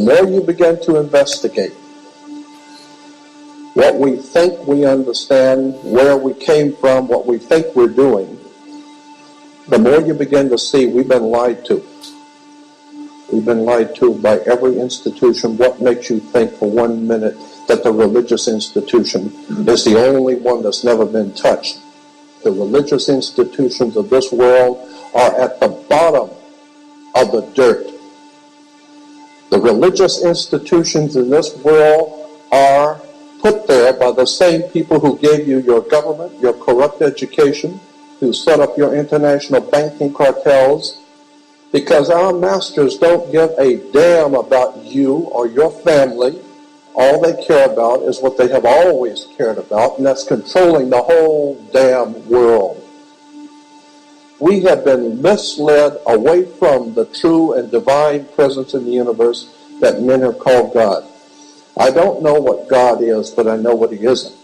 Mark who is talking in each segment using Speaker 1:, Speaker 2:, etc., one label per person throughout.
Speaker 1: more you begin to investigate what we think we understand, where we came from, what we think we're doing, the more you begin to see we've been lied to. We've been lied to by every institution. What makes you think for 1 minute that the religious institution is the only one that's never been touched? The religious institutions of this world are at the bottom of the dirt. The religious institutions in this world are put there by the same people who gave you your government, your corrupt education, who set up your international banking cartels, because our masters don't give a damn about you or your family. All they care about is what they have always cared about, and that's controlling the whole damn world. We have been misled away from the true and divine presence in the universe that men have called God. I don't know what God is, but I know what he isn't.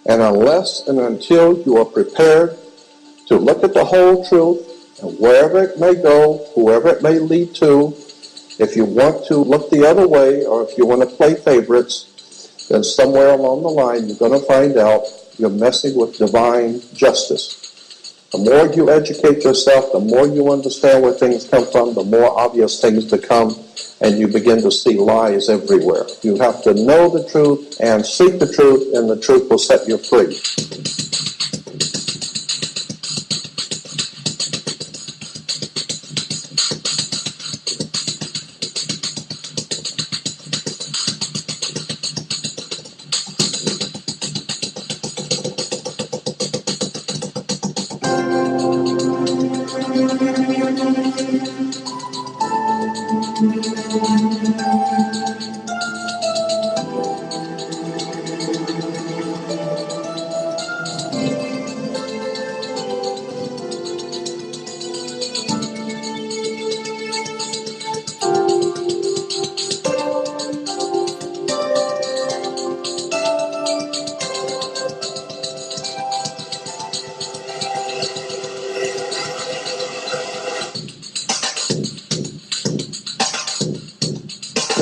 Speaker 1: And unless and until you are prepared to look at the whole truth, and wherever it may go, whoever it may lead to, if you want to look the other way, or if you want to play favorites, then somewhere along the line you're going to find out you're messing with divine justice. The more you educate yourself, the more you understand where things come from, the more obvious things become, and you begin to see lies everywhere. You have to know the truth and seek the truth, and the truth will set you free.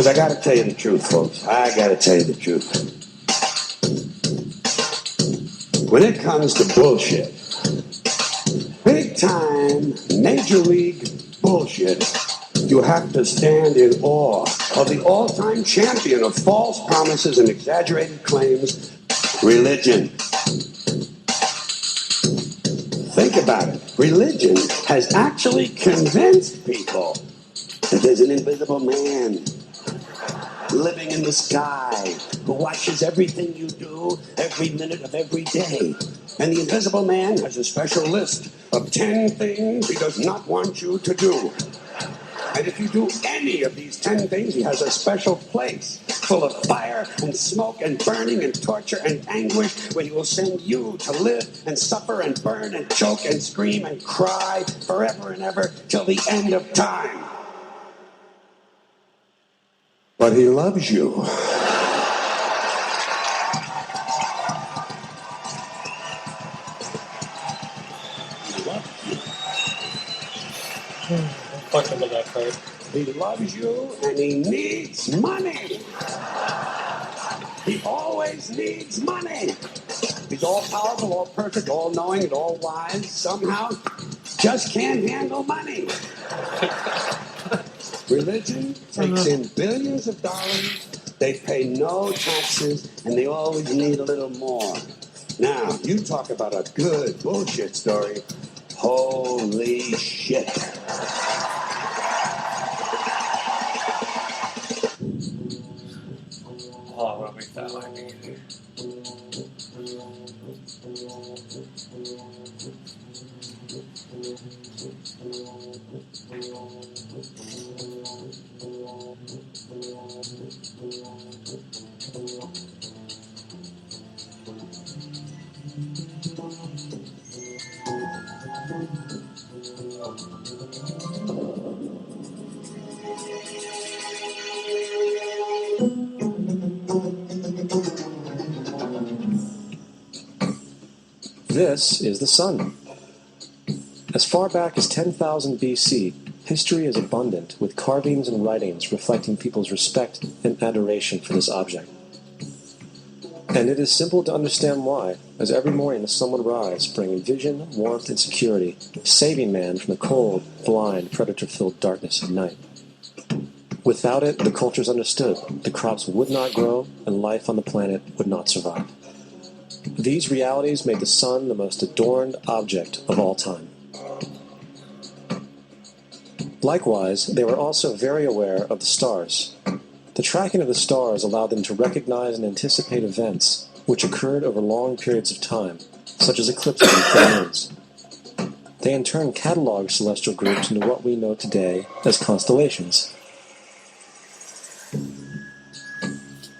Speaker 2: Because I got to tell you the truth, folks. I got to tell you the truth. When it comes to bullshit, big time, major league bullshit, you have to stand in awe of the all-time champion of false promises and exaggerated claims, religion. Think about it. Religion has actually convinced people that there's an invisible man living in the sky who watches everything you do every minute of every day. And the invisible man has a special list of 10 things he does not want you to do. And if you do any of these 10 things, he has a special place full of fire and smoke and burning and torture and anguish where he will send you to live and suffer and burn and choke and scream and cry forever and ever till the end of time. But he loves you.
Speaker 3: Fuck him with that part.
Speaker 2: He loves you and he needs money. He always needs money. He's all powerful, all perfect, all knowing, and all wise. Somehow just can't handle money. Religion takes in billions of dollars, they pay no taxes, and they always need a little more. Now, you talk about a good bullshit story. Holy shit.
Speaker 3: Oh, what we thought I mean.
Speaker 4: This is the sun. As far back as 10,000 BC, history is abundant with carvings and writings reflecting people's respect and adoration for this object. And it is simple to understand why, as every morning the sun would rise, bringing vision, warmth, and security, saving man from the cold, blind, predator-filled darkness of night. Without it, the cultures understood, the crops would not grow, and life on the planet would not survive. These realities made the sun the most adorned object of all time. Likewise, they were also very aware of the stars. The tracking of the stars allowed them to recognize and anticipate events which occurred over long periods of time, such as eclipses and full moons. They in turn cataloged celestial groups into what we know today as constellations.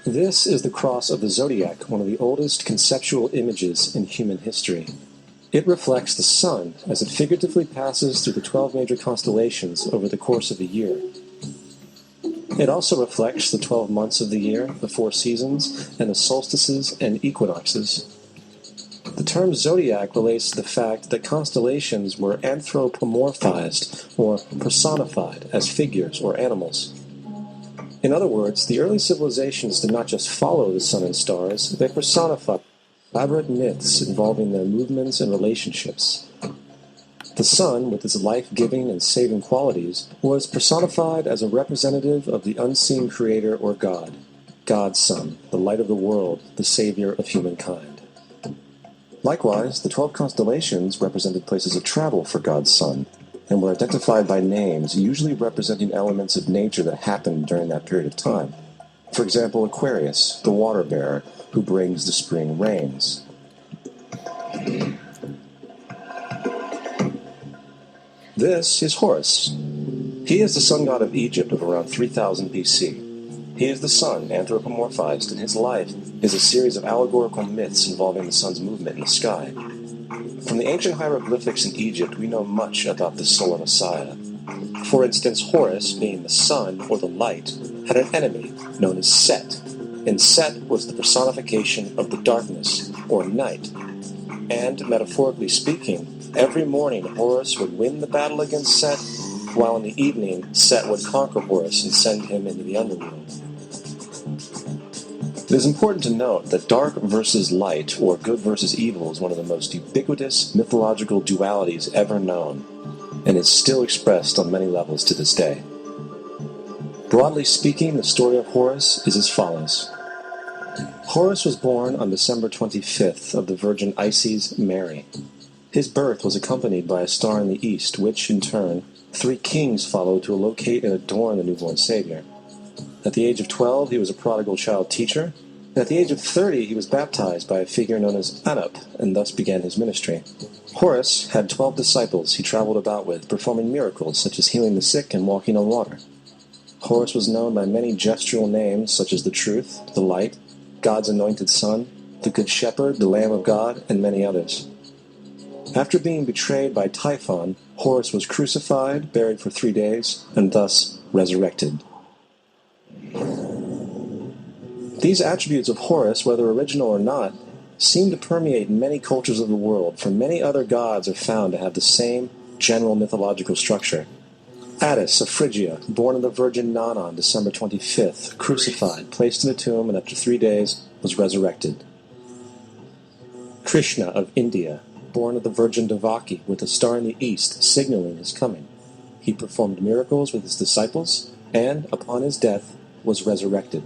Speaker 4: This is the cross of the zodiac, one of the oldest conceptual images in human history. It reflects the sun as it figuratively passes through the 12 major constellations over the course of a year. It also reflects the 12 months of the year, the 4 seasons, and the solstices and equinoxes. The term zodiac relates to the fact that constellations were anthropomorphized or personified as figures or animals. In other words, the early civilizations did not just follow the sun and stars, they personified elaborate myths involving their movements and relationships. The sun, with its life-giving and saving qualities, was personified as a representative of the unseen creator or God, God's Son, the light of the world, the savior of humankind. Likewise, the 12 constellations represented places of travel for God's Son, and were identified by names, usually representing elements of nature that happened during that period of time. For example, Aquarius, the water bearer, who brings the spring rains. This is Horus. He is the sun god of Egypt of around 3000 BC. He is the sun anthropomorphized, and his life is a series of allegorical myths involving the sun's movement in the sky. From the ancient hieroglyphics in Egypt, we know much about this solar messiah. For instance, Horus, being the sun, or the light, had an enemy known as Set, and Set was the personification of the darkness, or night. And, metaphorically speaking, every morning Horus would win the battle against Set, while in the evening Set would conquer Horus and send him into the underworld. It is important to note that dark versus light, or good versus evil, is one of the most ubiquitous mythological dualities ever known, and is still expressed on many levels to this day. Broadly speaking, the story of Horus is as follows. Horus was born on December 25th of the Virgin Isis Mary. His birth was accompanied by a star in the east, which, in turn, 3 kings followed to locate and adorn the newborn Savior. At the age of 12, he was a prodigal child teacher, and at the age of 30, he was baptized by a figure known as Anup, and thus began his ministry. Horus had 12 disciples he traveled about with, performing miracles such as healing the sick and walking on water. Horus was known by many gestural names such as the Truth, the Light, God's Anointed Son, the Good Shepherd, the Lamb of God, and many others. After being betrayed by Typhon, Horus was crucified, buried for 3 days, and thus resurrected. These attributes of Horus, whether original or not, seem to permeate many cultures of the world, for many other gods are found to have the same general mythological structure. Attis of Phrygia, born of the Virgin Nana on December 25th, crucified, placed in a tomb, and after 3 days was resurrected. Krishna of India, born of the Virgin Devaki, with a star in the east signaling his coming. He performed miracles with his disciples, and, upon his death, was resurrected.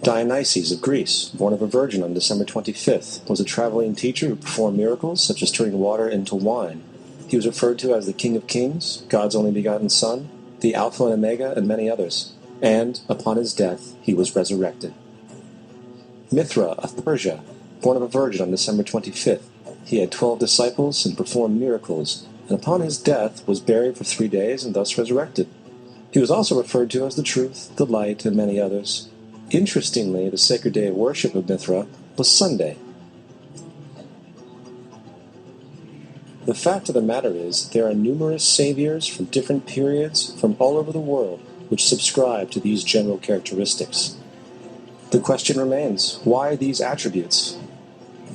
Speaker 4: Dionysus of Greece, born of a virgin on December 25th, was a traveling teacher who performed miracles such as turning water into wine. He was referred to as the King of Kings, God's only begotten Son, the Alpha and Omega, and many others. And, upon his death, he was resurrected. Mithra of Persia, born of a virgin on December 25th, he had 12 disciples and performed miracles, and upon his death was buried for 3 days and thus resurrected. He was also referred to as the Truth, the Light, and many others. Interestingly, the sacred day of worship of Mithra was Sunday. The fact of the matter is, there are numerous saviors from different periods from all over the world which subscribe to these general characteristics. The question remains, why these attributes?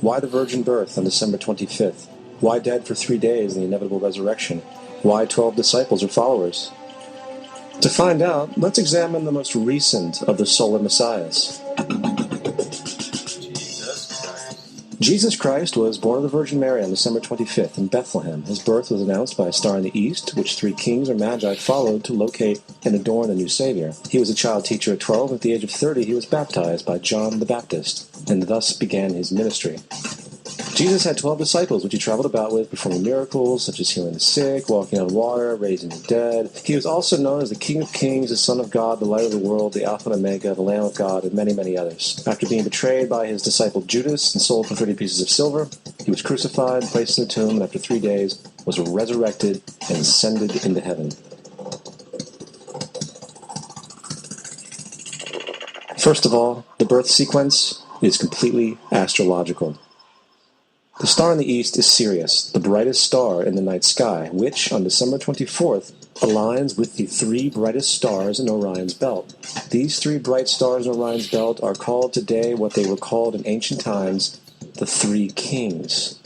Speaker 4: Why the virgin birth on December 25th? Why dead for 3 days in the inevitable resurrection? Why 12 disciples or followers? To find out, let's examine the most recent of the solar messiahs. Jesus Christ was born of the Virgin Mary on December 25th in Bethlehem. His birth was announced by a star in the east, which 3 kings or magi followed to locate and adorn the new Savior. He was a child teacher at 12. At the age of 30, he was baptized by John the Baptist, and thus began his ministry. Jesus had 12 disciples, which he traveled about with, performing miracles such as healing the sick, walking on water, raising the dead. He was also known as the King of Kings, the Son of God, the Light of the World, the Alpha and Omega, the Lamb of God, and many, many others. After being betrayed by his disciple Judas and sold for 30 pieces of silver, he was crucified, placed in the tomb, and after 3 days was resurrected and ascended into heaven. First of all, the birth sequence is completely astrological. The star in the east is Sirius, the brightest star in the night sky, which, on December 24th, aligns with the 3 brightest stars in Orion's belt. These 3 bright stars in Orion's belt are called today what they were called in ancient times, the 3 kings.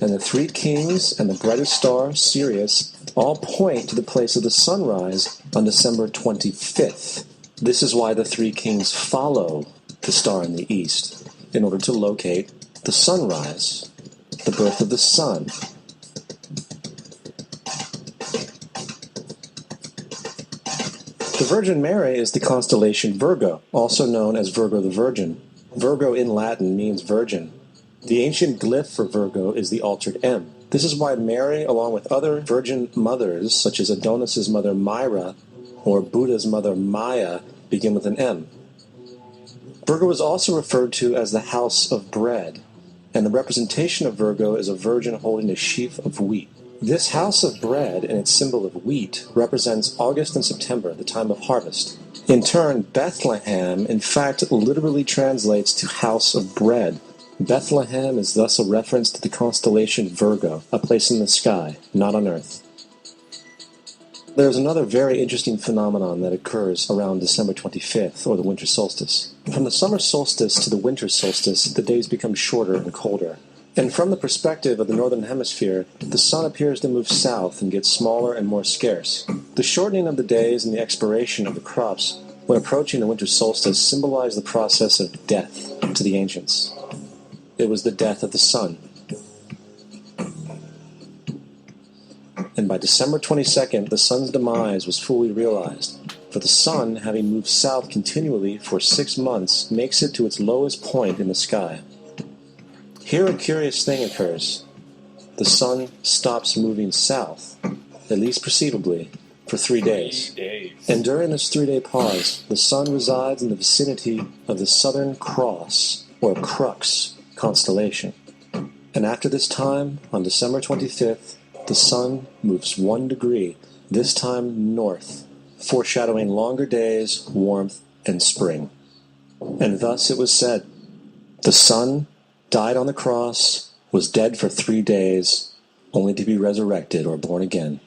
Speaker 4: And the 3 kings and the brightest star, Sirius, all point to the place of the sunrise on December 25th. This is why the 3 kings follow the star in the east, in order to locate the sunrise, the birth of the sun. The Virgin Mary is the constellation Virgo, also known as Virgo the Virgin. Virgo in Latin means virgin. The ancient glyph for Virgo is the altered M. This is why Mary, along with other virgin mothers, such as Adonis's mother Myra or Buddha's mother Maya, begin with an M. Virgo is also referred to as the house of bread, and the representation of Virgo is a virgin holding a sheaf of wheat. This house of bread and its symbol of wheat represents August and September, the time of harvest. In turn, Bethlehem, in fact, literally translates to house of bread. Bethlehem is thus a reference to the constellation Virgo, a place in the sky, not on earth. There is another very interesting phenomenon that occurs around December 25th, or the winter solstice. From the summer solstice to the winter solstice, the days become shorter and colder. And from the perspective of the northern hemisphere, the sun appears to move south and get smaller and more scarce. The shortening of the days and the expiration of the crops when approaching the winter solstice symbolize the process of death to the ancients. It was the death of the sun. And by December 22nd, the sun's demise was fully realized, for the sun, having moved south continually for 6 months, makes it to its lowest point in the sky. Here a curious thing occurs. The sun stops moving south, at least perceivably, for 3 days. And during this 3-day pause, the sun resides in the vicinity of the Southern Cross, or Crux, constellation. And after this time, on December 25th, the sun moves 1 degree, this time north, foreshadowing longer days, warmth, and spring. And thus it was said, the sun died on the cross, was dead for 3 days, only to be resurrected or born again.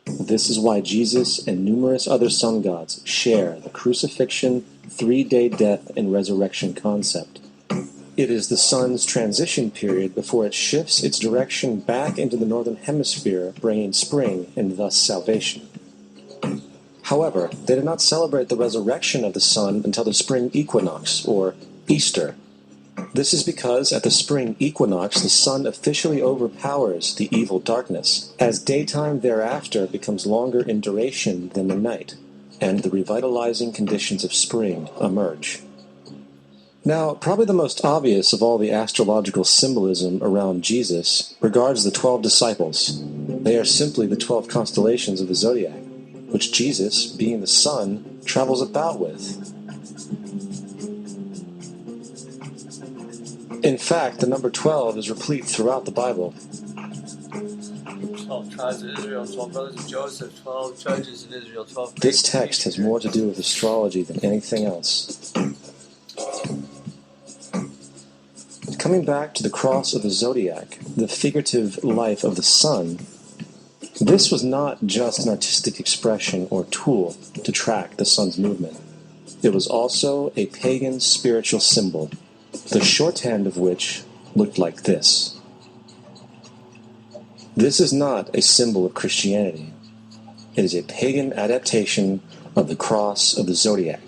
Speaker 4: This is why Jesus and numerous other sun gods share the crucifixion, 3-day death, and resurrection concept. It is the sun's transition period before it shifts its direction back into the northern hemisphere, bringing spring and thus salvation. However, they did not celebrate the resurrection of the sun until the spring equinox, or Easter. This is because at the spring equinox, the sun officially overpowers the evil darkness, as daytime thereafter becomes longer in duration than the night, and the revitalizing conditions of spring emerge. Now, probably the most obvious of all the astrological symbolism around Jesus regards the 12 disciples. They are simply the 12 constellations of the zodiac, which Jesus, being the sun, travels about with. In fact, the number 12 is replete throughout the Bible.
Speaker 3: 12 tribes of Israel, 12 brothers of Joseph, 12 judges of Israel, 12...
Speaker 4: This text has more to do with astrology than anything else. Coming back to the cross of the zodiac, the figurative life of the sun, this was not just an artistic expression or tool to track the sun's movement. It was also a pagan spiritual symbol, the shorthand of which looked like this. This is not a symbol of Christianity. It is a pagan adaptation of the cross of the zodiac.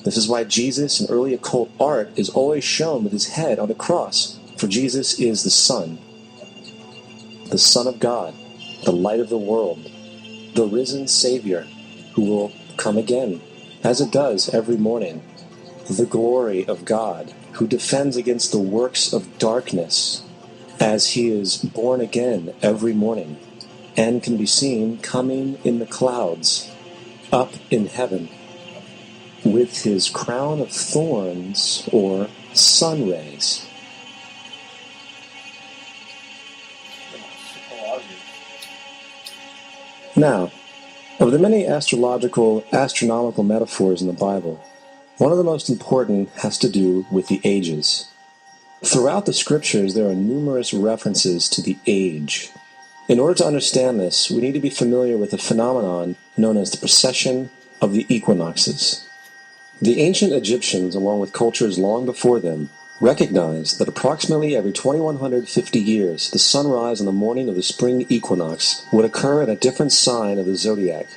Speaker 4: This is why Jesus in early occult art is always shown with his head on the cross, for Jesus is the Son of God, the light of the world, the risen Savior who will come again, as it does every morning, the glory of God who defends against the works of darkness as he is born again every morning and can be seen coming in the clouds up in heaven with his crown of thorns or sun rays. Now, of the many astronomical metaphors in the Bible, one of the most important has to do with the ages. Throughout the scriptures, there are numerous references to the age. In order to understand this, we need to be familiar with a phenomenon known as the precession of the equinoxes. The ancient Egyptians, along with cultures long before them, recognized that approximately every 2150 years, the sunrise on the morning of the spring equinox would occur at a different sign of the zodiac.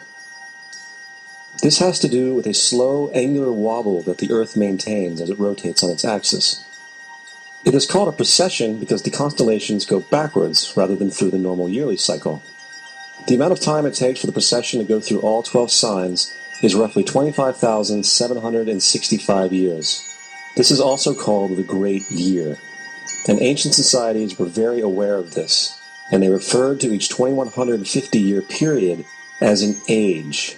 Speaker 4: This has to do with a slow, angular wobble that the Earth maintains as it rotates on its axis. It is called a precession because the constellations go backwards rather than through the normal yearly cycle. The amount of time it takes for the precession to go through all 12 signs is roughly 25,765 years. This is also called the Great Year, and ancient societies were very aware of this, and they referred to each 2150-year period as an age.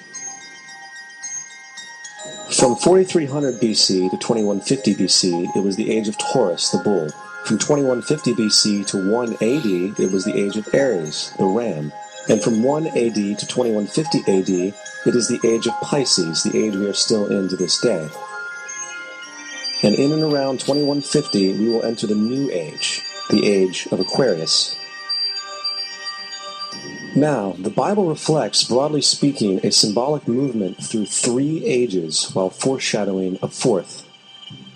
Speaker 4: From 4300 BC to 2150 BC, it was the age of Taurus, the bull. From 2150 BC to 1 AD, it was the age of Aries, the ram. And from 1 AD to 2150 AD, it is the age of Pisces, the age we are still in to this day. And in and around 2150, we will enter the new age, the age of Aquarius. Now, the Bible reflects, broadly speaking, a symbolic movement through 3 ages while foreshadowing a 4th.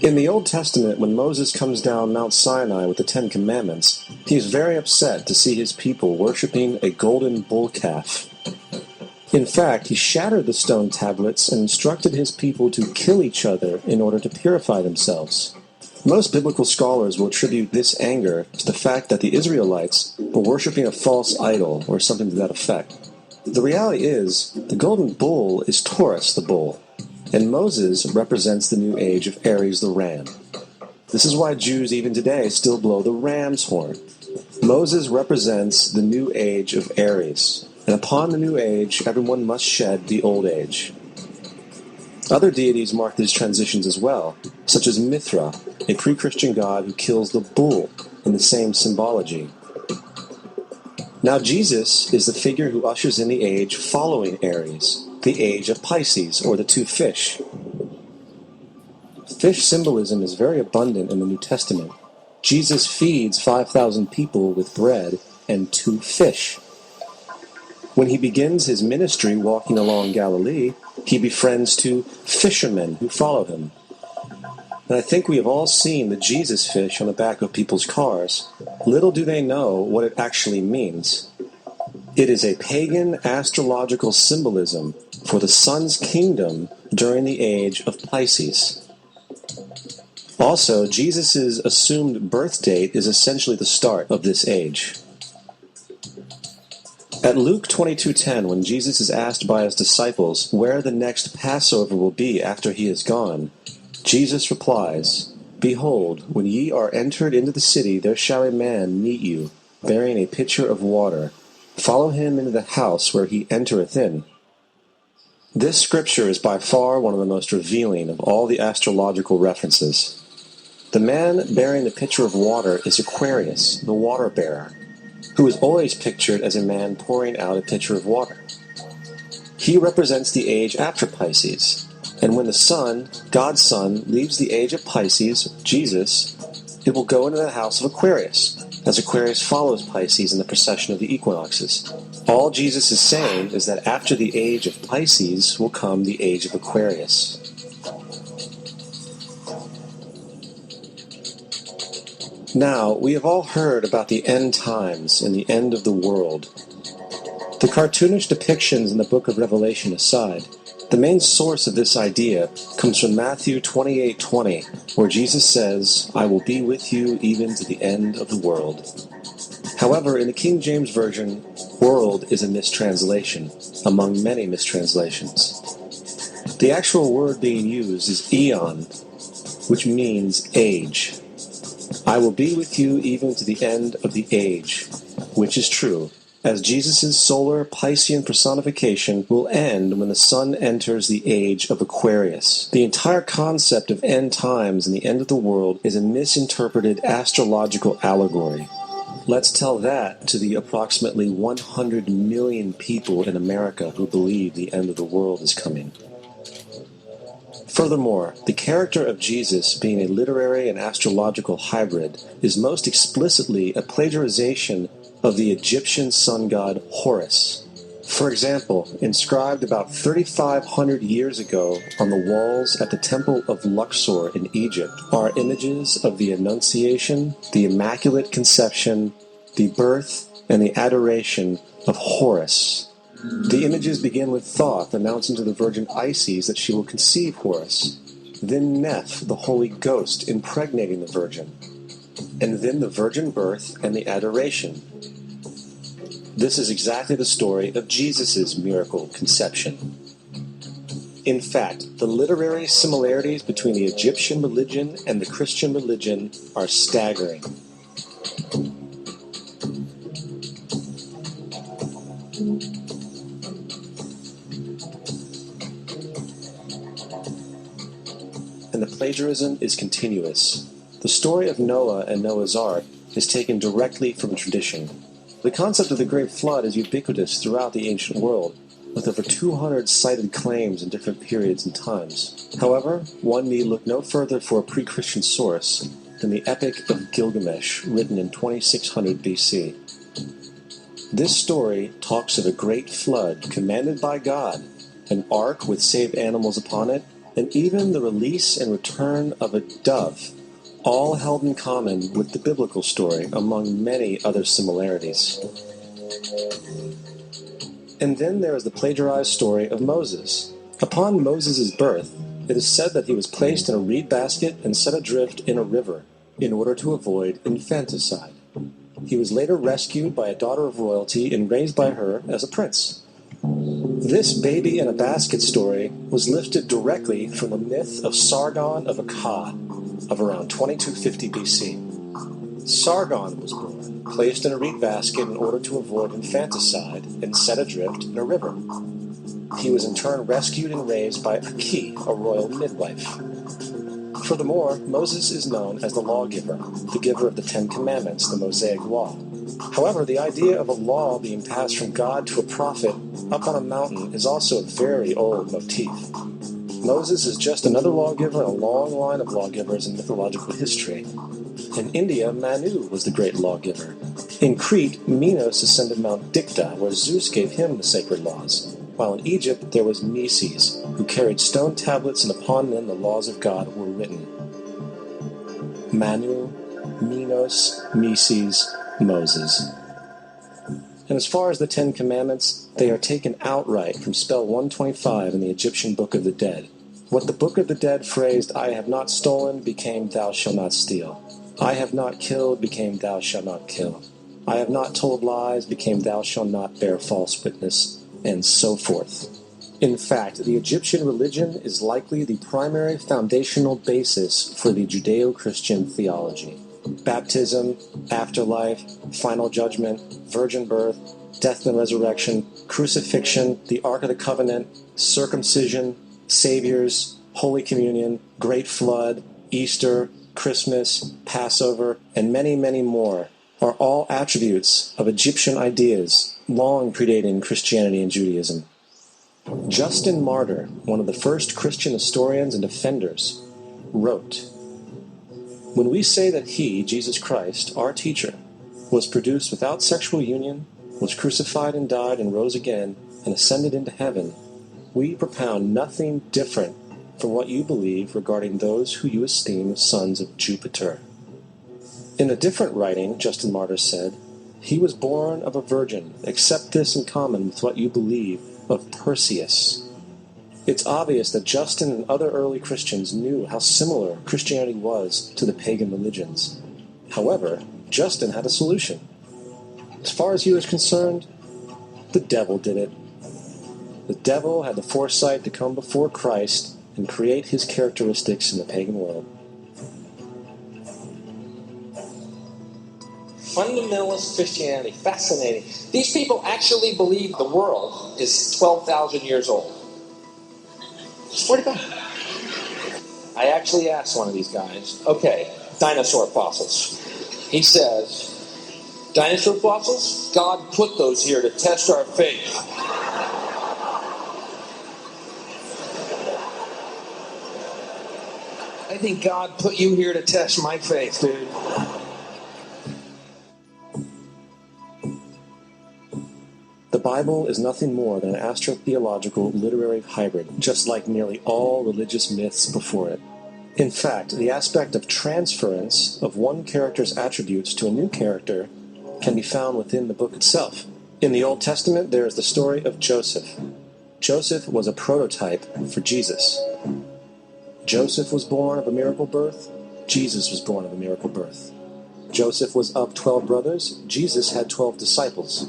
Speaker 4: In the Old Testament, when Moses comes down Mount Sinai with the 10 Commandments, he is very upset to see his people worshiping a golden bull calf. In fact, he shattered the stone tablets and instructed his people to kill each other in order to purify themselves. Most biblical scholars will attribute this anger to the fact that the Israelites were worshiping a false idol or something to that effect. The reality is, the golden bull is Taurus the bull, and Moses represents the new age of Aries the ram. This is why Jews even today still blow the ram's horn. Moses represents the new age of Aries, and upon the new age, everyone must shed the old age. Other deities mark these transitions as well, such as Mithra, a pre-Christian god who kills the bull in the same symbology. Now Jesus is the figure who ushers in the age following Aries, the age of Pisces, or the 2 fish. Fish symbolism is very abundant in the New Testament. Jesus feeds 5,000 people with bread and 2 fish. When he begins his ministry walking along Galilee, he befriends 2 fishermen who follow him. And I think we have all seen the Jesus fish on the back of people's cars. Little do they know what it actually means. It is a pagan astrological symbolism for the sun's kingdom during the age of Pisces. Also, Jesus' assumed birth date is essentially the start of this age. At Luke 22:10, when Jesus is asked by his disciples where the next Passover will be after he is gone, Jesus replies, "Behold, when ye are entered into the city, there shall a man meet you, bearing a pitcher of water. Follow him into the house where he entereth in." This scripture is by far one of the most revealing of all the astrological references. The man bearing the pitcher of water is Aquarius, the water bearer, who is always pictured as a man pouring out a pitcher of water. He represents the age after Pisces, and when the sun, God's Son, leaves the age of Pisces, Jesus, it will go into the house of Aquarius, as Aquarius follows Pisces in the precession of the equinoxes. All Jesus is saying is that after the age of Pisces will come the age of Aquarius. Now, we have all heard about the end times and the end of the world. The cartoonish depictions in the book of Revelation aside, the main source of this idea comes from Matthew 28:20, where Jesus says, "I will be with you even to the end of the world." However, in the King James Version, world is a mistranslation, among many mistranslations. The actual word being used is eon, which means age. I will be with you even to the end of the age, which is true, as Jesus' solar Piscean personification will end when the sun enters the age of Aquarius. The entire concept of end times and the end of the world is a misinterpreted astrological allegory. Let's tell that to the approximately 100 million people in America who believe the end of the world is coming. Furthermore, the character of Jesus being a literary and astrological hybrid is most explicitly a plagiarization of the Egyptian sun god Horus. For example, inscribed about 3,500 years ago on the walls at the Temple of Luxor in Egypt are images of the Annunciation, the Immaculate Conception, the birth, and the adoration of Horus. The images begin with Thoth announcing to the Virgin Isis that she will conceive Horus, then Neph, the Holy Ghost, impregnating the Virgin, and then the virgin birth and the adoration. This is exactly the story of Jesus' miracle conception. In fact, the literary similarities between the Egyptian religion and the Christian religion are staggering. And the plagiarism is continuous. The story of Noah and Noah's Ark is taken directly from tradition. The concept of the Great Flood is ubiquitous throughout the ancient world, with over 200 cited claims in different periods and times. However, one need look no further for a pre-Christian source than the Epic of Gilgamesh, written in 2600 BC. This story talks of a great flood commanded by God, an ark with saved animals upon it, and even the release and return of a dove, all held in common with the biblical story, among many other similarities. And then there is the plagiarized story of Moses. Upon Moses' birth, it is said that he was placed in a reed basket and set adrift in a river in order to avoid infanticide. He was later rescued by a daughter of royalty and raised by her as a prince. This baby in a basket story was lifted directly from the myth of Sargon of Akkad of around 2250 BC. Sargon was born, placed in a reed basket in order to avoid infanticide, and set adrift in a river. He was in turn rescued and raised by Aki, a royal midwife. Furthermore, Moses is known as the lawgiver, the giver of the Ten Commandments, the Mosaic Law. However, the idea of a law being passed from God to a prophet up on a mountain is also a very old motif. Moses is just another lawgiver in a long line of lawgivers in mythological history. In India, Manu was the great lawgiver. In Crete, Minos ascended Mount Dicta, where Zeus gave him the sacred laws. While in Egypt, there was Neces, who carried stone tablets, and upon them the laws of God were written. Manu, Minos, Neces, Moses. And as far as the Ten Commandments, they are taken outright from spell 125 in the Egyptian Book of the Dead. What the Book of the Dead phrased, "I have not stolen," became "thou shalt not steal." "I have not killed," became "thou shalt not kill." "I have not told lies," became "thou shalt not bear false witness," and so forth. In fact, the Egyptian religion is likely the primary foundational basis for the Judeo-Christian theology. Baptism, afterlife, final judgment, virgin birth, death and resurrection, crucifixion, the Ark of the Covenant, circumcision, saviors, Holy Communion, Great Flood, Easter, Christmas, Passover, and many, many more are all attributes of Egyptian ideas long predating Christianity and Judaism. Justin Martyr, one of the first Christian historians and defenders, wrote, "When we say that he, Jesus Christ, our teacher, was produced without sexual union, was crucified and died and rose again, and ascended into heaven, we propound nothing different from what you believe regarding those who you esteem sons of Jupiter. In a different writing, Justin Martyr said, he was born of a virgin, except this in common with what you believe of Perseus. It's obvious that Justin and other early Christians knew how similar Christianity was to the pagan religions. However, Justin had a solution. As far as he was concerned, the devil did it. The devil had the foresight to come before Christ and create his characteristics in the pagan world.
Speaker 5: Fundamentalist Christianity, fascinating. These people actually believe the world is 12,000 years old. Swear to God. I actually asked one of these guys, okay, dinosaur fossils. He says, dinosaur fossils? God put those here to test our faith. I think God put you here to test my faith, dude.
Speaker 4: The Bible is nothing more than an astrotheological literary hybrid, just like nearly all religious myths before it. In fact, the aspect of transference of one character's attributes to a new character can be found within the book itself. In the Old Testament, there is the story of Joseph. Joseph was a prototype for Jesus. Joseph was born of a miracle birth. Jesus was born of a miracle birth. Joseph was of 12 brothers. Jesus had 12 disciples.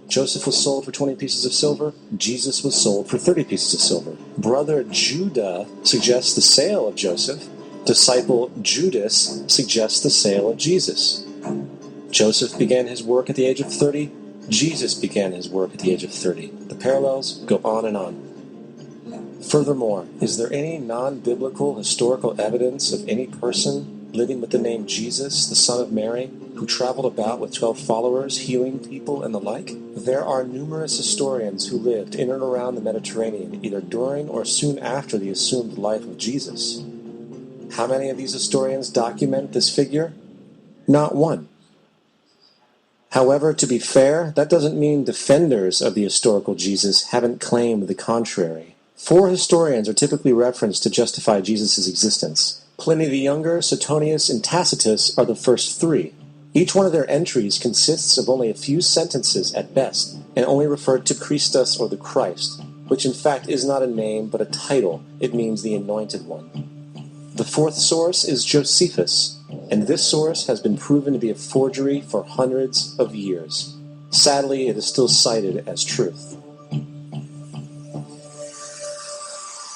Speaker 4: Joseph was sold for 20 pieces of silver. Jesus was sold for 30 pieces of silver. Brother Judah suggests the sale of Joseph. Disciple Judas suggests the sale of Jesus. Joseph began his work at the age of 30. Jesus began his work at the age of 30. The parallels go on and on. Furthermore, is there any non-biblical historical evidence of any person living with the name Jesus, the son of Mary, who traveled about with 12 followers, healing people and the like? There are numerous historians who lived in and around the Mediterranean, either during or soon after the assumed life of Jesus. How many of these historians document this figure? Not one. However, to be fair, that doesn't mean defenders of the historical Jesus haven't claimed the contrary. 4 historians are typically referenced to justify Jesus' existence. Pliny the Younger, Suetonius, and Tacitus are the first 3. Each one of their entries consists of only a few sentences at best, and only refer to Christus or the Christ, which in fact is not a name but a title. It means the Anointed One. The 4th source is Josephus, and this source has been proven to be a forgery for hundreds of years. Sadly, it is still cited as truth.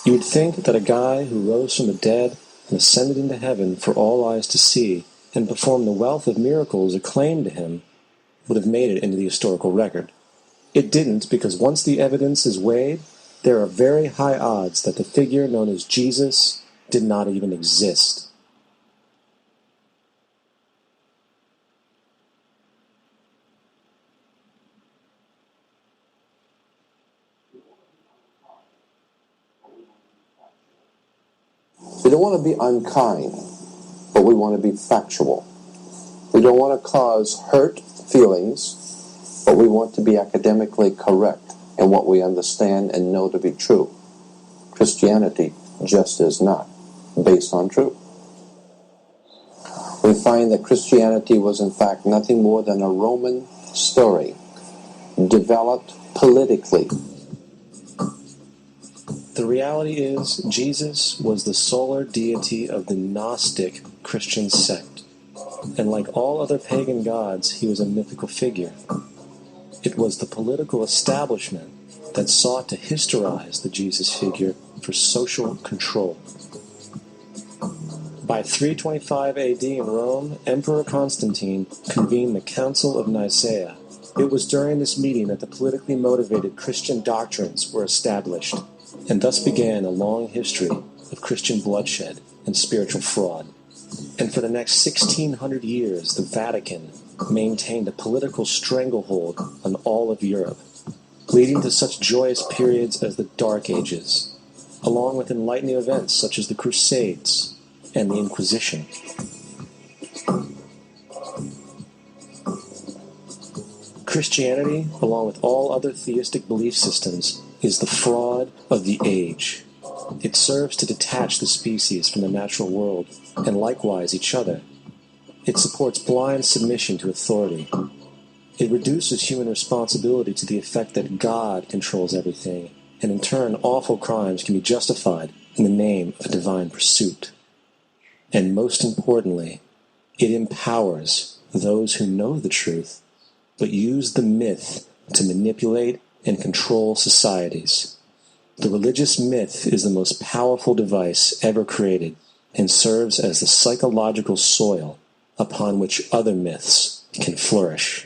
Speaker 4: You would think that a guy who rose from the dead and ascended into heaven for all eyes to see and performed the wealth of miracles acclaimed to him would have made it into the historical record. It didn't, because once the evidence is weighed, there are very high odds that the figure known as Jesus did not even exist.
Speaker 1: We don't want to be unkind, but we want to be factual. We don't want to cause hurt feelings, but we want to be academically correct in what we understand and know to be true. Christianity just is not based on truth. We find that Christianity was in fact nothing more than a Roman story developed politically.
Speaker 4: The reality is, Jesus was the solar deity of the Gnostic Christian sect, and like all other pagan gods, he was a mythical figure. It was the political establishment that sought to historize the Jesus figure for social control. By 325 AD in Rome, Emperor Constantine convened the Council of Nicaea. It was during this meeting that the politically motivated Christian doctrines were established, and thus began a long history of Christian bloodshed and spiritual fraud. And for the next 1600 years, the Vatican maintained a political stranglehold on all of Europe, leading to such joyous periods as the Dark Ages, along with enlightening events such as the Crusades and the Inquisition. Christianity, along with all other theistic belief systems, is the fraud of the age. It serves to detach the species from the natural world, and likewise each other. It supports blind submission to authority. It reduces human responsibility to the effect that God controls everything, and in turn awful crimes can be justified in the name of a divine pursuit. And most importantly, it empowers those who know the truth, but use the myth to manipulate and control societies. The religious myth is the most powerful device ever created and serves as the psychological soil upon which other myths can flourish.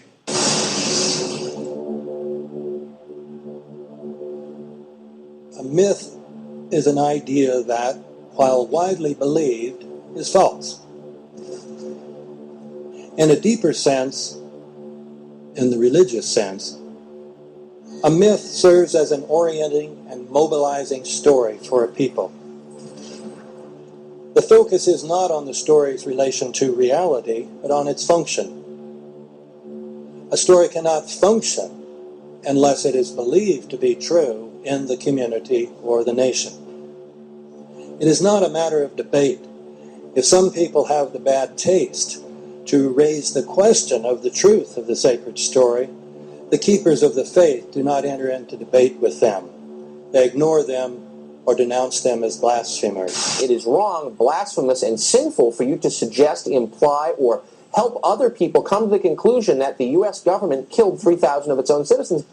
Speaker 6: A myth is an idea that, while widely believed, is false. In a deeper sense, in the religious sense, a myth serves as an orienting and mobilizing story for a people. The focus is not on the story's relation to reality, but on its function. A story cannot function unless it is believed to be true in the community or the nation. It is not a matter of debate. If some people have the bad taste to raise the question of the truth of the sacred story, the keepers of the faith do not enter into debate with them. They ignore them or denounce them as blasphemers.
Speaker 5: It is wrong, blasphemous, and sinful for you to suggest, imply, or help other people come to the conclusion that the U.S. government killed 3,000 of its own citizens.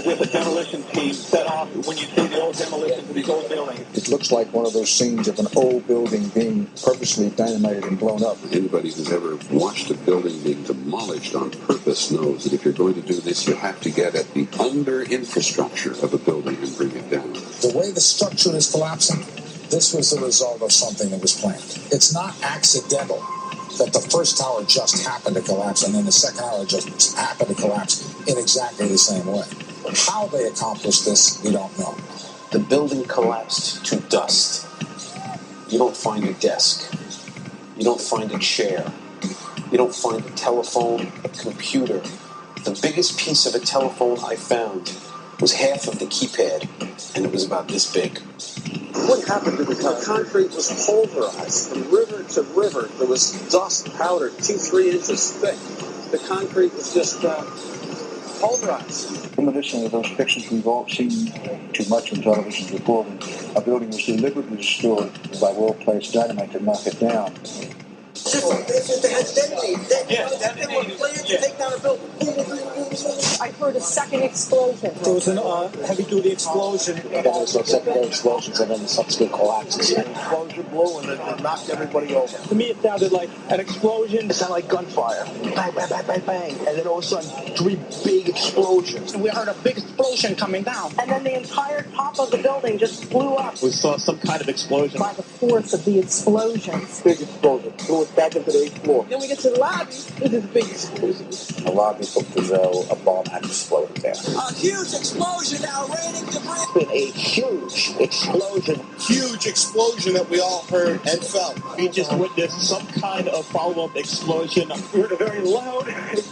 Speaker 7: With a demolition team set off when you see the old demolition of these old buildings.
Speaker 8: It looks like one of those scenes of an old building being purposely dynamited and blown up.
Speaker 2: Anybody who's ever watched a building being demolished on purpose knows that if you're going to do this, you have to get at the under-infrastructure of a building and bring it down.
Speaker 8: The way the structure is collapsing, this was the result of something that was planned. It's not accidental that the first tower just happened to collapse and then the second tower just happened to collapse in exactly the same way. How they accomplished this, we don't know.
Speaker 9: The building collapsed to dust. You don't find a desk. You don't find a chair. You don't find a telephone, a computer. The biggest piece of a telephone I found was half of the keypad, and it was about this big.
Speaker 10: What happened to the concrete was pulverized from river to river. There was dust powder 2-3 inches thick. The concrete was just pulverized.
Speaker 8: In addition to those pictures we've all seen too much on television before, when a building was deliberately destroyed by well-placed dynamite to knock it down.
Speaker 11: I heard a second explosion.
Speaker 10: There was a heavy-duty explosion.
Speaker 8: And then there's those secondary explosions and then the subsequent collapses.
Speaker 10: An explosion blew and it knocked everybody over. To me, it sounded like an explosion. It sounded like gunfire. Bang, bang, bang, bang, bang. And then all of a sudden, 3 big explosions. And we heard a big explosion coming down.
Speaker 11: And then the entire top of the building just blew up.
Speaker 10: We saw some kind of explosion.
Speaker 11: By the force of the explosions.
Speaker 10: Big explosion. Blew us back into the 8th floor. Then we get to the lobby. This is big explosion.
Speaker 8: The lobby looked as though a bomb had exploded there.
Speaker 10: A huge explosion now raining debris.
Speaker 9: It's been a huge explosion.
Speaker 10: Huge explosion that we all heard and felt. We just witnessed some kind of follow-up explosion. We heard a very loud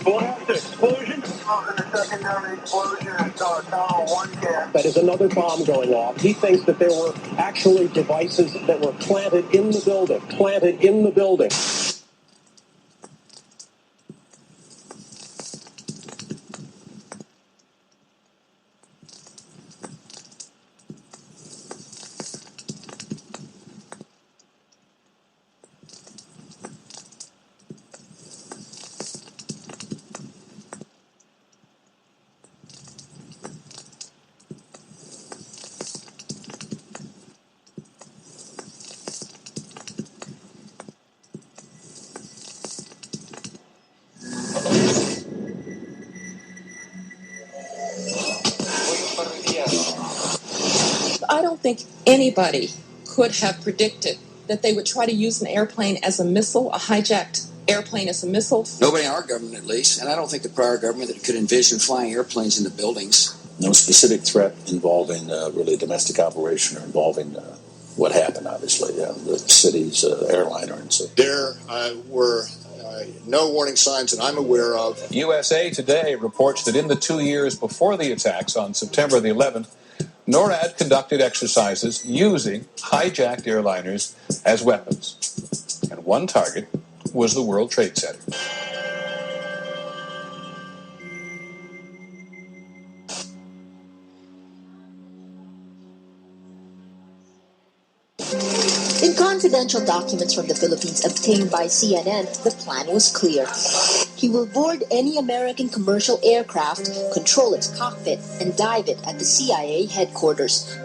Speaker 10: blast explosion.
Speaker 12: Secondary explosion at Tower 1 camp.
Speaker 9: That is another bomb going off. He thinks that there were actually devices that were planted in the building. Planted in the building.
Speaker 13: don't think anybody could have predicted that they would try to use an airplane as a missile, a hijacked airplane as a missile.
Speaker 14: Nobody in our government, at least, and I don't think the prior government that could envision flying airplanes into buildings.
Speaker 15: No specific threat involving really a domestic operation or involving what happened, obviously, the city's airliner and so.
Speaker 16: There were no warning signs that I'm aware of.
Speaker 17: USA Today reports that in the 2 years before the attacks on September the 11th, NORAD conducted exercises using hijacked airliners as weapons. And one target was the World Trade Center.
Speaker 18: In confidential documents from the Philippines obtained by CNN, the plan was clear. He will board any American commercial aircraft, control its cockpit, and dive it at the CIA headquarters.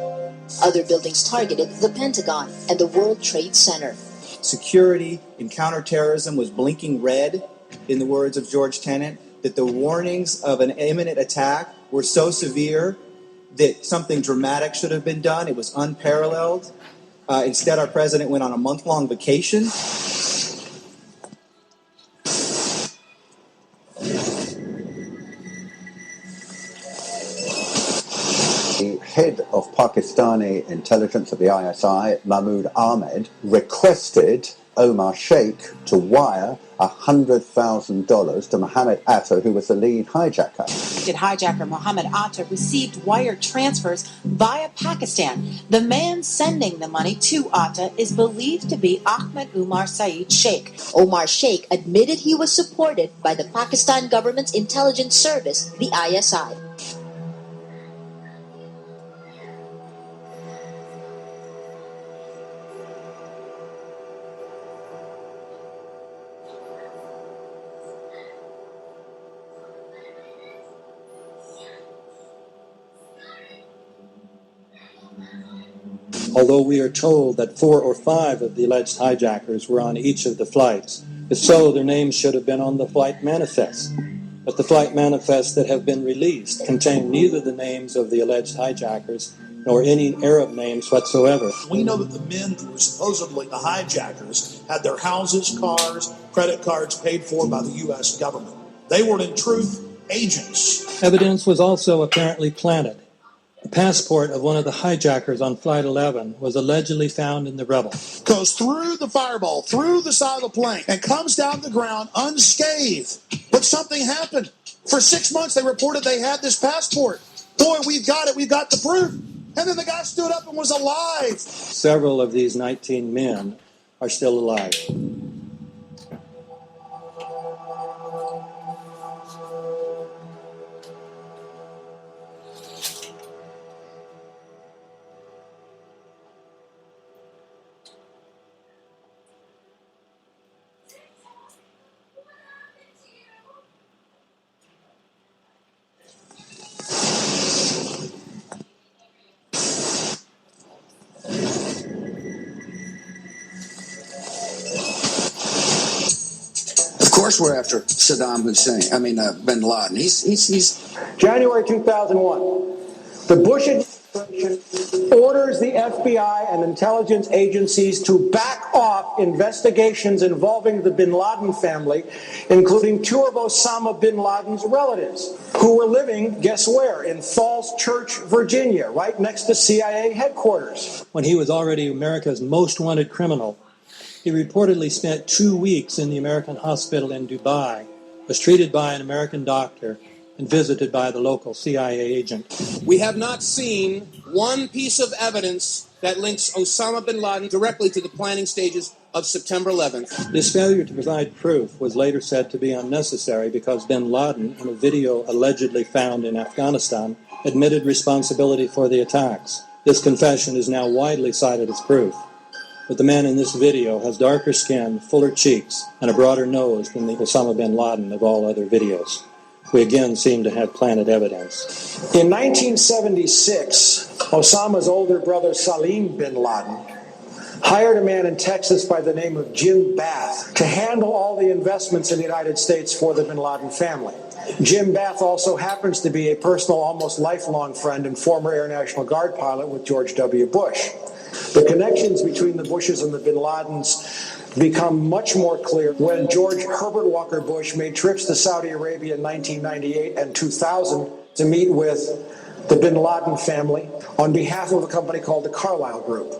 Speaker 18: Other buildings targeted the Pentagon and the World Trade Center.
Speaker 19: Security in counterterrorism was blinking red, in the words of George Tenet, that the warnings of an imminent attack were so severe that something dramatic should have been done. It was unparalleled. Instead, our president went on a month-long vacation.
Speaker 20: The head of Pakistani intelligence of the ISI, Mahmoud Ahmed, requested Omar Sheikh to wire $100,000 to Mohammed Atta, who was the lead hijacker.
Speaker 21: Hijacker Mohammed Atta received wire transfers via Pakistan. The man sending the money to Atta is believed to be Ahmed Umar Saeed Sheikh.
Speaker 18: Omar Sheikh admitted he was supported by the Pakistan government's intelligence service, the ISI.
Speaker 6: Although we are told that 4 or 5 of the alleged hijackers were on each of the flights. If so, their names should have been on the flight manifest. But the flight manifests that have been released contain neither the names of the alleged hijackers nor any Arab names whatsoever.
Speaker 22: We know that the men who were supposedly the hijackers had their houses, cars, credit cards paid for by the U.S. government. They were, in truth, agents.
Speaker 6: Evidence was also apparently planted. The passport of one of the hijackers on Flight 11 was allegedly found in the rubble.
Speaker 22: Goes through the fireball, through the side of the plane, and comes down to the ground unscathed. But something happened. For 6 months, they reported they had this passport. Boy, we've got it. We've got the proof. And then the guy stood up and was alive.
Speaker 6: Several of these 19 men are still alive.
Speaker 14: Of course we're after Saddam Hussein. Bin Laden. He's
Speaker 10: January 2001. The Bush administration orders the FBI and intelligence agencies to back off investigations involving the bin Laden family, including 2 of Osama bin Laden's relatives, who were living, guess where, in Falls Church, Virginia, right next to CIA headquarters.
Speaker 6: When he was already America's most wanted criminal, he reportedly spent 2 weeks in the American hospital in Dubai, was treated by an American doctor, and visited by the local CIA agent.
Speaker 23: We have not seen one piece of evidence that links Osama bin Laden directly to the planning stages of September 11th.
Speaker 6: This failure to provide proof was later said to be unnecessary because bin Laden, in a video allegedly found in Afghanistan, admitted responsibility for the attacks. This confession is now widely cited as proof. But the man in this video has darker skin, fuller cheeks, and a broader nose than the Osama bin Laden of all other videos. We again seem to have planted evidence.
Speaker 10: In 1976, Osama's older brother Salim bin Laden
Speaker 6: hired a man in Texas by the name of Jim Bath to handle all the investments in the United States for the bin Laden family. Jim Bath also happens to be a personal, almost lifelong friend and former Air National Guard pilot with George W. Bush. The connections between the Bushes and the bin Ladens become much more clear when George Herbert Walker Bush made trips to Saudi Arabia in 1998 and 2000 to meet with the bin Laden family on behalf of a company called the Carlyle Group.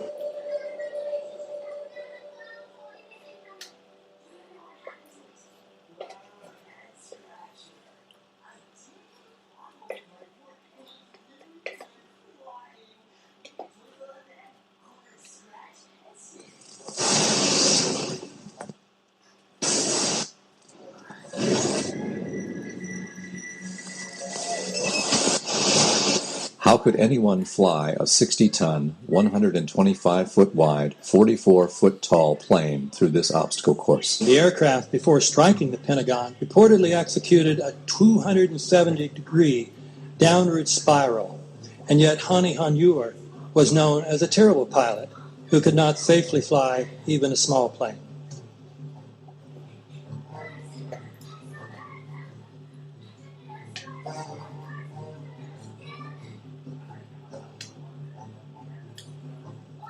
Speaker 1: How could anyone fly a 60-ton, 125-foot wide, 44-foot tall plane through this obstacle course?
Speaker 6: The aircraft, before striking the Pentagon, reportedly executed a 270-degree downward spiral, and yet Hani Hanjour was known as a terrible pilot who could not safely fly even a small plane.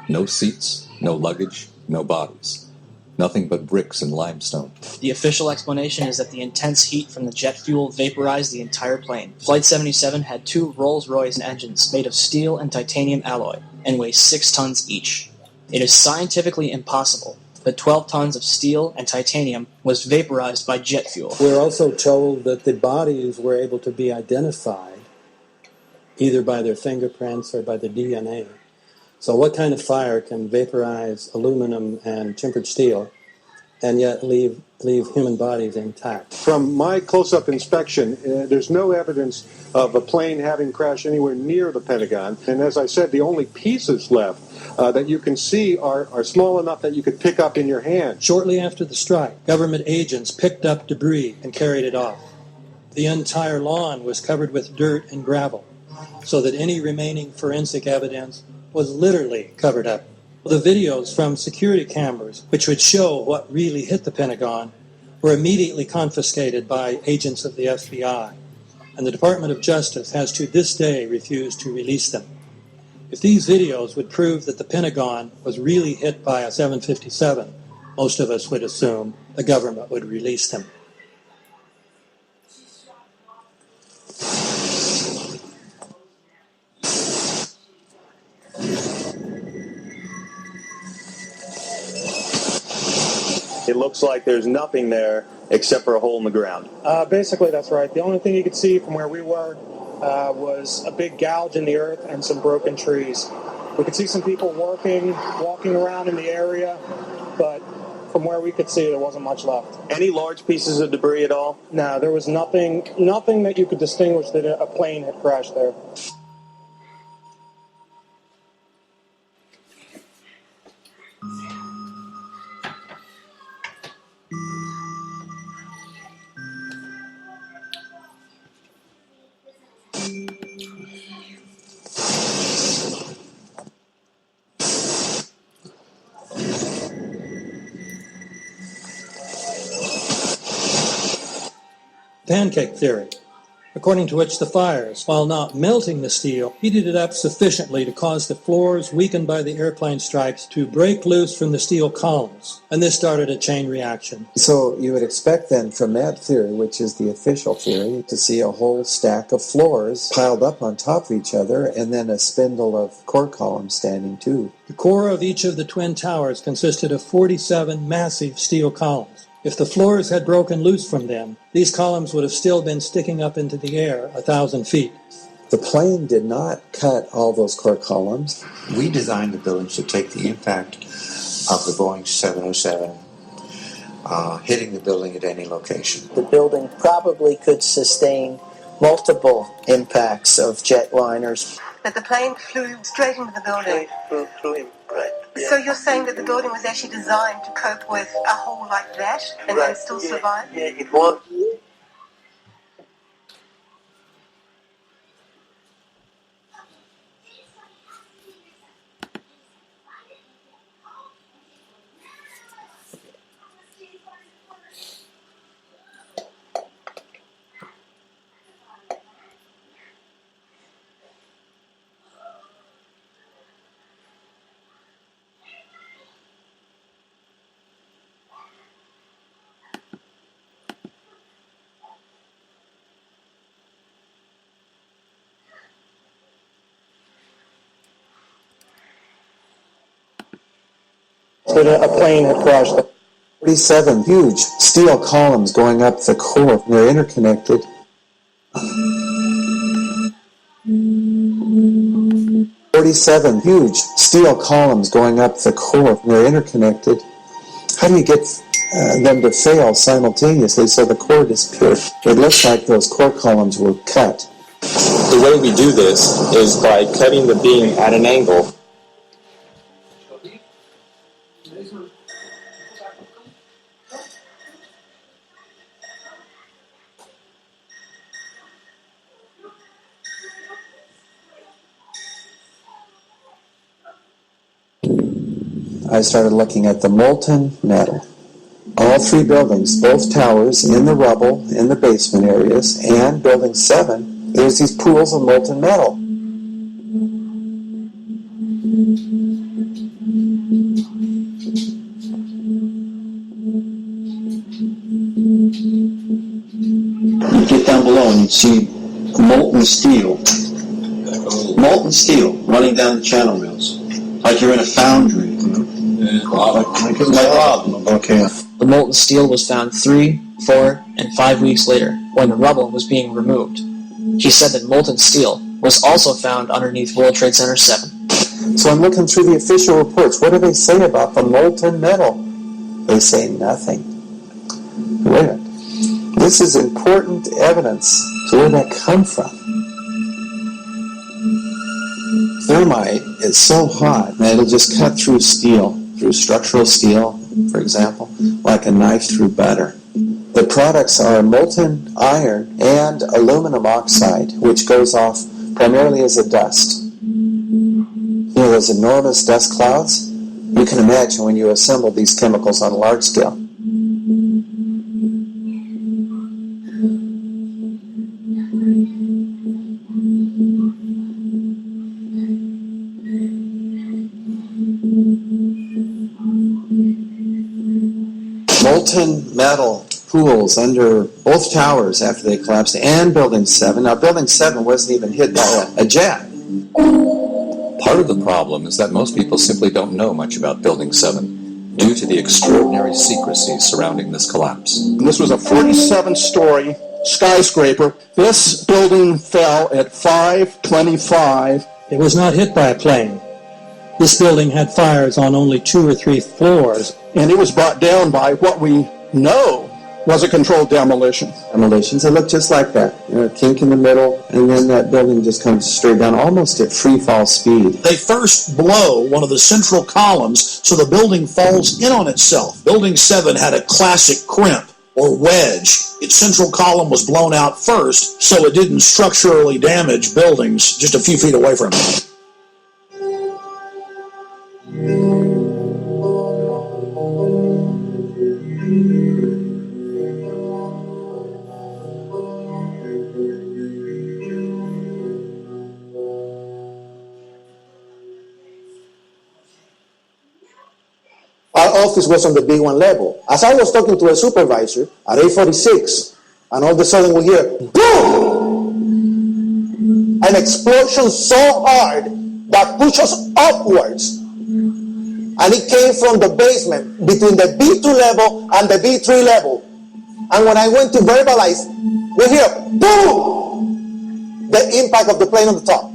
Speaker 1: No seats, no luggage, no bodies. Nothing but bricks and limestone.
Speaker 3: The official explanation is that the intense heat from the jet fuel vaporized the entire plane. Flight 77 had 2 Rolls-Royce engines made of steel and titanium alloy and weigh 6 tons each. It is scientifically impossible that 12 tons of steel and titanium was vaporized by jet fuel.
Speaker 6: We're also told that the bodies were able to be identified either by their fingerprints or by the DNA. So what kind of fire can vaporize aluminum and tempered steel and yet leave human bodies intact?
Speaker 4: From my close-up inspection, there's no evidence of a plane having crashed anywhere near the Pentagon. And as I said, the only pieces left that you can see are small enough that you could pick up in your hand.
Speaker 6: Shortly after the strike, government agents picked up debris and carried it off. The entire lawn was covered with dirt and gravel, so that any remaining forensic evidence was literally covered up. The videos from security cameras, which would show what really hit the Pentagon, were immediately confiscated by agents of the FBI, and the Department of Justice has to this day refused to release them. If these videos would prove that the Pentagon was really hit by a 757, most of us would assume the government would release them.
Speaker 24: It looks like there's nothing there except for a hole in the ground.
Speaker 10: Basically, that's right. The only thing you could see from where we were was a big gouge in the earth and some broken trees. We could see some people walking around in the area, but from where we could see, there wasn't much left.
Speaker 24: Any large pieces of debris at all?
Speaker 10: No, there was nothing that you could distinguish that a plane had crashed there.
Speaker 6: Pancake theory, according to which the fires, while not melting the steel, heated it up sufficiently to cause the floors weakened by the airplane strikes to break loose from the steel columns, and this started a chain reaction.
Speaker 25: So you would expect then from that theory, which is the official theory, to see a whole stack of floors piled up on top of each other and then a spindle of core columns standing too.
Speaker 6: The core of each of the twin towers consisted of 47 massive steel columns. If the floors had broken loose from them, these columns would have still been sticking up into the air 1,000 feet.
Speaker 25: The plane did not cut all those core columns.
Speaker 26: We designed the buildings to take the impact of the Boeing 707 hitting the building at any location.
Speaker 27: The building probably could sustain multiple impacts of jetliners.
Speaker 28: That the plane flew straight into the building.
Speaker 27: Flew in, right. Yeah.
Speaker 28: So you're saying that the building was actually designed to cope with a hole like that and then still survive?
Speaker 27: Yeah, it was.
Speaker 6: that a plane had crashed.
Speaker 25: 47 huge steel columns going up the core. They're interconnected. 47 huge steel columns going up the core. They're interconnected. How do you get them to fail simultaneously so the core disappears? It looks like those core columns were cut.
Speaker 2: The way we do this is by cutting the beam at an angle.
Speaker 25: I started looking at the molten metal. All three buildings, both towers, in the rubble, in the basement areas, and Building 7, there's these pools of molten metal.
Speaker 5: You get down below and you see molten steel running down the channel rails, like you're in a foundry.
Speaker 3: The molten steel was found 3, 4, and 5 weeks later, when the rubble was being removed. He said that molten steel was also found underneath World Trade Center 7.
Speaker 25: So I'm looking through the official reports. What do they say about the molten metal? They say nothing. Wait a minute. This is important evidence. So where did that come from? Thermite is so hot that it'll just cut through steel, through structural steel, for example, like a knife through butter. The products are molten iron and aluminum oxide, which goes off primarily as a dust. You know those enormous dust clouds? You can imagine when you assemble these chemicals on a large scale. Molten metal pools under both towers after they collapsed, and Building 7. Now, Building 7 wasn't even hit by a jet.
Speaker 1: Part of the problem is that most people simply don't know much about Building 7 due to the extraordinary secrecy surrounding this collapse.
Speaker 22: This was a 47-story skyscraper. This building fell at 5:25.
Speaker 6: It was not hit by a plane. This building had fires on only 2 or 3 floors.
Speaker 22: And it was brought down by what we know was a controlled demolition.
Speaker 25: Demolitions, they look just like that. You know, a kink in the middle, and then that building just comes straight down, almost at free fall speed.
Speaker 22: They first blow one of the central columns so the building falls in on itself. Building 7 had a classic crimp or wedge. Its central column was blown out first, so it didn't structurally damage buildings just a few feet away from it.
Speaker 10: Our office was on the B1 level. As I was talking to a supervisor at 8:46, and all of a sudden we hear, boom! An explosion so hard that pushed us upwards. And it came from the basement between the B2 level and the B3 level. And when I went to verbalize, we hear, boom! The impact of the plane on the top.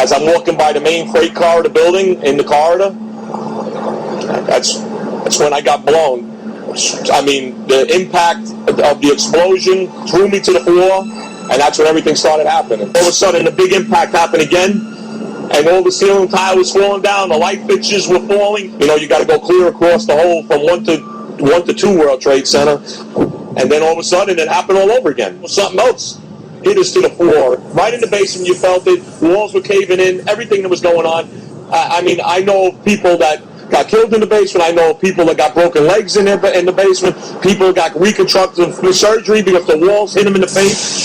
Speaker 7: As I'm walking by the main freight corridor building in the corridor, that's when I got blown. I mean, the impact of the explosion threw me to the floor, and that's when everything started happening. All of a sudden, the big impact happened again, and all the ceiling tile was falling down, the light fixtures were falling. You know, you got to go clear across the whole from 1 to 2 World Trade Center, and then all of a sudden, it happened all over again. Something else hit us to the floor. Right in the basement, you felt it. Walls were caving in, everything that was going on. I mean, I know people that got killed in the basement. I know people that got broken legs in the basement. People got reconstructive surgery because the walls hit them in the face.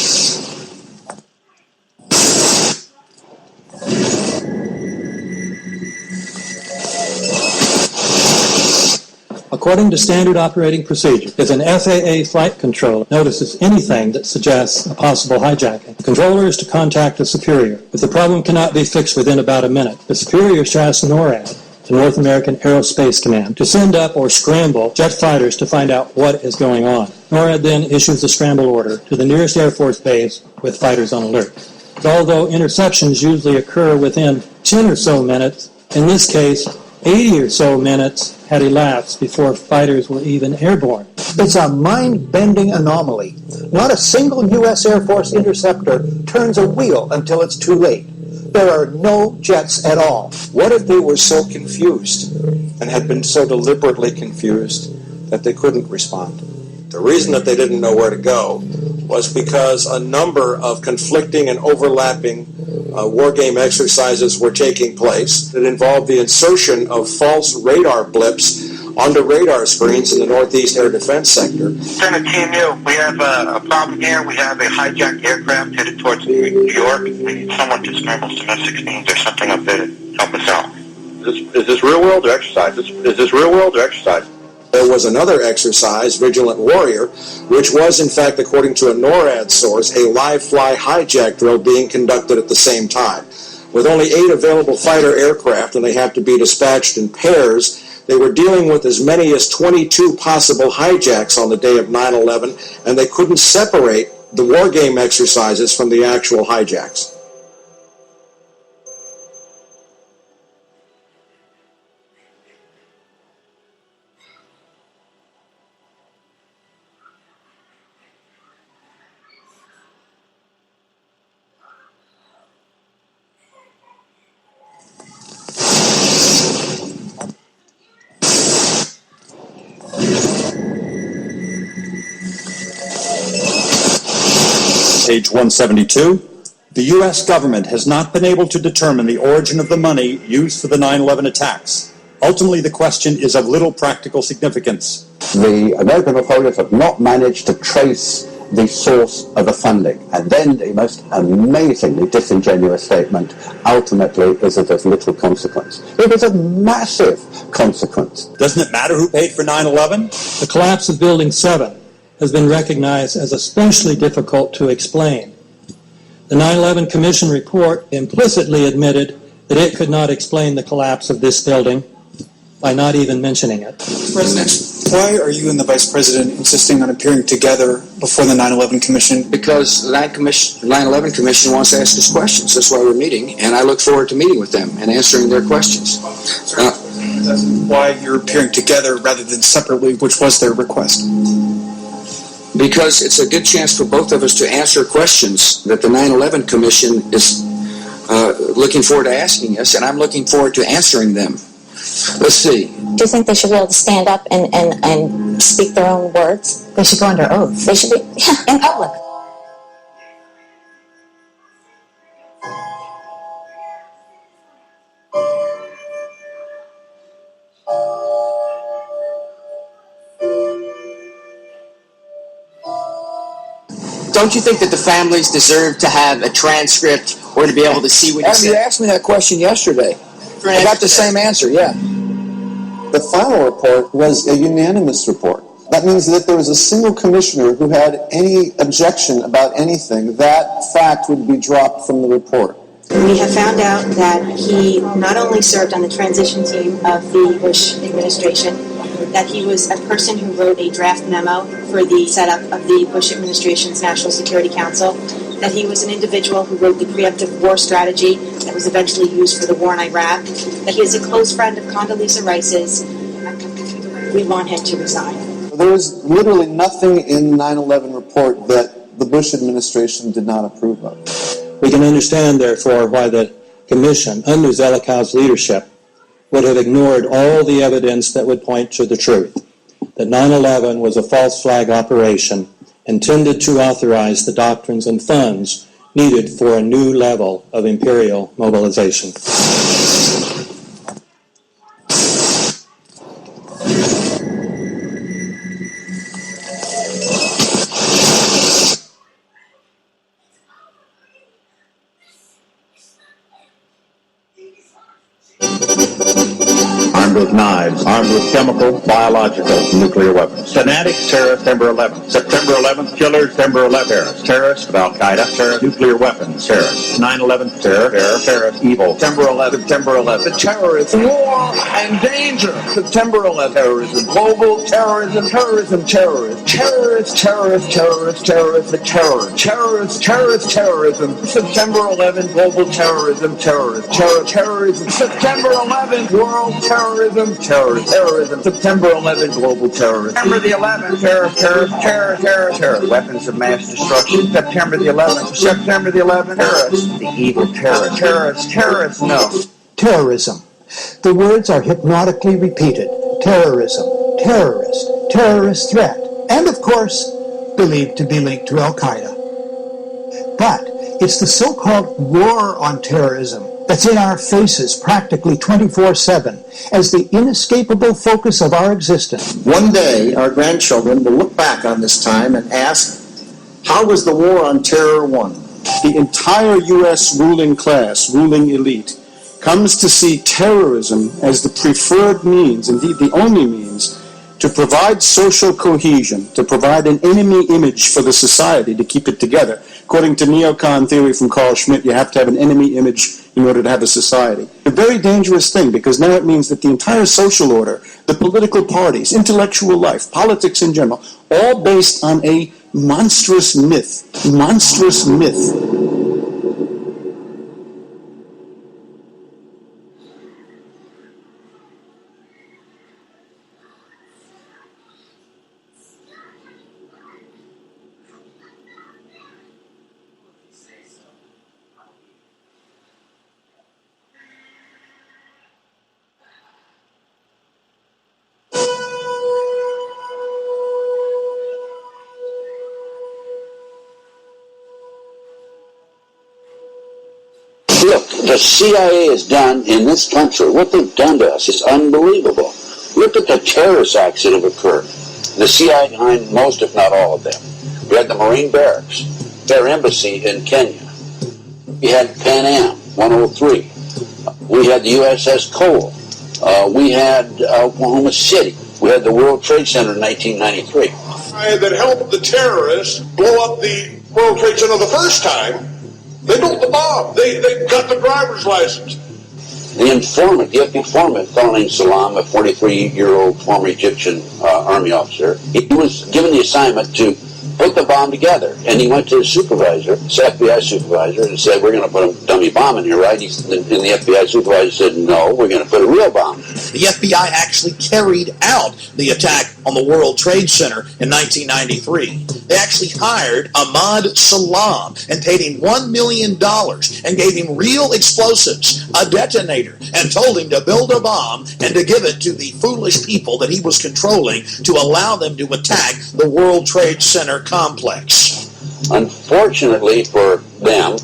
Speaker 6: According to standard operating procedure, if an FAA flight controller notices anything that suggests a possible hijacking, the controller is to contact a superior. If the problem cannot be fixed within about a minute, the superior is to ask NORAD to North American Aerospace Command to send up or scramble jet fighters to find out what is going on. NORAD then issues a scramble order to the nearest Air Force base with fighters on alert. Although interceptions usually occur within 10 or so minutes, in this case, 80 or so minutes had elapsed before fighters were even airborne.
Speaker 8: It's a mind-bending anomaly. Not a single U.S. Air Force interceptor turns a wheel until it's too late. There are no jets at all.
Speaker 26: What if they were so confused and had been so deliberately confused that they couldn't respond? The reason that they didn't know where to go was because a number of conflicting and overlapping war game exercises were taking place that involved the insertion of false radar blips onto radar screens in the Northeast Air Defense Sector.
Speaker 9: Lieutenant TMU, we have a problem here. We have a hijacked aircraft headed towards New York. We need someone to scramble some F-16s or something up there to help us out.
Speaker 24: Is this real world or exercise? Is this real world or exercise?
Speaker 26: There was another exercise, Vigilant Warrior, which was, in fact, according to a NORAD source, a live-fly hijack drill being conducted at the same time. With only 8 available fighter aircraft, and they have to be dispatched in pairs, they were dealing with as many as 22 possible hijacks on the day of 9/11, and they couldn't separate the war game exercises from the actual hijacks.
Speaker 11: Page 172. The U.S. government has not been able to determine the origin of the money used for the 9/11 attacks. Ultimately, the question is of little practical significance.
Speaker 20: The American authorities have not managed to trace the source of the funding. And then the most amazingly disingenuous statement ultimately is that there's little consequence. It was a massive consequence.
Speaker 11: Doesn't it matter who paid for 9/11?
Speaker 6: The collapse of Building 7 has been recognized as especially difficult to explain. The 9/11 Commission report implicitly admitted that it could not explain the collapse of this building by not even mentioning it.
Speaker 12: President, why are you and the Vice President insisting on appearing together before the 9/11 Commission?
Speaker 14: Because the 9/11 Commission wants to ask us questions. That's why we're meeting, and I look forward to meeting with them and answering their questions.
Speaker 12: That's why you're appearing together rather than separately, which was their request.
Speaker 14: Because it's a good chance for both of us to answer questions that the 9/11 Commission is looking forward to asking us, and I'm looking forward to answering them. Let's see.
Speaker 13: Do you think they should be able to stand up and speak their own words? They should go under oath. They should be in public.
Speaker 14: Don't you think that the families deserve to have a transcript or to be able to see what you said? You asked me that question yesterday. I got the same answer, yeah.
Speaker 25: The final report was a unanimous report. That means that if there was a single commissioner who had any objection about anything, that fact would be dropped from the report.
Speaker 21: We have found out that he not only served on the transition team of the Bush administration, that he was a person who wrote a draft memo for the setup of the Bush administration's National Security Council, that he was an individual who wrote the preemptive war strategy that was eventually used for the war in Iraq, that he is a close friend of Condoleezza Rice's. We want him to resign.
Speaker 25: There was literally nothing in the 9/11 report that the Bush administration did not approve of.
Speaker 6: We can understand, therefore, why the Commission, under Zelikow's leadership, would have ignored all the evidence that would point to the truth, that 9/11 was a false flag operation intended to authorize the doctrines and funds needed for a new level of imperial mobilization.
Speaker 4: with knives, armed with chemical, biological, nuclear weapons. Fanatics, terrorists, September 11th. September 11th, killers, September 11th, terrorists. Terrorists of Al-Qaeda, terrorists, nuclear weapons, terrorists. 9/11, terror, evil. September 11th, September 11th. The terrorists, war and danger. September 11th, terrorism, global terrorism, terrorism, terrorists. Terrorists, terrorists, terrorists, terrorists, the terror. Terrorists, terrorists, terrorism. September 11th, global terrorism, terrorists. Terrorism. September 11th, world terrorism, terrorism. September 11th, global terrorism. September the 11th, terror. Weapons of mass destruction. September the 11th, terrorists. The evil terrorists, no.
Speaker 8: Terrorism. The words are hypnotically repeated. Terrorism, terrorist, terrorist threat, and of course, believed to be linked to Al-Qaeda. But it's the so-called war on terrorism that's in our faces practically 24/7 as the inescapable focus of our existence.
Speaker 15: One day, our grandchildren will look back on this time and ask, how was the war on terror won?
Speaker 12: The entire U.S. ruling class, ruling elite, comes to see terrorism as the preferred means, indeed the only means, to provide social cohesion, to provide an enemy image for the society to keep it together. According to neocon theory from Carl Schmitt, you have to have an enemy image in order to have a society. A very dangerous thing, because now it means that the entire social order, the political parties, intellectual life, politics in general, all based on a monstrous myth. Monstrous myth.
Speaker 16: Look, the CIA has done in this country, what they've done to us is unbelievable. Look at the terrorist acts that have occurred. The CIA behind most, if not all of them. We had the Marine Barracks, their embassy in Kenya. We had Pan Am 103. We had the USS Cole. We had Oklahoma City. We had the World Trade Center in 1993.
Speaker 17: That helped the terrorists blow up the World Trade Center the first time. They built the bomb. They got the driver's license.
Speaker 16: The informant, the FBI informant, a fellow named Salam, a 43-year-old former Egyptian army officer, he was given the assignment to put the bomb together. And he went to his supervisor, his FBI supervisor, and said, we're going to put a dummy bomb in here, right? And the FBI supervisor said, no, we're going to put a real bomb.
Speaker 18: The FBI actually carried out the attack on the World Trade Center in 1993. They actually hired Ahmad Salam and paid him $1 million and gave him real explosives, a detonator, and told him to build a bomb and to give it to the foolish people that he was controlling to allow them to attack the World Trade Center complex.
Speaker 16: Unfortunately for them,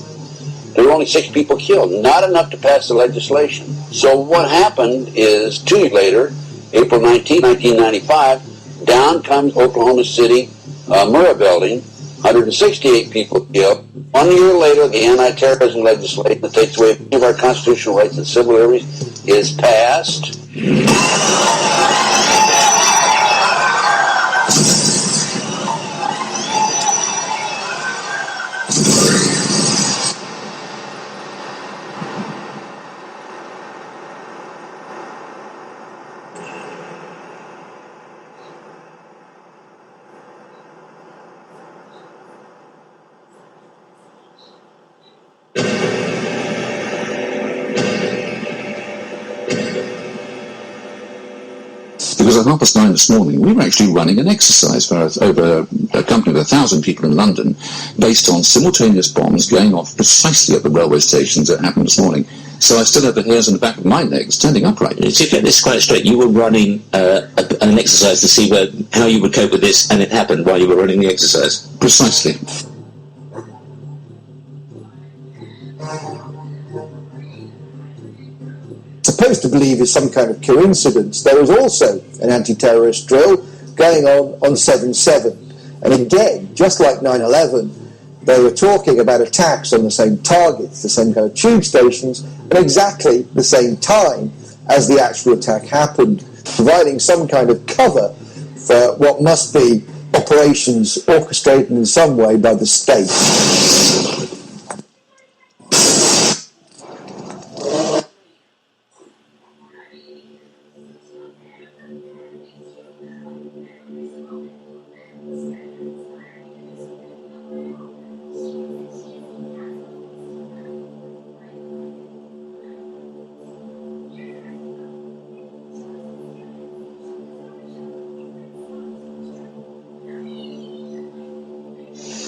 Speaker 16: there were only 6 people killed, not enough to pass the legislation. So what happened is 2 years later, April 19, 1995, down comes Oklahoma City Murrah building, 168 people killed. 1 year later, the anti-terrorism legislation that takes away many of our constitutional rights and civil liberties is passed.
Speaker 1: Because at 9:30 this morning, we were actually running an exercise for over a company of 1,000 people in London based on simultaneous bombs going off precisely at the railway stations that happened this morning. So I still have the hairs on the back of my neck standing upright.
Speaker 19: To get this quite straight, you were running an exercise to see how you would cope with this, and it happened while you were running the exercise?
Speaker 1: Precisely.
Speaker 23: Supposed to believe is some kind of coincidence. There was also an anti-terrorist drill going on 7/7. And again, just like 9/11, they were talking about attacks on the same targets, the same kind of tube stations, at exactly the same time. as the actual attack happened, providing some kind of cover for what must be operations orchestrated in some way by the state.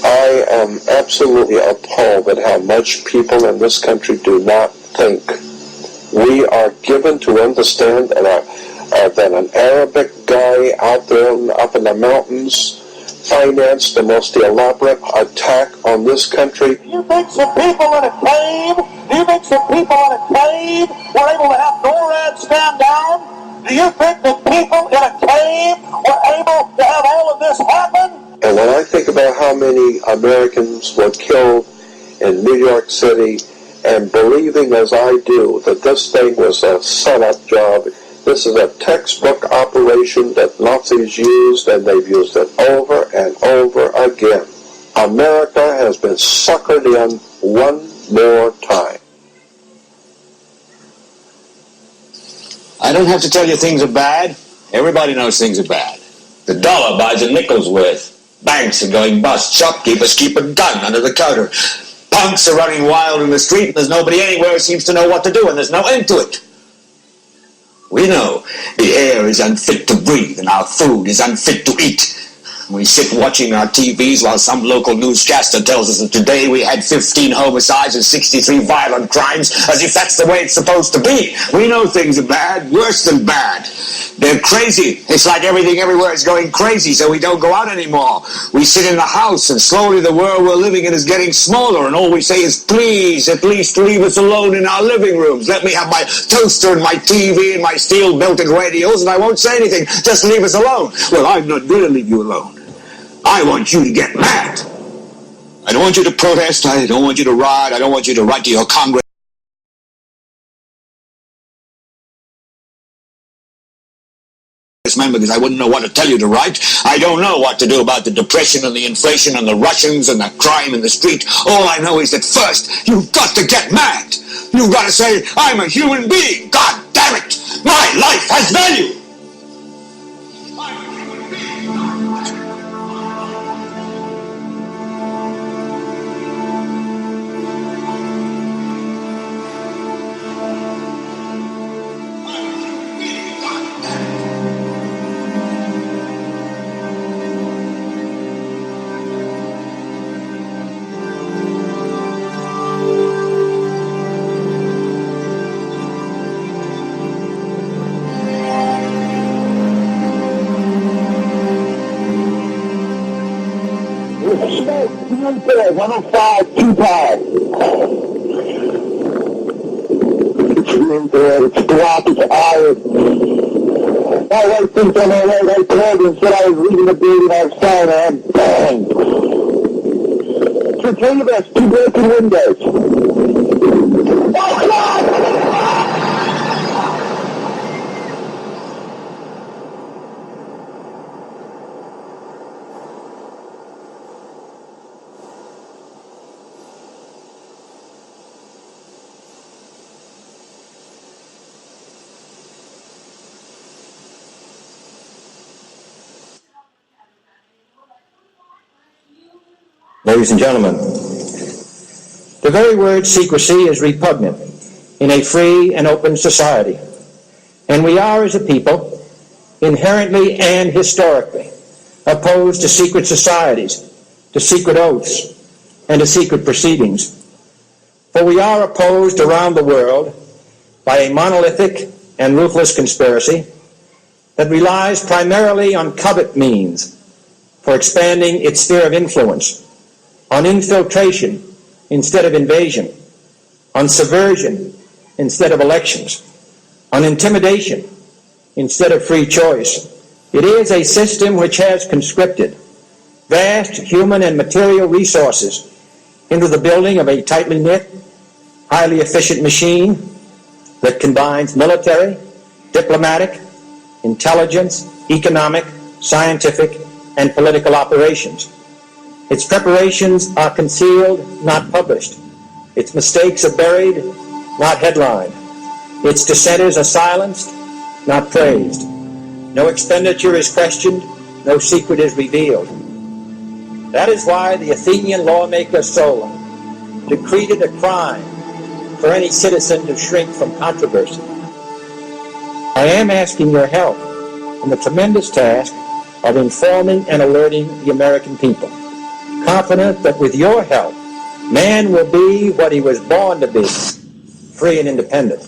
Speaker 2: I am absolutely appalled at how much people in this country do not think. We are given to understand that an Arabic guy out there up in the mountains financed the most elaborate attack on this country.
Speaker 3: You think some people in a cave? Do you think some people in a cave were able to have NORAD stand down? Do you think that people in a cave were able to have all of this happen?
Speaker 2: And when I think about how many Americans were killed in New York City, and believing as I do that this thing was a setup job, this is a textbook operation that Nazis used, and they've used it over and over again. America has been suckered in one more time.
Speaker 5: I don't have to tell you things are bad. Everybody knows things are bad. The dollar buys a nickel's worth. Banks are going bust. Shopkeepers keep a gun under the counter. Punks are running wild in the street, and there's nobody anywhere who seems to know what to do, and there's no end to it. We know the air is unfit to breathe, and our food is unfit to eat. We sit watching our TVs while some local newscaster tells us that today we had 15 homicides and 63 violent crimes, as if that's the way it's supposed to be. We know things are bad, worse than bad. They're crazy. It's like everything everywhere is going crazy, so we don't go out anymore. We sit in the house, and slowly the world we're living in is getting smaller, and all we say is, please, at least leave us alone in our living rooms. Let me have my toaster and my TV and my steel-belted radios, and I won't say anything. Just leave us alone. Well, I'm not going to leave you alone. I want you to get mad. I don't want you to protest. I don't want you to riot. I don't want you to write to your Congress. Because I wouldn't know what to tell you to write. I don't know what to do about the depression and the inflation and the Russians and the crime in the street. All I know is that first, you've got to get mad. You've got to say, I'm a human being. God damn it. My life has value.
Speaker 3: Smoke, 105, 2 pounds. It's black, it's iron. My wife thinks I'm alright. I called and said I was reading the baby and I was fine, and bang. So tell you that's 2 broken windows. Oh, God!
Speaker 7: Ladies and gentlemen, the very word secrecy is repugnant in a free and open society, and we are, as a people, inherently and historically opposed to secret societies, to secret oaths, and to secret proceedings. For we are opposed around the world by a monolithic and ruthless conspiracy that relies primarily on covert means for expanding its sphere of influence, on infiltration instead of invasion, on subversion instead of elections, on intimidation instead of free choice. It is a system which has conscripted vast human and material resources into the building of a tightly knit, highly efficient machine that combines military, diplomatic, intelligence, economic, scientific, and political operations. Its preparations are concealed, not published. Its mistakes are buried, not headlined. Its dissenters are silenced, not praised. No expenditure is questioned, no secret is revealed. That is why the Athenian lawmaker Solon decreed it a crime for any citizen to shrink from controversy. I am asking your help in the tremendous task of informing and alerting the American people, confident that with your help, man will be what he was born to be, free and independent.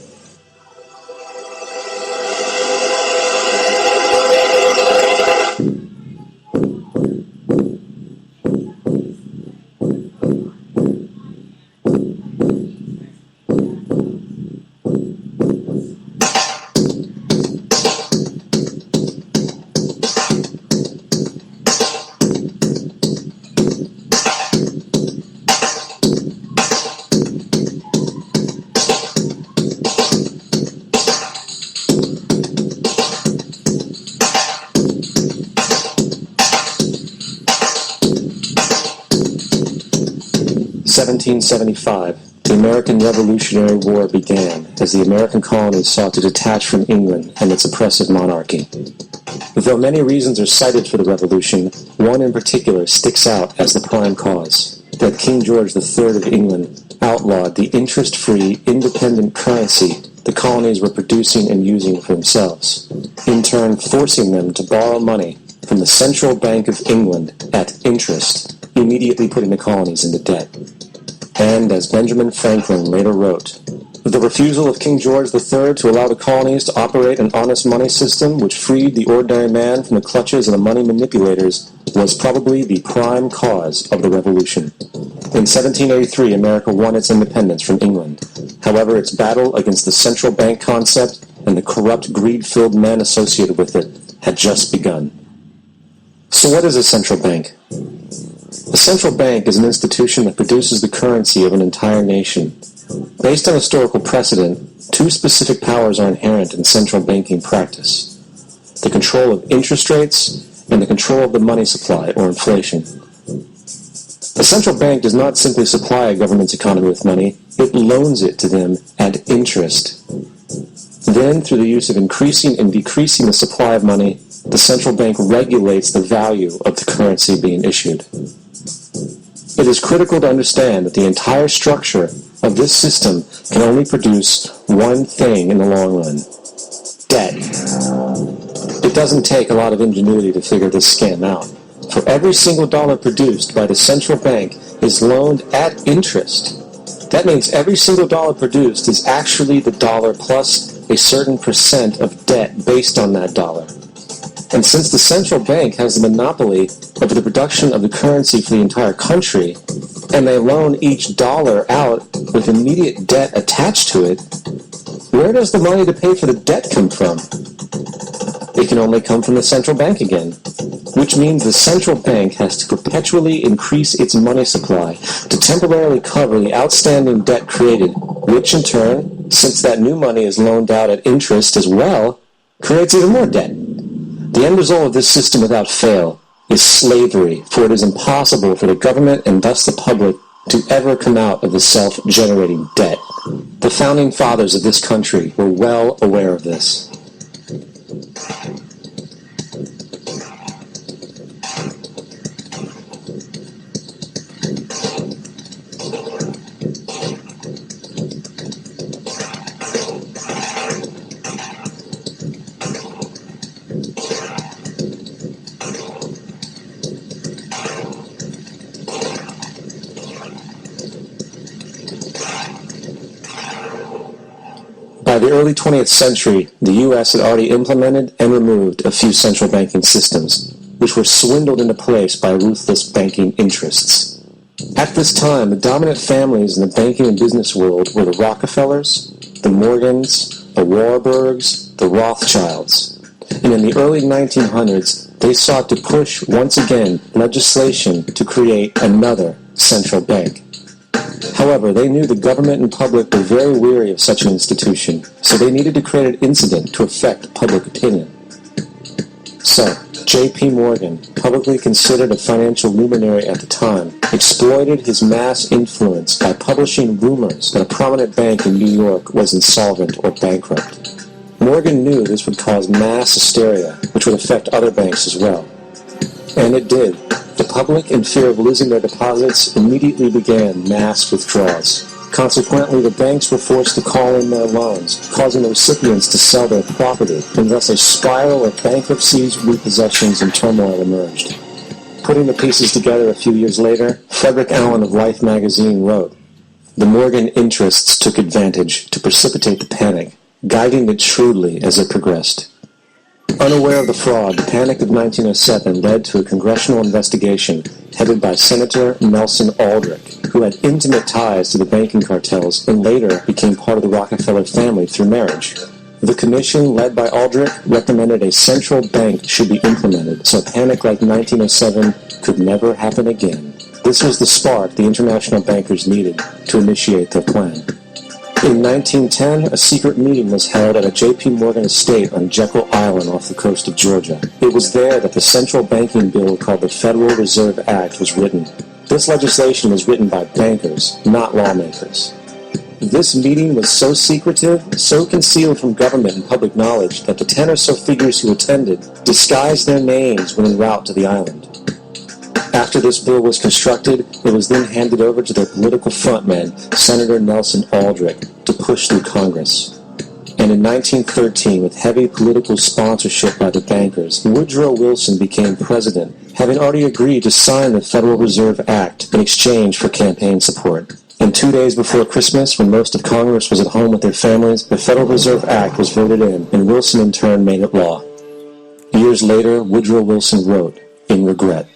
Speaker 9: In 1775, the American Revolutionary War began as the American colonies sought to detach from England and its oppressive monarchy. Though many reasons are cited for the revolution, one in particular sticks out as the prime cause, that King George III of England outlawed the interest-free, independent currency the colonies were producing and using for themselves, in turn forcing them to borrow money from the Central Bank of England at interest, immediately putting the colonies into debt. And, as Benjamin Franklin later wrote, the refusal of King George III to allow the colonies to operate an honest money system which freed the ordinary man from the clutches of the money manipulators was probably the prime cause of the revolution. In 1783, America won its independence from England. However, its battle against the central bank concept and the corrupt, greed-filled men associated with it had just begun. So what is a central bank? A central bank is an institution that produces the currency of an entire nation. Based on historical precedent, two specific powers are inherent in central banking practice: the control of interest rates and the control of the money supply, or inflation. A central bank does not simply supply a government's economy with money, it loans it to them at interest. Then, through the use of increasing and decreasing the supply of money, the central bank regulates the value of the currency being issued. It is critical to understand that the entire structure of this system can only produce one thing in the long run: debt. It doesn't take a lot of ingenuity to figure this scam out. For every single dollar produced by the central bank is loaned at interest. That means every single dollar produced is actually the dollar plus a certain percent of debt based on that dollar. And since the central bank has the monopoly over the production of the currency for the entire country, and they loan each dollar out with immediate debt attached to it, where does the money to pay for the debt come from? It can only come from the central bank again, which means the central bank has to perpetually increase its money supply to temporarily cover the outstanding debt created, which in turn, since that new money is loaned out at interest as well, creates even more debt. The end result of this system without fail is slavery, for it is impossible for the government and thus the public to ever come out of the self-generating debt. The founding fathers of this country were well aware of this. By the early 20th century, the U.S. had already implemented and removed a few central banking systems, which were swindled into place by ruthless banking interests. At this time, the dominant families in the banking and business world were the Rockefellers, the Morgans, the Warburgs, the Rothschilds. And in the early 1900s, they sought to push, once again, legislation to create another central bank. However, they knew the government and public were very weary of such an institution, so they needed to create an incident to affect public opinion. So, J.P. Morgan, publicly considered a financial luminary at the time, exploited his mass influence by publishing rumors that a prominent bank in New York was insolvent or bankrupt. Morgan knew this would cause mass hysteria, which would affect other banks as well. And it did. The public, in fear of losing their deposits, immediately began mass withdrawals. Consequently, the banks were forced to call in their loans, causing the recipients to sell their property, and thus a spiral of bankruptcies, repossessions, and turmoil emerged. Putting the pieces together a few years later, Frederick Allen of Life magazine wrote, "The Morgan interests took advantage to precipitate the panic, guiding it shrewdly as it progressed." Unaware of the fraud, the Panic of 1907 led to a congressional investigation headed by Senator Nelson Aldrich, who had intimate ties to the banking cartels and later became part of the Rockefeller family through marriage. The commission, led by Aldrich, recommended a central bank should be implemented so a panic like 1907 could never happen again. This was the spark the international bankers needed to initiate their plan. In 1910, a secret meeting was held at a J.P. Morgan estate on Jekyll Island off the coast of Georgia. It was there that the central banking bill called the Federal Reserve Act was written. This legislation was written by bankers, not lawmakers. This meeting was so secretive, so concealed from government and public knowledge that the 10 or so figures who attended disguised their names when en route to the island. After this bill was constructed, it was then handed over to their political frontman, Senator Nelson Aldrich, to push through Congress. And in 1913, with heavy political sponsorship by the bankers, Woodrow Wilson became president, having already agreed to sign the Federal Reserve Act in exchange for campaign support. And 2 days before Christmas, when most of Congress was at home with their families, the Federal Reserve Act was voted in, and Wilson in turn made it law. Years later, Woodrow Wilson wrote, in regret,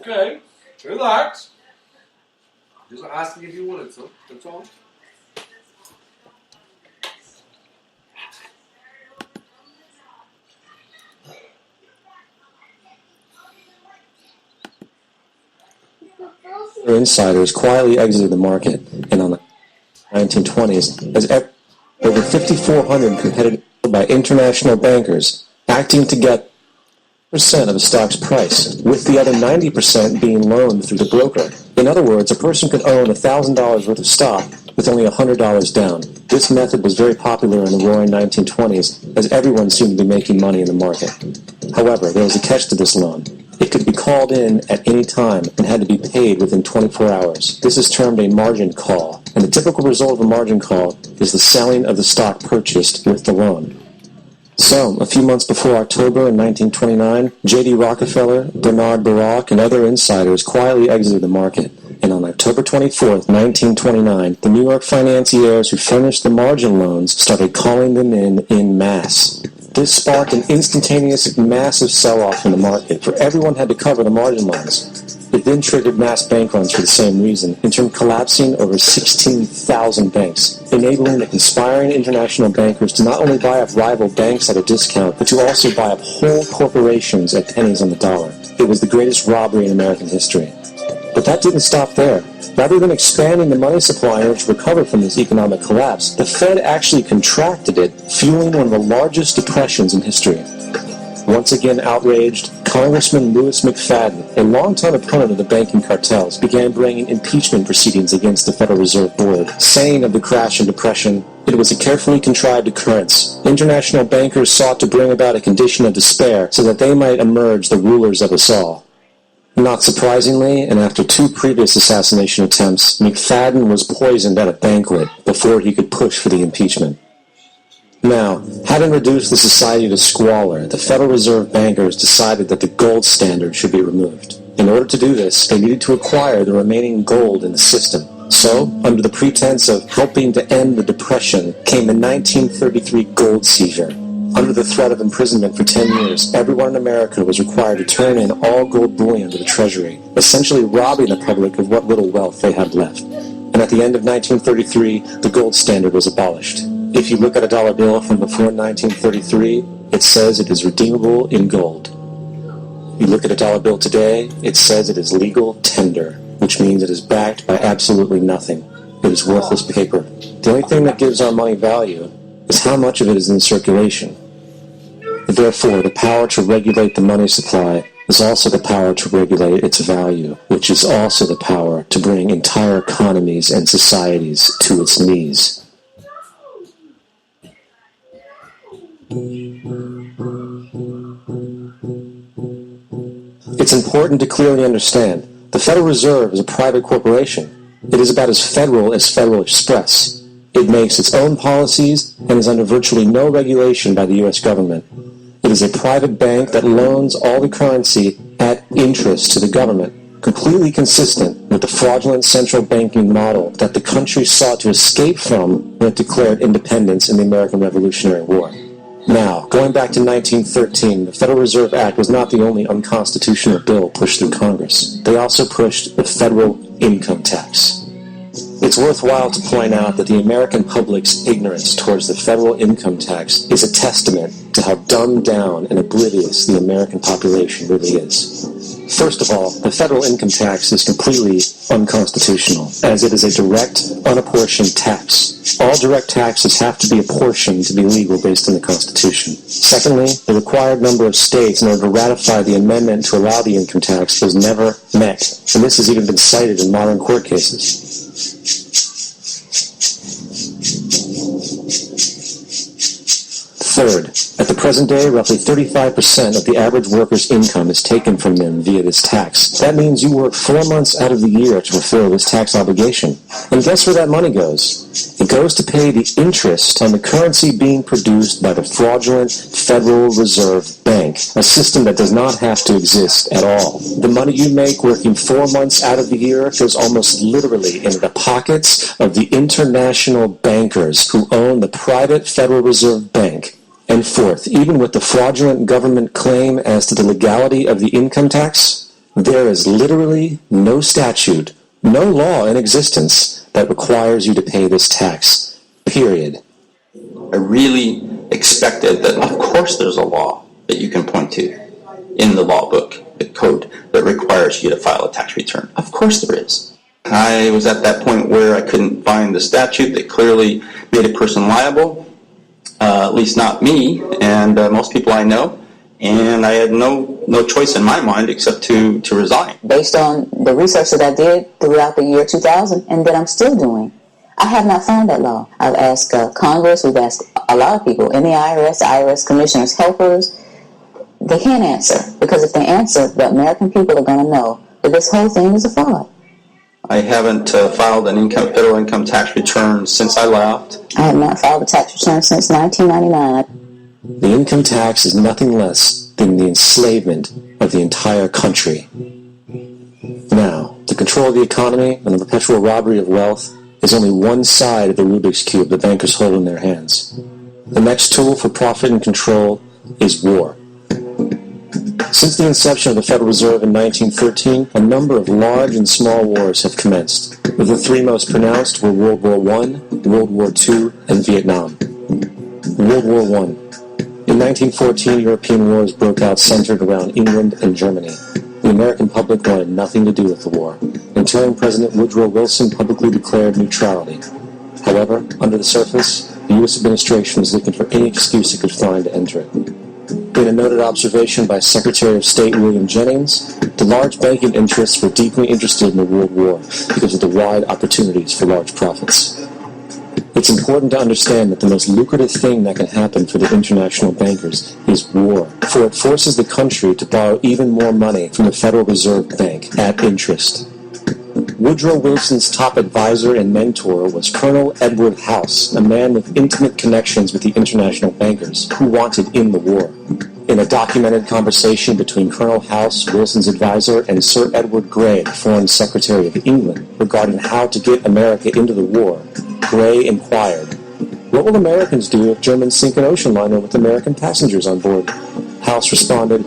Speaker 10: Okay, relax. Just asking if you wanted some, that's all.
Speaker 9: Insiders quietly exited the market, and on the 1920s, as over 5,400 competitors by international bankers acting to get percent of a stock's price, with the other 90% being loaned through the broker. In other words, a person could own $1,000 worth of stock with only $100 down. This method was very popular in the roaring 1920s, as everyone seemed to be making money in the market. However, there was a catch to this loan. It could be called in at any time and had to be paid within 24 hours. This is termed a margin call, and the typical result of a margin call is the selling of the stock purchased with the loan. So, a few months before October in 1929, J.D. Rockefeller, Bernard Baruch, and other insiders quietly exited the market. And on October 24, 1929, the New York financiers who furnished the margin loans started calling them in masse. This sparked an instantaneous, massive sell-off in the market, for everyone had to cover the margin loans. It then triggered mass bank runs for the same reason, in turn collapsing over 16,000 banks, enabling the conspiring international bankers to not only buy up rival banks at a discount, but to also buy up whole corporations at pennies on the dollar. It was the greatest robbery in American history. But that didn't stop there. Rather than expanding the money supply in order to recover from this economic collapse, the Fed actually contracted it, fueling one of the largest depressions in history. Once again outraged, Congressman Louis McFadden, a longtime opponent of the banking cartels, began bringing impeachment proceedings against the Federal Reserve Board, saying of the crash and depression, it was a carefully contrived occurrence. International bankers sought to bring about a condition of despair so that they might emerge the rulers of us all. Not surprisingly, and after 2 previous assassination attempts, McFadden was poisoned at a banquet before he could push for the impeachment. Now, having reduced the society to squalor, the Federal Reserve bankers decided that the gold standard should be removed. In order to do this, they needed to acquire the remaining gold in the system. So, under the pretense of helping to end the Depression, came the 1933 gold seizure. Under the threat of imprisonment for 10 years, everyone in America was required to turn in all gold bullion to the Treasury, essentially robbing the public of what little wealth they had left. And at the end of 1933, the gold standard was abolished. If you look at a dollar bill from before 1933, it says it is redeemable in gold. You look at a dollar bill today, it says it is legal tender, which means it is backed by absolutely nothing. It is worthless paper. The only thing that gives our money value is how much of it is in circulation. Therefore, the power to regulate the money supply is also the power to regulate its value, which is also the power to bring entire economies and societies to its knees. It's important to clearly understand the Federal Reserve is a private corporation. It is about as Federal Express. It makes its own policies and is under virtually no regulation by the U.S. government. It is a private bank that loans all the currency at interest to the government, completely consistent with the fraudulent central banking model that the country sought to escape from when it declared independence in the American Revolutionary War. Now, going back to 1913, the Federal Reserve Act was not the only unconstitutional bill pushed through Congress. They also pushed the federal income tax. It's worthwhile to point out that the American public's ignorance towards the federal income tax is a testament to how dumbed down and oblivious the American population really is. First of all, the federal income tax is completely unconstitutional, as it is a direct, unapportioned tax. All direct taxes have to be apportioned to be legal based on the Constitution. Secondly, the required number of states in order to ratify the amendment to allow the income tax was never met, and this has even been cited in modern court cases. Third, at the present day, roughly 35% of the average worker's income is taken from them via this tax. That means you work 4 months out of the year to fulfill this tax obligation. And guess where that money goes? It goes to pay the interest on the currency being produced by the fraudulent Federal Reserve Bank, a system that does not have to exist at all. The money you make working 4 months out of the year goes almost literally into the pockets of the international bankers who own the private Federal Reserve Bank. And fourth, even with the fraudulent government claim as to the legality of the income tax, there is literally no statute, no law in existence that requires you to pay this tax. Period.
Speaker 11: I really expected that, of course, there's a law that you can point to in the law book, the code, that requires you to file a tax return. Of course there is. I was at that point where I couldn't find the statute that clearly made a person liable. At least not me, and most people I know, and I had no choice in my mind except to resign.
Speaker 13: Based on the research that I did throughout the year 2000, and that I'm still doing, I have not found that law. I've asked Congress, we've asked a lot of people in the IRS commissioners, helpers. They can't answer, because if they answer, the American people are going to know that this whole thing is a fraud.
Speaker 11: I haven't filed an federal income tax return since I left.
Speaker 13: I have not filed a tax return since 1999.
Speaker 9: The income tax is nothing less than the enslavement of the entire country. Now, the control of the economy and the perpetual robbery of wealth is only one side of the Rubik's Cube the bankers hold in their hands. The next tool for profit and control is war. Since the inception of the Federal Reserve in 1913, a number of large and small wars have commenced. The three most pronounced were World War I, World War II, and Vietnam. World War I. In 1914, European wars broke out centered around England and Germany. The American public wanted nothing to do with the war, until President Woodrow Wilson publicly declared neutrality. However, under the surface, the U.S. administration was looking for any excuse it could find to enter it. In a noted observation by Secretary of State William Jennings, the large banking interests were deeply interested in the World War because of the wide opportunities for large profits. It's important to understand that the most lucrative thing that can happen for the international bankers is war, for it forces the country to borrow even more money from the Federal Reserve Bank at interest. Woodrow Wilson's top advisor and mentor was Colonel Edward House, a man with intimate connections with the international bankers who wanted in the war. In a documented conversation between Colonel House, Wilson's advisor, and Sir Edward Grey, the Foreign Secretary of England, regarding how to get America into the war, Grey inquired, What will Americans do if Germans sink an ocean liner with American passengers on board? House responded,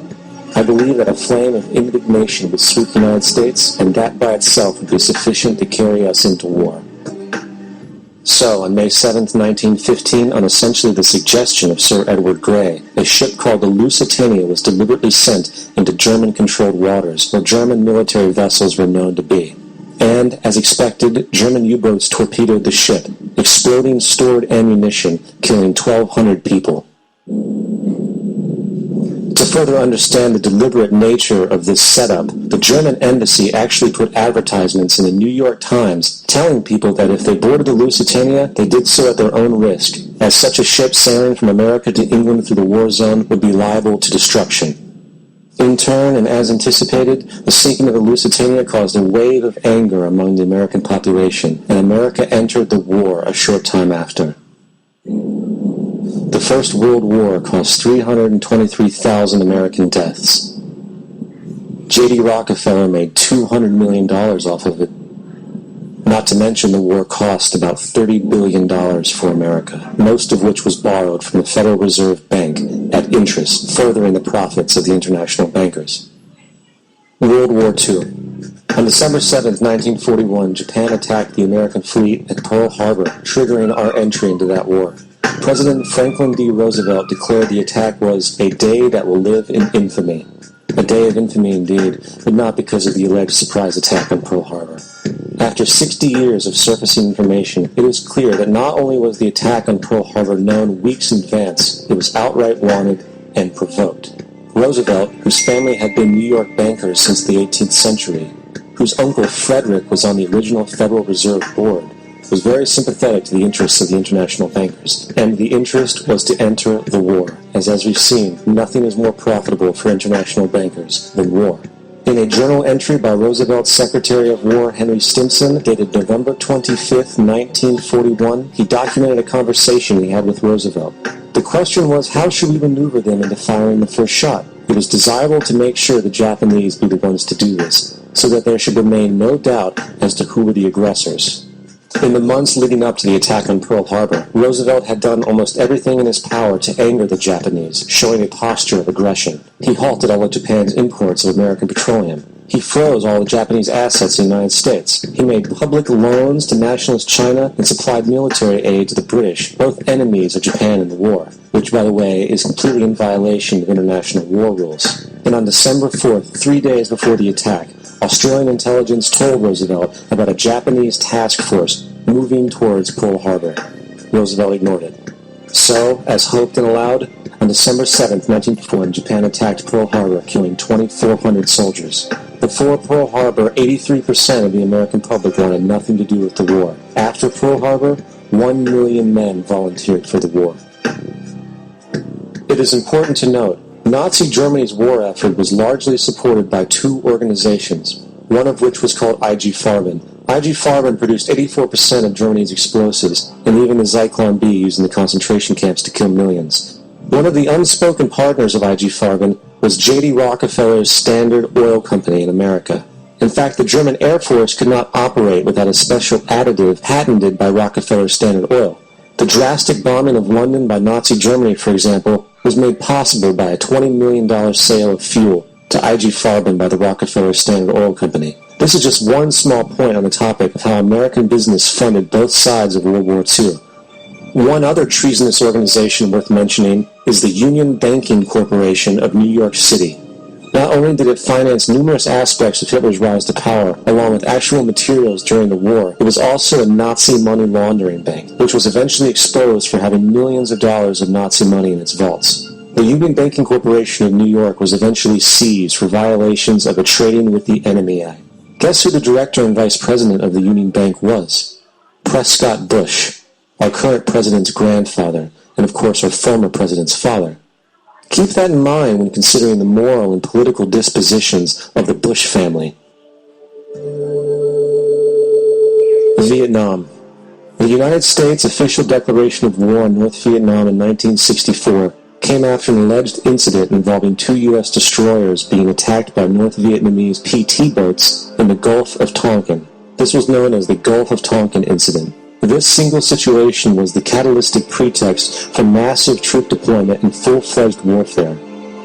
Speaker 9: I believe that a flame of indignation would sweep the United States, and that by itself would be sufficient to carry us into war. So, on May 7, 1915, on essentially the suggestion of Sir Edward Grey, a ship called the Lusitania was deliberately sent into German-controlled waters, where German military vessels were known to be. And, as expected, German U-boats torpedoed the ship, exploding stored ammunition, killing 1,200 people. To further understand the deliberate nature of this setup, the German embassy actually put advertisements in the New York Times telling people that if they boarded the Lusitania, they did so at their own risk, as such a ship sailing from America to England through the war zone would be liable to destruction. In turn, and as anticipated, the sinking of the Lusitania caused a wave of anger among the American population, and America entered the war a short time after. The First World War cost 323,000 American deaths. J.D. Rockefeller made $200 million off of it. Not to mention the war cost about $30 billion for America, most of which was borrowed from the Federal Reserve Bank at interest, furthering the profits of the international bankers. World War II. On December 7, 1941, Japan attacked the American fleet at Pearl Harbor, triggering our entry into that war. President Franklin D. Roosevelt declared the attack was a day that will live in infamy. A day of infamy indeed, but not because of the alleged surprise attack on Pearl Harbor. After 60 years of surfacing information, it is clear that not only was the attack on Pearl Harbor known weeks in advance, it was outright wanted and provoked. Roosevelt, whose family had been New York bankers since the 18th century, whose uncle Frederick was on the original Federal Reserve Board, was very sympathetic to the interests of the international bankers, and the interest was to enter the war, as we've seen, nothing is more profitable for international bankers than war. In a journal entry by Roosevelt's Secretary of War Henry Stimson, dated November 25, 1941, he documented a conversation he had with Roosevelt. The question was, how should we maneuver them into firing the first shot? It was desirable to make sure the Japanese be the ones to do this, so that there should remain no doubt as to who were the aggressors. In the months leading up to the attack on Pearl Harbor, Roosevelt had done almost everything in his power to anger the Japanese, showing a posture of aggression. He halted all of Japan's imports of American petroleum. He froze all the Japanese assets in the United States. He made public loans to nationalist China and supplied military aid to the British, both enemies of Japan in the war, which, by the way, is completely in violation of international war rules. And on December 4th, 3 days before the attack, Australian intelligence told Roosevelt about a Japanese task force moving towards Pearl Harbor. Roosevelt ignored it. So, as hoped and allowed, on December 7, 1941, Japan attacked Pearl Harbor, killing 2,400 soldiers. Before Pearl Harbor, 83% of the American public wanted nothing to do with the war. After Pearl Harbor, 1 million men volunteered for the war. It is important to note, Nazi Germany's war effort was largely supported by two organizations, one of which was called IG Farben. IG Farben produced 84% of Germany's explosives, and even the Zyklon B used in the concentration camps to kill millions. One of the unspoken partners of IG Farben was J.D. Rockefeller's Standard Oil Company in America. In fact, the German Air Force could not operate without a special additive patented by Rockefeller's Standard Oil. The drastic bombing of London by Nazi Germany, for example, was made possible by a $20 million sale of fuel to IG Farben by the Rockefeller Standard Oil Company. This is just one small point on the topic of how American business funded both sides of World War II. One other treasonous organization worth mentioning is the Union Banking Corporation of New York City. Not only did it finance numerous aspects of Hitler's rise to power, along with actual materials during the war, it was also a Nazi money laundering bank, which was eventually exposed for having millions of dollars of Nazi money in its vaults. The Union Banking Corporation of New York was eventually seized for violations of a Trading with the Enemy Act. Guess who the director and vice president of the Union Bank was? Prescott Bush, our current president's grandfather, and of course our former president's father. Keep that in mind when considering the moral and political dispositions of the Bush family. Vietnam. The United States' official declaration of war on North Vietnam in 1964 came after an alleged incident involving two U.S. destroyers being attacked by North Vietnamese PT boats in the Gulf of Tonkin. This was known as the Gulf of Tonkin Incident. This single situation was the catalytic pretext for massive troop deployment and full-fledged warfare.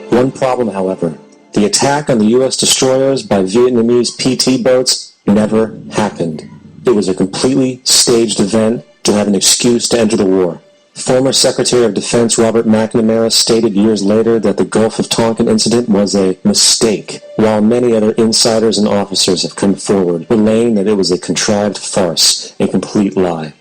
Speaker 9: One problem, however, the attack on the U.S. destroyers by Vietnamese PT boats never happened. It was a completely staged event to have an excuse to enter the war. Former Secretary of Defense Robert McNamara stated years later that the Gulf of Tonkin incident was a mistake, while many other insiders and officers have come forward, relaying that it was a contrived farce, a complete lie.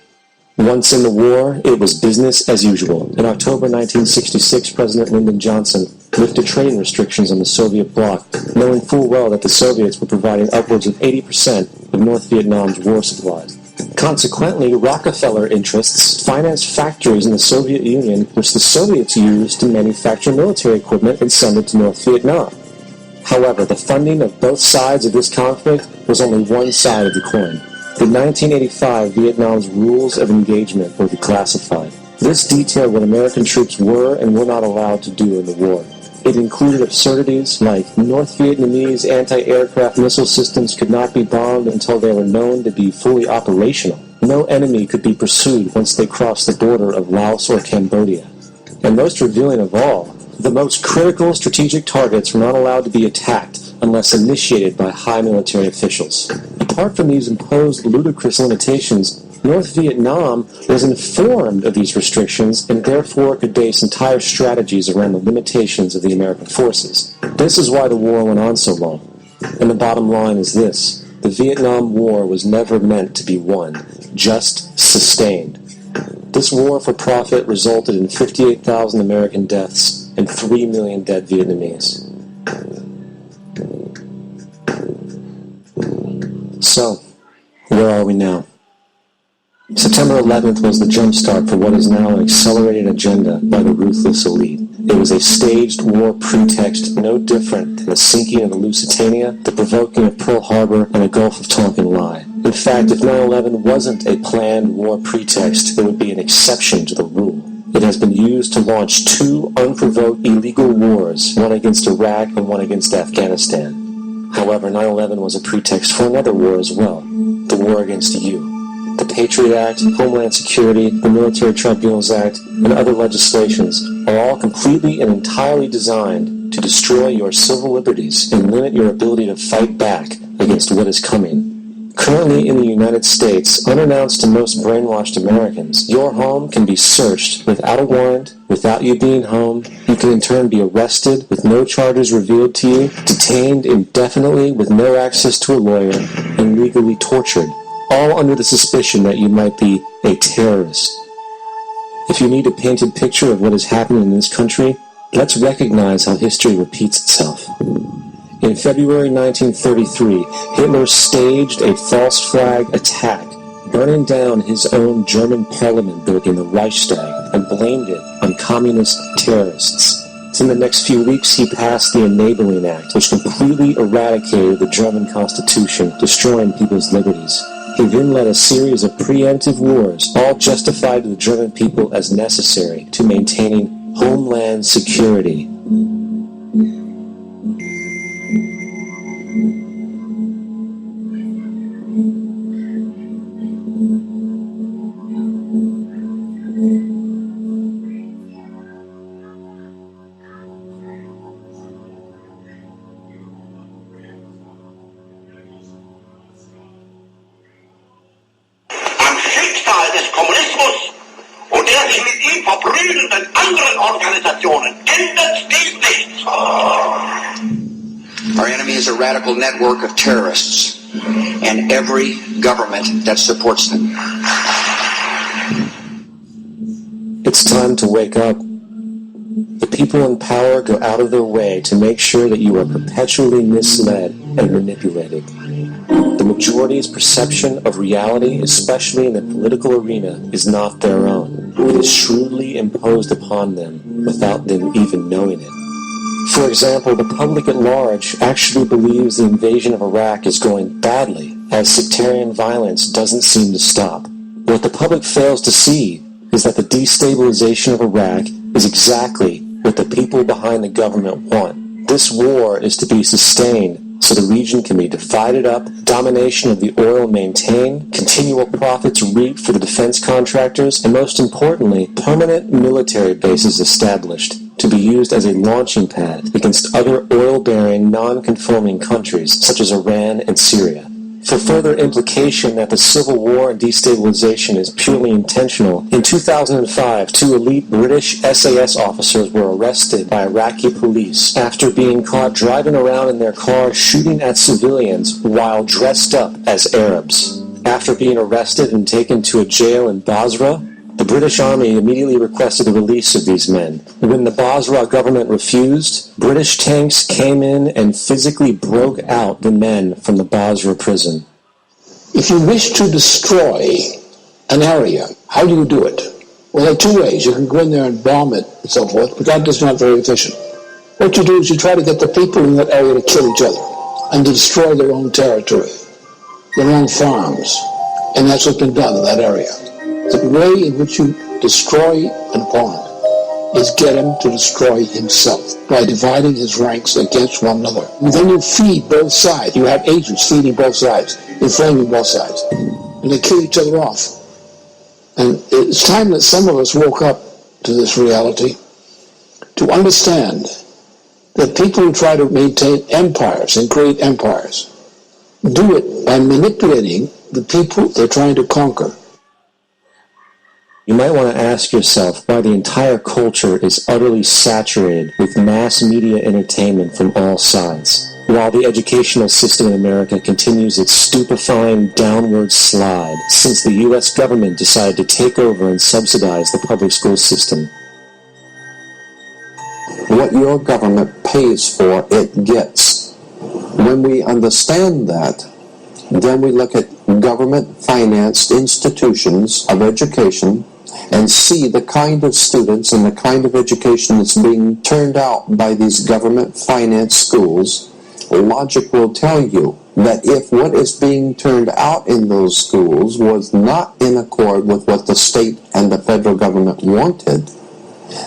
Speaker 9: Once in the war, it was business as usual. In October 1966, President Lyndon Johnson lifted trade restrictions on the Soviet bloc, knowing full well that the Soviets were providing upwards of 80% of North Vietnam's war supplies. Consequently, Rockefeller interests financed factories in the Soviet Union, which the Soviets used to manufacture military equipment and send it to North Vietnam. However, the funding of both sides of this conflict was only one side of the coin. In 1985, Vietnam's rules of engagement were declassified. This detailed what American troops were and were not allowed to do in the war. It included absurdities like North Vietnamese anti-aircraft missile systems could not be bombed until they were known to be fully operational. No enemy could be pursued once they crossed the border of Laos or Cambodia. And most revealing of all, the most critical strategic targets were not allowed to be attacked unless initiated by high military officials. Apart from these imposed ludicrous limitations, North Vietnam was informed of these restrictions and therefore could base entire strategies around the limitations of the American forces. This is why the war went on so long. And the bottom line is this: the Vietnam War was never meant to be won, just sustained. This war for profit resulted in 58,000 American deaths and 3 million dead Vietnamese. So, where are we now? September 11th was the jumpstart for what is now an accelerated agenda by the ruthless elite. It was a staged war pretext no different than the sinking of the Lusitania, the provoking of Pearl Harbor, and the Gulf of Tonkin lie. In fact, if 9/11 wasn't a planned war pretext, it would be an exception to the rule. It has been used to launch 2 unprovoked illegal wars, one against Iraq and one against Afghanistan. However, 9/11 was a pretext for another war as well, the war against you. The Patriot Act, Homeland Security, the Military Tribunals Act, and other legislations are all completely and entirely designed to destroy your civil liberties and limit your ability to fight back against what is coming. Currently in the United States, unannounced to most brainwashed Americans, your home can be searched without a warrant, without you being home. You can in turn be arrested with no charges revealed to you, detained indefinitely with no access to a lawyer, and legally tortured, all under the suspicion that you might be a terrorist. If you need a painted picture of what is happening in this country, let's recognize how history repeats itself. In February 1933, Hitler staged a false flag attack, burning down his own German parliament building, the Reichstag, and blamed it on communist terrorists. In the next few weeks, he passed the Enabling Act, which completely eradicated the German Constitution, destroying people's liberties. He then led a series of preemptive wars, all justified to the German people as necessary to maintaining homeland security.
Speaker 14: Our enemy is a radical network of terrorists and every government that supports them.
Speaker 9: It's time to wake up. The people in power go out of their way to make sure that you are perpetually misled and manipulated. The majority's perception of reality, especially in the political arena, is not their own. It is shrewdly imposed upon them without them even knowing it. For example, the public at large actually believes the invasion of Iraq is going badly, as sectarian violence doesn't seem to stop. What the public fails to see is that the destabilization of Iraq is exactly what the people behind the government want. This war is to be sustained so the region can be divided up, domination of the oil maintained, continual profits reaped for the defense contractors, and most importantly, permanent military bases established to be used as a launching pad against other oil-bearing, non-conforming countries such as Iran and Syria. For further implication that the civil war and destabilization is purely intentional, in 2005, 2 elite British SAS officers were arrested by Iraqi police after being caught driving around in their car shooting at civilians while dressed up as Arabs. After being arrested and taken to a jail in Basra, the British Army immediately requested the release of these men. When the Basra government refused, British tanks came in and physically broke out the men from the Basra prison.
Speaker 20: If you wish to destroy an area, how do you do it? Well, there are 2 ways. You can go in there and bomb it and so forth, but that is not very efficient. What you do is you try to get the people in that area to kill each other and to destroy their own territory, their own farms, and that's what's been done in that area. The way in which you destroy an opponent is get him to destroy himself by dividing his ranks against one another. And then you feed both sides. You have agents feeding both sides, inflaming both sides, and they kill each other off. And it's time that some of us woke up to this reality to understand that people who try to maintain empires and create empires do it by manipulating the people they're trying to conquer.
Speaker 9: You might want to ask yourself why the entire culture is utterly saturated with mass media entertainment from all sides, while the educational system in America continues its stupefying downward slide since the U.S. government decided to take over and subsidize the public school system.
Speaker 23: What your government pays for, it gets. When we understand that, then we look at government-financed institutions of education and see the kind of students and the kind of education that's being turned out by these government-financed schools. Logic will tell you that if what is being turned out in those schools was not in accord with what the state and the federal government wanted,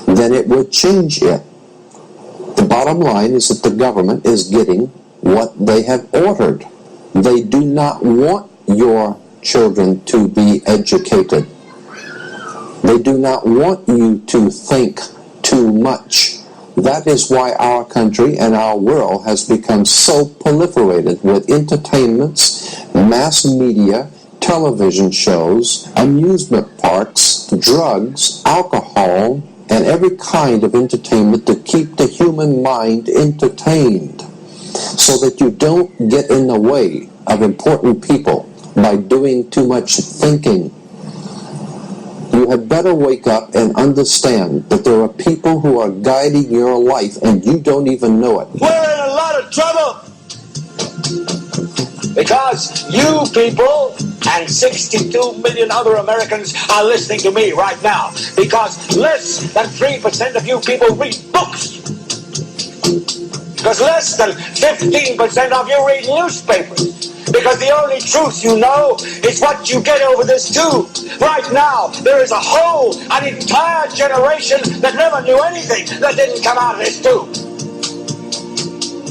Speaker 23: then it would change it. The bottom line is that the government is getting what they have ordered. They do not want your children to be educated. They do not want you to think too much. That is why our country and our world has become so proliferated with entertainments, mass media, television shows, amusement parks, drugs, alcohol, and every kind of entertainment to keep the human mind entertained, so that you don't get in the way of important people by doing too much thinking. You had better wake up and understand that there are people who are guiding your life and you don't even know it.
Speaker 5: We're in a lot of trouble because you people and 62 million other Americans are listening to me right now, because less than 3% of you people read books, because less than 15% of you read newspapers, because the only truth you know is what you get over this tube. Right now, there is an entire generation that never knew anything that didn't come out of this tube.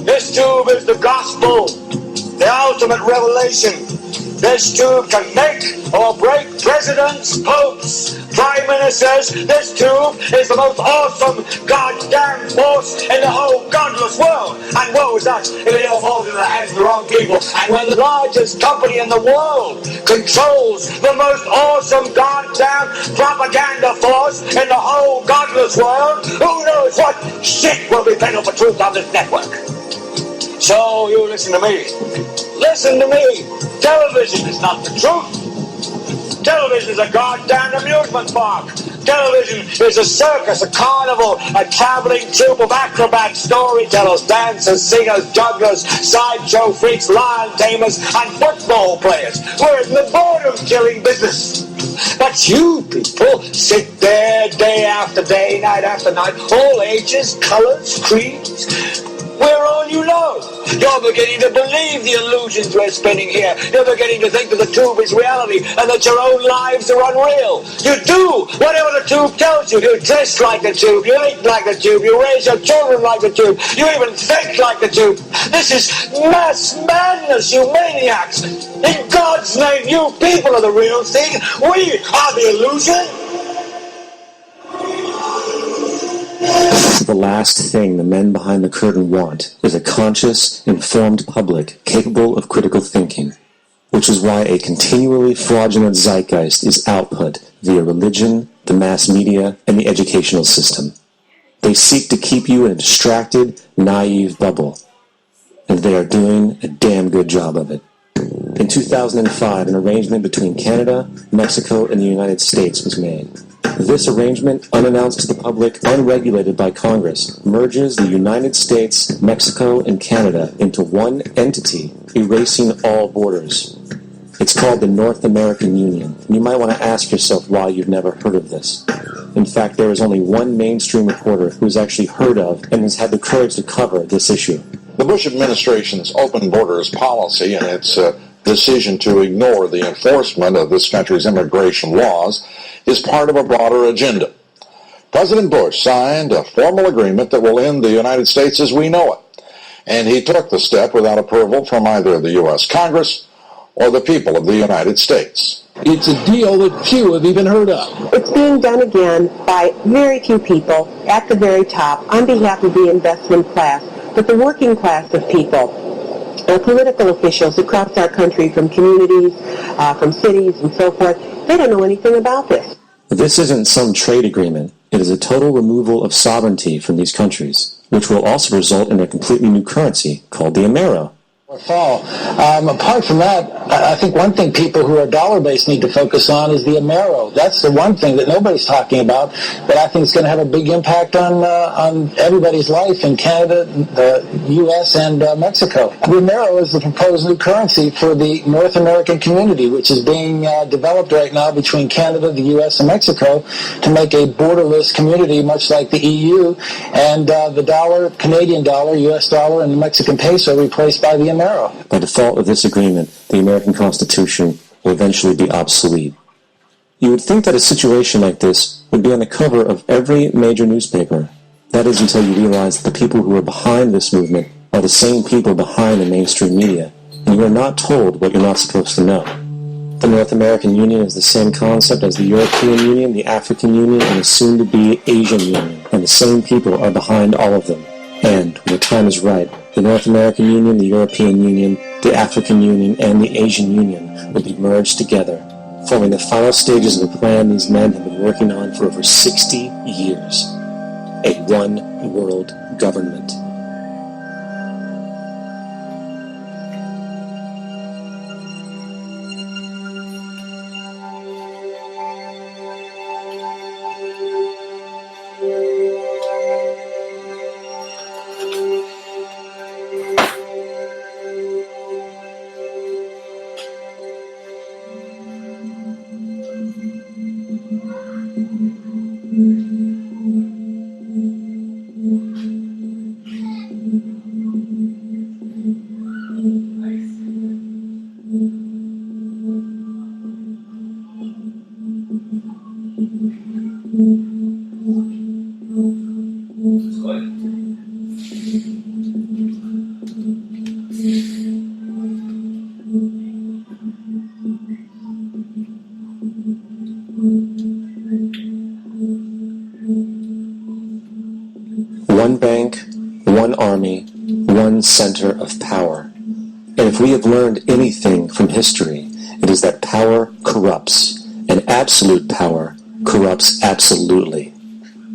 Speaker 5: This tube is the gospel, the ultimate revelation. This tube can make or break presidents, popes, prime ministers. This tube is the most awesome goddamn force in the whole godless world. And woe is us if it all falls into the hands of the wrong people. And when the largest company in the world controls the most awesome goddamn propaganda force in the whole godless world, who knows what shit will be peddled for truth on this network. So you listen to me. Listen to me. Television is not the truth. Television is a goddamn amusement park. Television is a circus, a carnival, a traveling troupe of acrobats, storytellers, dancers, singers, jugglers, sideshow freaks, lion tamers, and football players. We're in the boredom-killing business. But you people sit there day after day, night after night, all ages, colors, creeds. We're all you know. You're beginning to believe the illusions we're spinning here. You're beginning to think that the tube is reality and that your own lives are unreal. You do whatever the tube tells you. You dress like the tube. You eat like the tube. You raise your children like the tube. You even think like the tube. This is mass madness, you maniacs. In God's name, you people are the real thing. We are the illusion.
Speaker 9: The last thing the men behind the curtain want is a conscious, informed public capable of critical thinking, which is why a continually fraudulent zeitgeist is output via religion, the mass media, and the educational system. They seek to keep you in a distracted, naive bubble, and they are doing a damn good job of it. In 2005, an arrangement between Canada, Mexico, and the United States was made. This arrangement, unannounced to the public, unregulated by Congress, merges the United States, Mexico, and Canada into one entity, erasing all borders. It's called the North American Union. You might want to ask yourself why you've never heard of this. In fact, there is only one mainstream reporter who has actually heard of and has had the courage to cover this issue.
Speaker 17: The Bush administration's open borders policy and its decision to ignore the enforcement of this country's immigration laws is part of a broader agenda. President Bush signed a formal agreement that will end the United States as we know it, and he took the step without approval from either the U.S. Congress or the people of the United States.
Speaker 20: It's a deal that few have even heard of.
Speaker 6: It's being done again by very few people at the very top on behalf of the investment class, but the working class of people. Political officials across our country, from communities, from cities, and so forth, they don't know anything about this.
Speaker 9: This isn't some trade agreement. It is a total removal of sovereignty from these countries, which will also result in a completely new currency called the Amero.
Speaker 20: Fall. Apart from that, I think one thing people who are dollar-based need to focus on is the Amero. That's the one thing that nobody's talking about, but I think it's going to have a big impact on everybody's life in Canada, the U.S., and Mexico. The Amero is the proposed new currency for the North American community, which is being developed right now between Canada, the U.S., and Mexico to make a borderless community, much like the EU, and the dollar, Canadian dollar, U.S. dollar, and the Mexican peso replaced by the Amero.
Speaker 9: By default of this agreement, the American Constitution will eventually be obsolete. You would think that a situation like this would be on the cover of every major newspaper. That is until you realize that the people who are behind this movement are the same people behind the mainstream media, and you are not told what you're not supposed to know. The North American Union is the same concept as the European Union, the African Union, and the soon-to-be Asian Union, and the same people are behind all of them. And, when the time is right, the North American Union, the European Union, the African Union, and the Asian Union will be merged together, forming the final stages of a plan these men have been working on for over 60 years. A one-world government. One bank, one army, one center of power. And if we have learned anything from history, it is that power corrupts, and absolute power corrupts absolutely.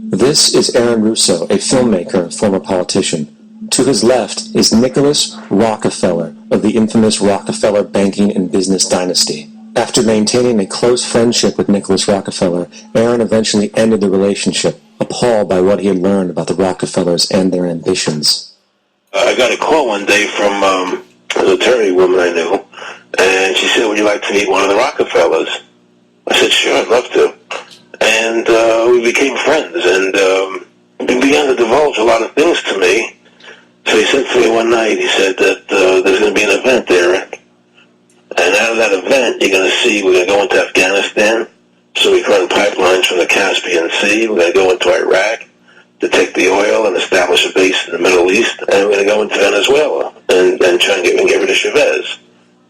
Speaker 9: This is Aaron Russo, a filmmaker and former politician. To his left is Nicholas Rockefeller of the infamous Rockefeller banking and business dynasty. After maintaining a close friendship with Nicholas Rockefeller, Aaron eventually ended the relationship, appalled by what he had learned about the Rockefellers and their ambitions.
Speaker 21: I got a call one day from an attorney woman I knew, and she said, "Would you like to meet one of the Rockefellers?" I said, "Sure, I'd love to." And we became friends, and he began to divulge a lot of things to me So he said to me one night, he said that there's going to be an event there, Rick. And out of that event, you're going to see we're going to go into Afghanistan. So we run pipelines from the Caspian Sea. We're going to go into Iraq to take the oil and establish a base in the Middle East. And we're going to go into Venezuela and try and get rid of Chavez.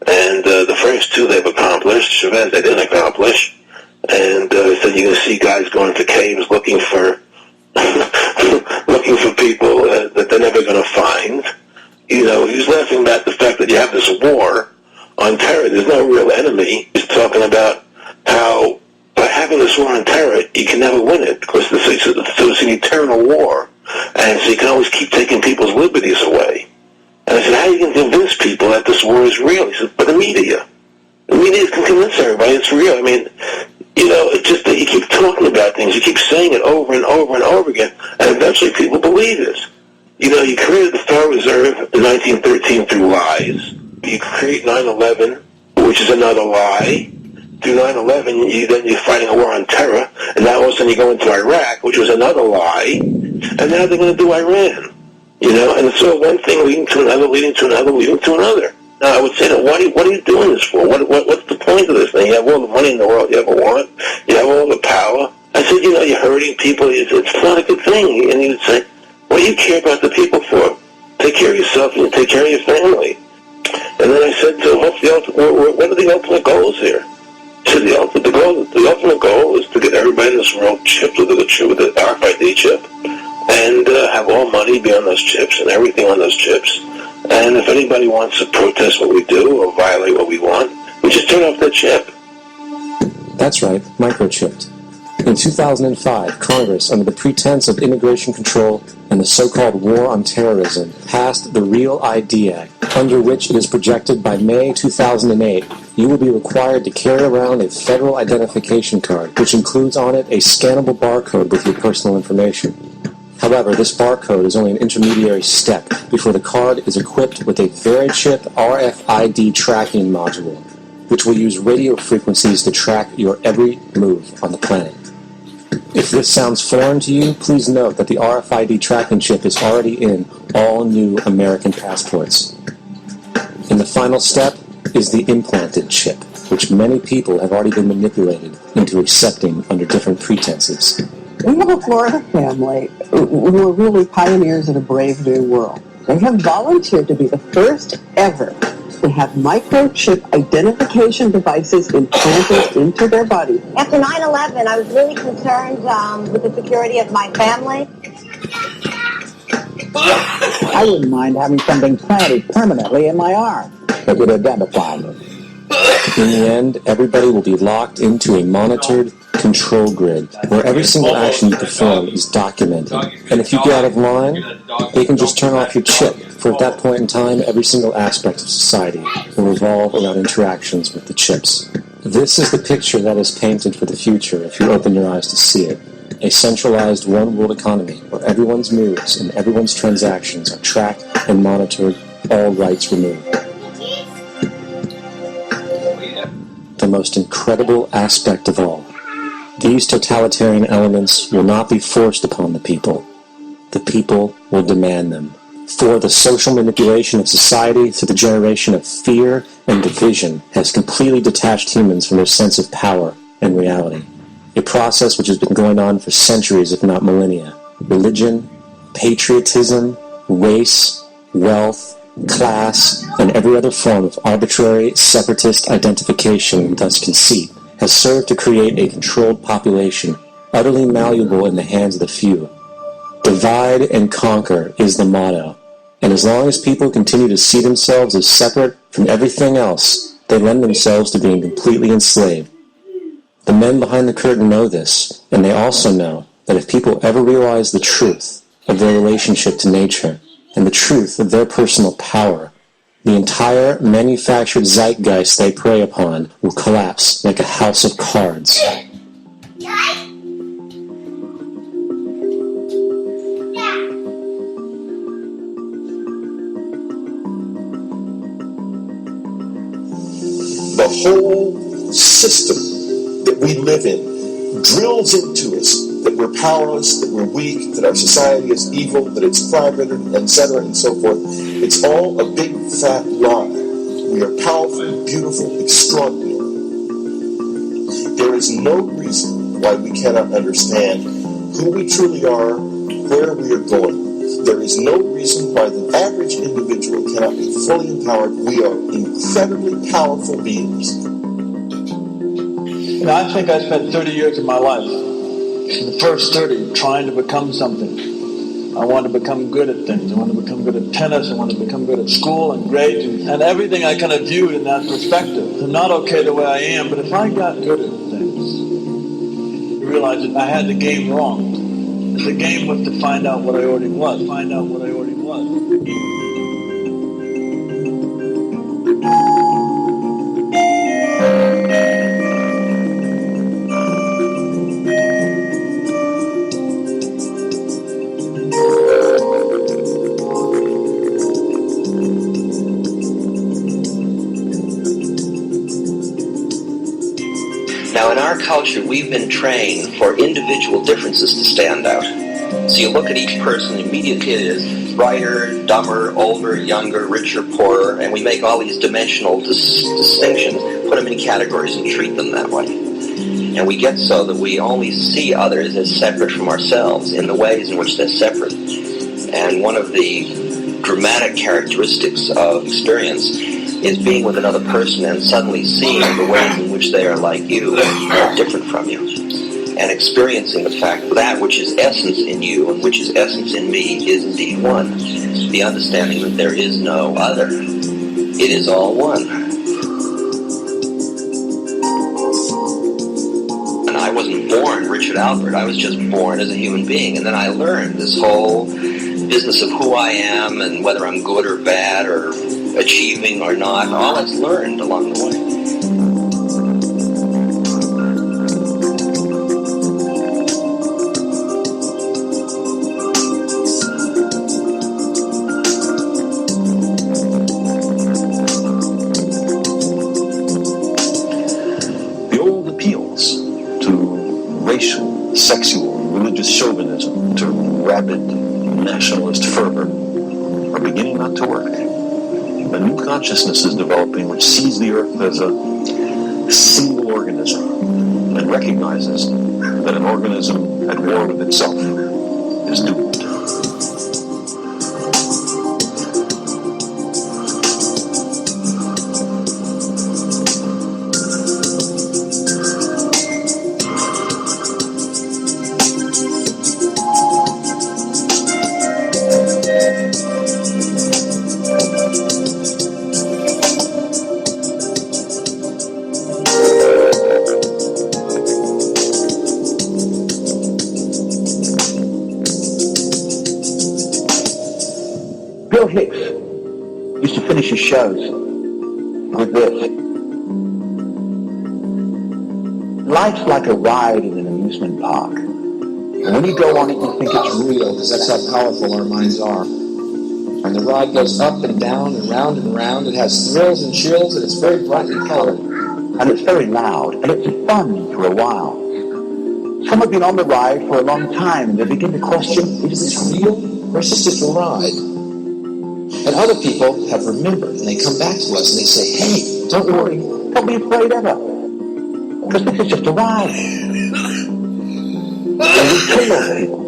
Speaker 21: And the first two they've accomplished. Chavez they didn't accomplish. And he said you're going to see guys going into caves looking for looking for people that they're never going to find. You know, he's laughing about the fact that you have this war on terror. There's no real enemy. He's talking about how by having this war on terror, you can never win it because it's an eternal war. And so you can always keep taking people's liberties away. And I said, how are you going to convince people that this war is real? He said, but the media. The media can convince everybody it's real. I mean, you know, it's just that you keep talking about things. You keep saying it over and over and over again, and eventually people believe it. You know, you created the Federal Reserve in 1913 through lies. You create 9/11, which is another lie. Through 9/11, then you're fighting a war on terror, and now all of a sudden you go into Iraq, which was another lie, and now they're going to do Iran. You know, and it's all one thing leading to another, leading to another, leading to another. Now, I would say that what are you doing this for? What's the point of this thing? You have all the money in the world you ever want. You have all the power. I said, you know, you're hurting people. It's not a good thing. And he would say, what do you care about the people for? Take care of yourself and take care of your family. And then I said to him, what are the ultimate goals here? He said, the ultimate goal is to get everybody in this world chipped with the RFID chip and have all money be on those chips and everything on those chips. And if anybody wants to protest what we do or violate what we want, we just turn off that chip.
Speaker 9: That's right, microchipped. In 2005, Congress, under the pretense of immigration control and the so-called war on terrorism, passed the REAL ID Act, under which it is projected by May 2008 you will be required to carry around a federal identification card, which includes on it a scannable barcode with your personal information. However, this barcode is only an intermediary step before the card is equipped with a VeriChip RFID tracking module, which will use radio frequencies to track your every move on the planet. If this sounds foreign to you, please note that the RFID tracking chip is already in all new American passports. And the final step is the implanted chip, which many people have already been manipulated into accepting under different pretenses.
Speaker 4: We have a Florida family who are really pioneers in a brave new world. They have volunteered to be the first ever to have microchip identification devices implanted into their body.
Speaker 8: After 9/11, I was really concerned with the security of my family.
Speaker 22: I wouldn't mind having something planted permanently in my arm that would identify me.
Speaker 9: In the end, everybody will be locked into a monitored control grid where every single action you perform is documented. And if you get out of line, they can just turn off your chip, for at that point in time, every single aspect of society will revolve around interactions with the chips. This is the picture that is painted for the future if you open your eyes to see it. A centralized one-world economy where everyone's moves and everyone's transactions are tracked and monitored, all rights removed. The most incredible aspect of all. These totalitarian elements will not be forced upon the people. The people will demand them. For the social manipulation of society through the generation of fear and division has completely detached humans from their sense of power and reality. A process which has been going on for centuries, if not millennia. Religion, patriotism, race, wealth, class, and every other form of arbitrary, separatist identification, and thus conceit, has served to create a controlled population, utterly malleable in the hands of the few. Divide and conquer is the motto, and as long as people continue to see themselves as separate from everything else, they lend themselves to being completely enslaved. The men behind the curtain know this, and they also know that if people ever realize the truth of their relationship to nature, and the truth of their personal power, the entire manufactured zeitgeist they prey upon will collapse like a house of cards.
Speaker 24: The whole system that we live in drills into us
Speaker 12: that we're powerless, that we're weak, that our society is evil, that it's fragmented, etc., and so forth. It's all a big fat lie. We are powerful, beautiful, extraordinary. There is no reason why we cannot understand who we truly are, where we are going. There is no reason why the average individual cannot be fully empowered. We are incredibly powerful beings.
Speaker 15: You know, I think I spent 30 years of my life, in the first 30, trying to become something. I wanted to become good at things. I wanted to become good at tennis. I wanted to become good at school and grades and everything I kind of viewed in that perspective. I'm not okay the way I am, but if I got good at things, I realized that I had the game wrong. The game was to find out what I already was.
Speaker 18: Now, in our culture, we've been trained for individual differences to stand out. So you look at each person, immediately it is brighter, dumber, older, younger, richer, poorer, and we make all these dimensional distinctions, put them in categories and treat them that way. And we get so that we only see others as separate from ourselves in the ways in which they're separate. And one of the dramatic characteristics of experience is being with another person and suddenly seeing the ways in which they are like you or different from you. And experiencing the fact that that which is essence in you and which is essence in me is indeed one. The understanding that there is no other. It is all one. And I wasn't born Richard Albert. I was just born as a human being. And then I learned this whole business of who I am and whether I'm good or bad or achieving or not. All that's learned along the way.
Speaker 24: Sexual, religious chauvinism to rabid nationalist fervor are beginning not to work. A new consciousness is developing which sees the earth as a single organism and recognizes that an organism at war with itself is doomed.
Speaker 25: Bill Hicks used to finish his shows with this. Life's like a ride in an amusement park. And when you go on it, you think it's real, because that's how powerful our minds are. And the ride goes up and down and round and round. It has thrills and chills, and it's very brightly colored. And it's very loud, and it's fun for a while. Some have been on the ride for a long time, and they begin to question, is this real, or is this just a ride? And other people have remembered, and they come back to us, and they say, hey, don't worry, don't be afraid ever, because this is just a ride. And we kill those people.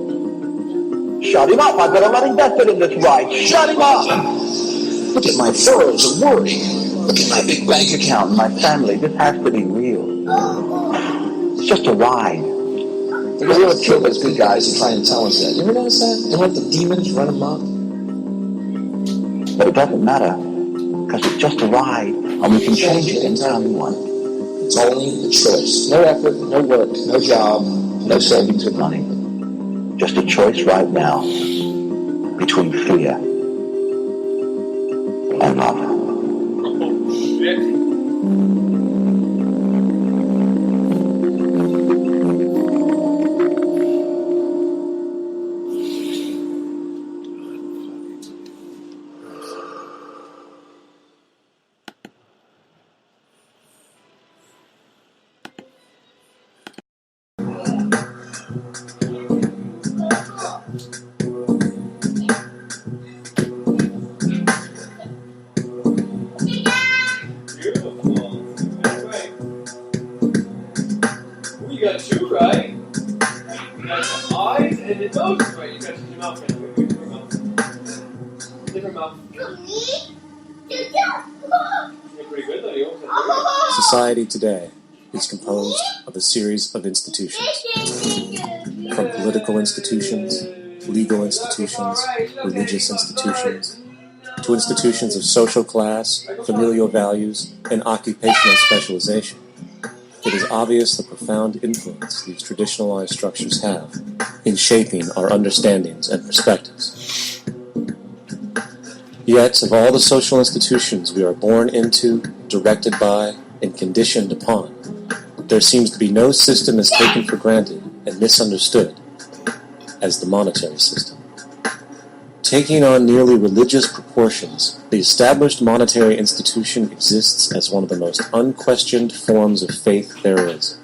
Speaker 25: Shut him up, I've got a lot invested in this ride. Shut him up! Look at my furrows of worry. Look at my big bank account and my family. This has to be real. It's just a ride. We want to kill those good guys who try and tell us that. You ever notice that? They let the demons run amok. But it doesn't matter, because it's just a ride, and we can change it anytime we want. It's only a choice. No effort, no work, no job, no savings of money. Just a choice right now between fear and love.
Speaker 10: it goes. Right, you got to your mouth right now. Different mouth. Different mouth. You're pretty good though. You always have
Speaker 9: Society today is composed of a series of institutions. From political institutions, legal institutions, religious institutions, to institutions of social class, familial values, and occupational specialization. It is obvious the profound influence these traditionalized structures have in shaping our understandings and perspectives. Yet, of all the social institutions we are born into, directed by, and conditioned upon, there seems to be no system as taken for granted and misunderstood as the monetary system. Taking on nearly religious proportions, the established monetary institution exists as one of the most unquestioned forms of faith there is.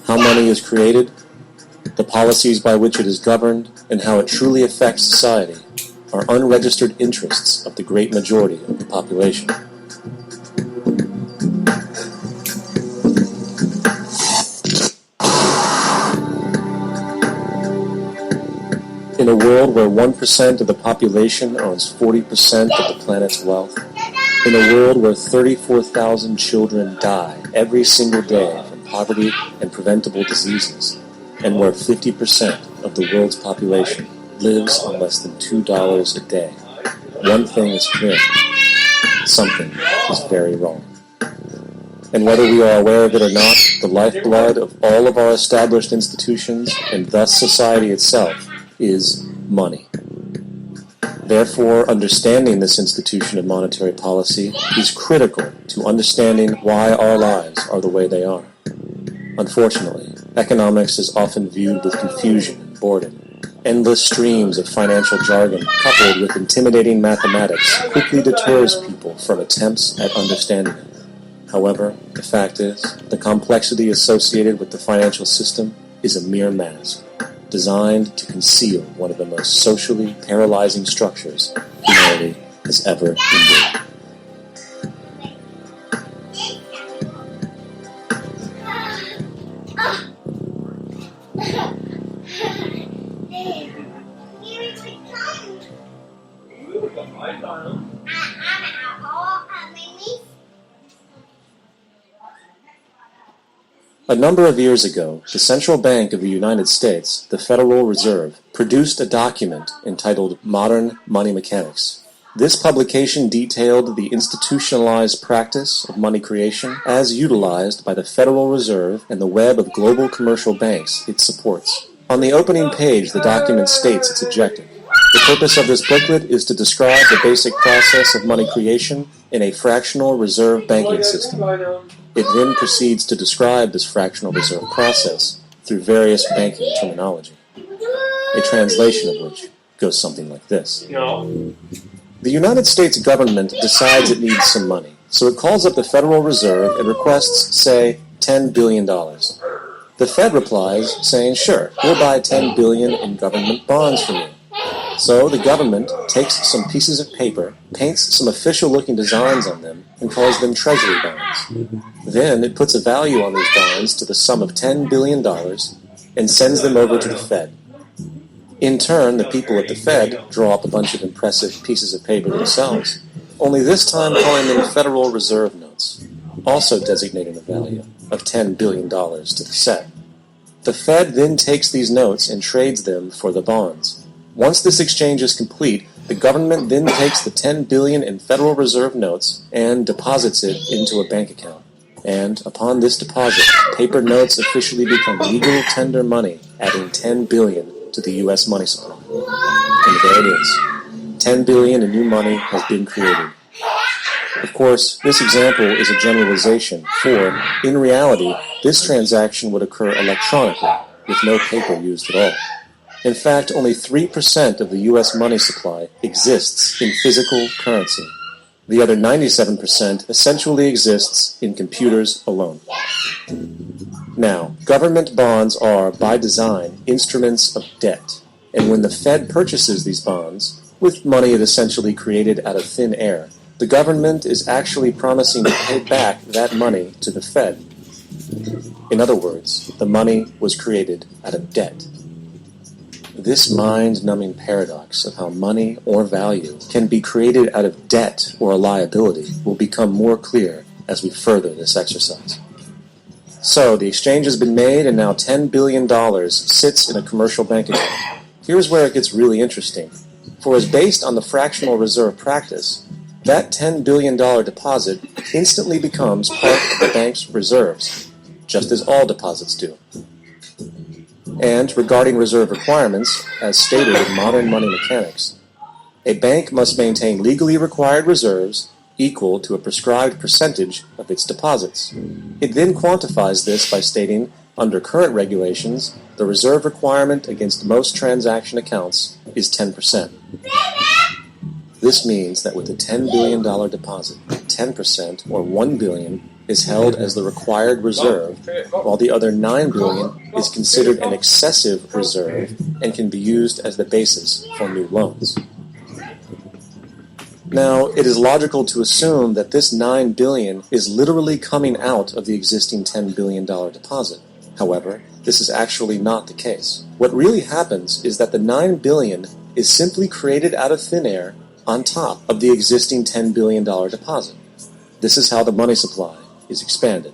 Speaker 9: How money is created, the policies by which it is governed, and how it truly affects society are unregistered interests of the great majority of the population. In a world where 1% of the population owns 40% of the planet's wealth, in a world where 34,000 children die every single day from poverty and preventable diseases, and where 50% of the world's population lives on less than $2 a day, one thing is clear: something is very wrong. And whether we are aware of it or not, the lifeblood of all of our established institutions, and thus society itself, is money. Therefore, understanding this institution of monetary policy is critical to understanding why our lives are the way they are. Unfortunately, economics is often viewed with confusion and boredom. Endless streams of financial jargon coupled with intimidating mathematics quickly deters people from attempts at understanding it. However, the fact is, the complexity associated with the financial system is a mere mask, designed to conceal one of the most socially paralyzing structures humanity has ever endured. A number of years ago, the Central Bank of the United States, the Federal Reserve, produced a document entitled Modern Money Mechanics. This publication detailed the institutionalized practice of money creation as utilized by the Federal Reserve and the web of global commercial banks it supports. On the opening page, the document states its objective. The purpose of this booklet is to describe the basic process of money creation in a fractional reserve banking system. It then proceeds to describe this fractional reserve process through various banking terminology, a translation of which goes something like this. The United States government decides it needs some money, so it calls up the Federal Reserve and requests, say, $10 billion. The Fed replies, saying, sure, we'll buy $10 billion in government bonds from you. So the government takes some pieces of paper, paints some official-looking designs on them, and calls them treasury bonds. Then it puts a value on these bonds to the sum of $10 billion and sends them over to the Fed. In turn, the people at the Fed draw up a bunch of impressive pieces of paper themselves, only this time calling them Federal Reserve notes, also designating a value of $10 billion to the set. The Fed then takes these notes and trades them for the bonds. Once this exchange is complete, the government then takes the $10 billion in Federal Reserve notes and deposits it into a bank account. And upon this deposit, paper notes officially become legal tender money, adding $10 billion to the U.S. money supply. And there it is. $10 billion in new money has been created. Of course, this example is a generalization, for, in reality, this transaction would occur electronically, with no paper used at all. In fact, only 3% of the U.S. money supply exists in physical currency. The other 97% essentially exists in computers alone. Now, government bonds are, by design, instruments of debt, and when the Fed purchases these bonds, with money it essentially created out of thin air, the government is actually promising to pay back that money to the Fed. In other words, the money was created out of debt. This mind-numbing paradox of how money or value can be created out of debt or a liability will become more clear as we further this exercise. So, the exchange has been made, and now $10 billion sits in a commercial bank account. Here's where it gets really interesting. For as based on the fractional reserve practice, that $10 billion deposit instantly becomes part of the bank's reserves, just as all deposits do. And regarding reserve requirements, as stated in modern money mechanics, a bank must maintain legally required reserves equal to a prescribed percentage of its deposits. It then quantifies this by stating, under current regulations, the reserve requirement against most transaction accounts is 10%. This means that with a $10 billion deposit, 10%, or $1 billion, is held as the required reserve, while the other $9 billion is considered an excessive reserve and can be used as the basis for new loans. Now, it is logical to assume that this $9 billion is literally coming out of the existing $10 billion deposit. However, this is actually not the case. What really happens is that the $9 billion is simply created out of thin air on top of the existing $10 billion deposit. This is how the money supply is expanded.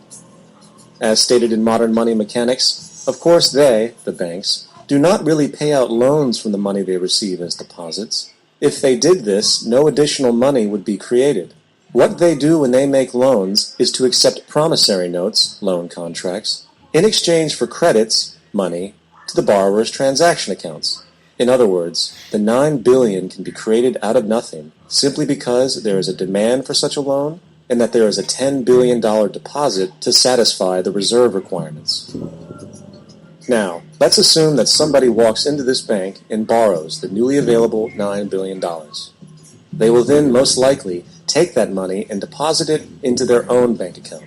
Speaker 9: As stated in modern money mechanics, of course they, the banks, do not really pay out loans from the money they receive as deposits. If they did this, no additional money would be created. What they do when they make loans is to accept promissory notes, loan contracts, in exchange for credits, money, to the borrower's transaction accounts. In other words, the $9 billion can be created out of nothing simply because there is a demand for such a loan and that there is a $10 billion deposit to satisfy the reserve requirements. Now, let's assume that somebody walks into this bank and borrows the newly available $9 billion. They will then most likely take that money and deposit it into their own bank account.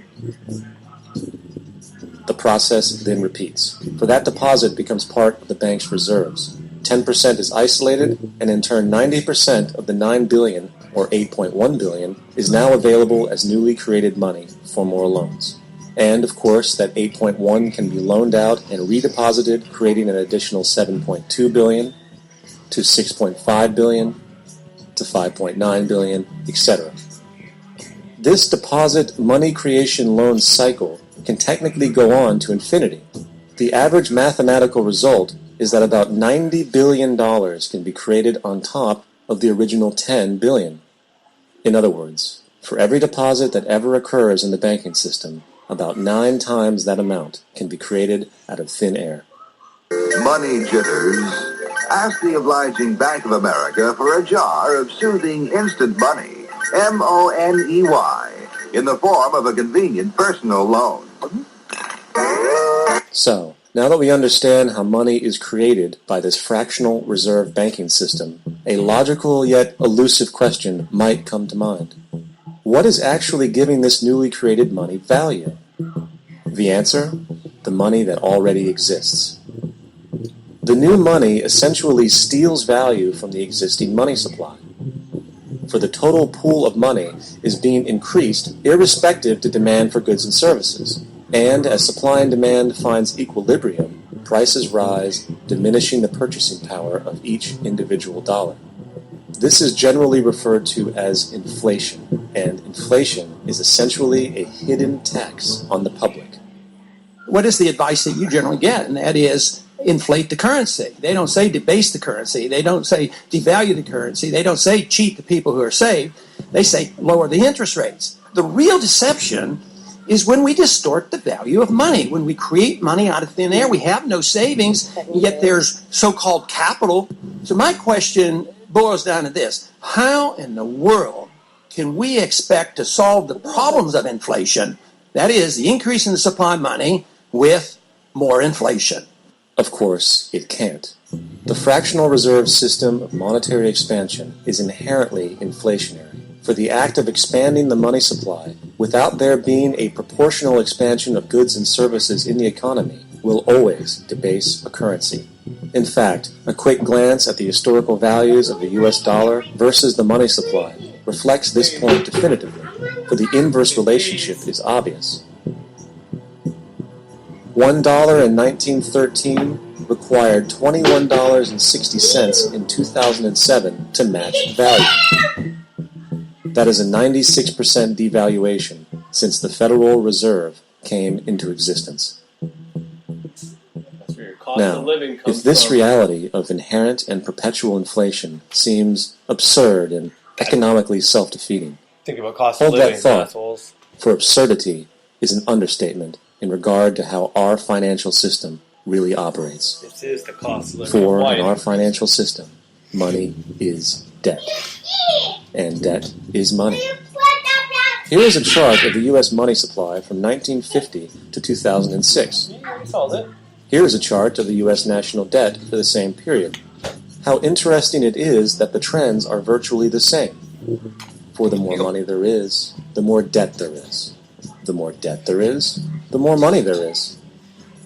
Speaker 9: The process then repeats, for that deposit becomes part of the bank's reserves. 10% is isolated, and in turn 90% of the $9 billion, or $8.1 billion, is now available as newly created money for more loans. And, of course, that 8.1 can be loaned out and redeposited, creating an additional 7.2 billion to 6.5 billion to 5.9 billion, etc. This deposit money creation loan cycle can technically go on to infinity. The average mathematical result is that about $90 billion can be created on top of the original $10 billion. In other words, for every deposit that ever occurs in the banking system, about 9 times that amount can be created out of thin air.
Speaker 1: Money jitters. Ask the obliging Bank of America for a jar of soothing instant money, M-O-N-E-Y, in the form of a convenient personal loan.
Speaker 9: So, now that we understand how money is created by this fractional reserve banking system, a logical yet elusive question might come to mind. What is actually giving this newly created money value? The answer? The money that already exists. The new money essentially steals value from the existing money supply. For the total pool of money is being increased irrespective to demand for goods and services. And as supply and demand finds equilibrium, prices rise, diminishing the purchasing power of each individual dollar. This is generally referred to as inflation, and inflation is essentially a hidden tax on the public.
Speaker 2: What is the advice that you generally get? And that is, inflate the currency. They don't say debase the currency. They don't say devalue the currency. They don't say cheat the people who are saved. They say lower the interest rates. The real deception is when we distort the value of money. When we create money out of thin air, we have no savings, yet there's so-called capital. So my question boils down to this. How in the world can we expect to solve the problems of inflation, that is, the increase in the supply of money, with more inflation?
Speaker 9: Of course, it can't. The fractional reserve system of monetary expansion is inherently inflationary. For the act of expanding the money supply, without there being a proportional expansion of goods and services in the economy, will always debase a currency. In fact, a quick glance at the historical values of the US dollar versus the money supply reflects this point definitively, for the inverse relationship is obvious. $1 in 1913 required $21.60 in 2007 to match value. That is a 96% devaluation since the Federal Reserve came into existence.
Speaker 3: That's where your cost
Speaker 9: Now,
Speaker 3: of living comes
Speaker 9: if this
Speaker 3: from.
Speaker 9: reality of inherent and perpetual inflation seems absurd and economically self-defeating,
Speaker 3: Think about cost
Speaker 9: hold
Speaker 3: of
Speaker 9: that
Speaker 3: living,
Speaker 9: thought,
Speaker 3: assholes.
Speaker 9: for absurdity is an understatement in regard to how our financial system really operates.
Speaker 3: This is the cost of living.
Speaker 9: For
Speaker 3: Why
Speaker 9: in our financial system, money is debt. And debt is money. Here is a chart of the U.S. money supply from 1950 to 2006.
Speaker 3: Yeah, we solved it.
Speaker 9: Here is a chart of the U.S. national debt for the same period. How interesting it is that the trends are virtually the same. For the more money there is, the more debt there is. The more debt there is, the more money there is.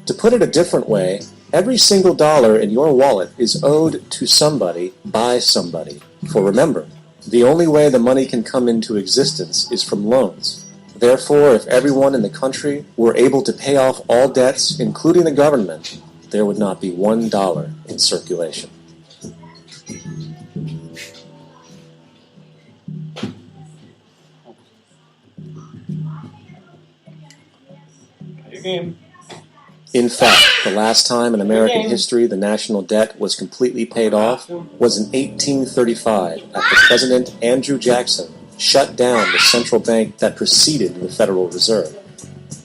Speaker 9: To put it a different way, every single dollar in your wallet is owed to somebody by somebody. For remember, the only way the money can come into existence is from loans. Therefore, if everyone in the country were able to pay off all debts, including the government, there would not be $1 in circulation.
Speaker 3: Your game.
Speaker 9: In fact, the last time in American history the national debt was completely paid off was in 1835 after President Andrew Jackson shut down the central bank that preceded the Federal Reserve.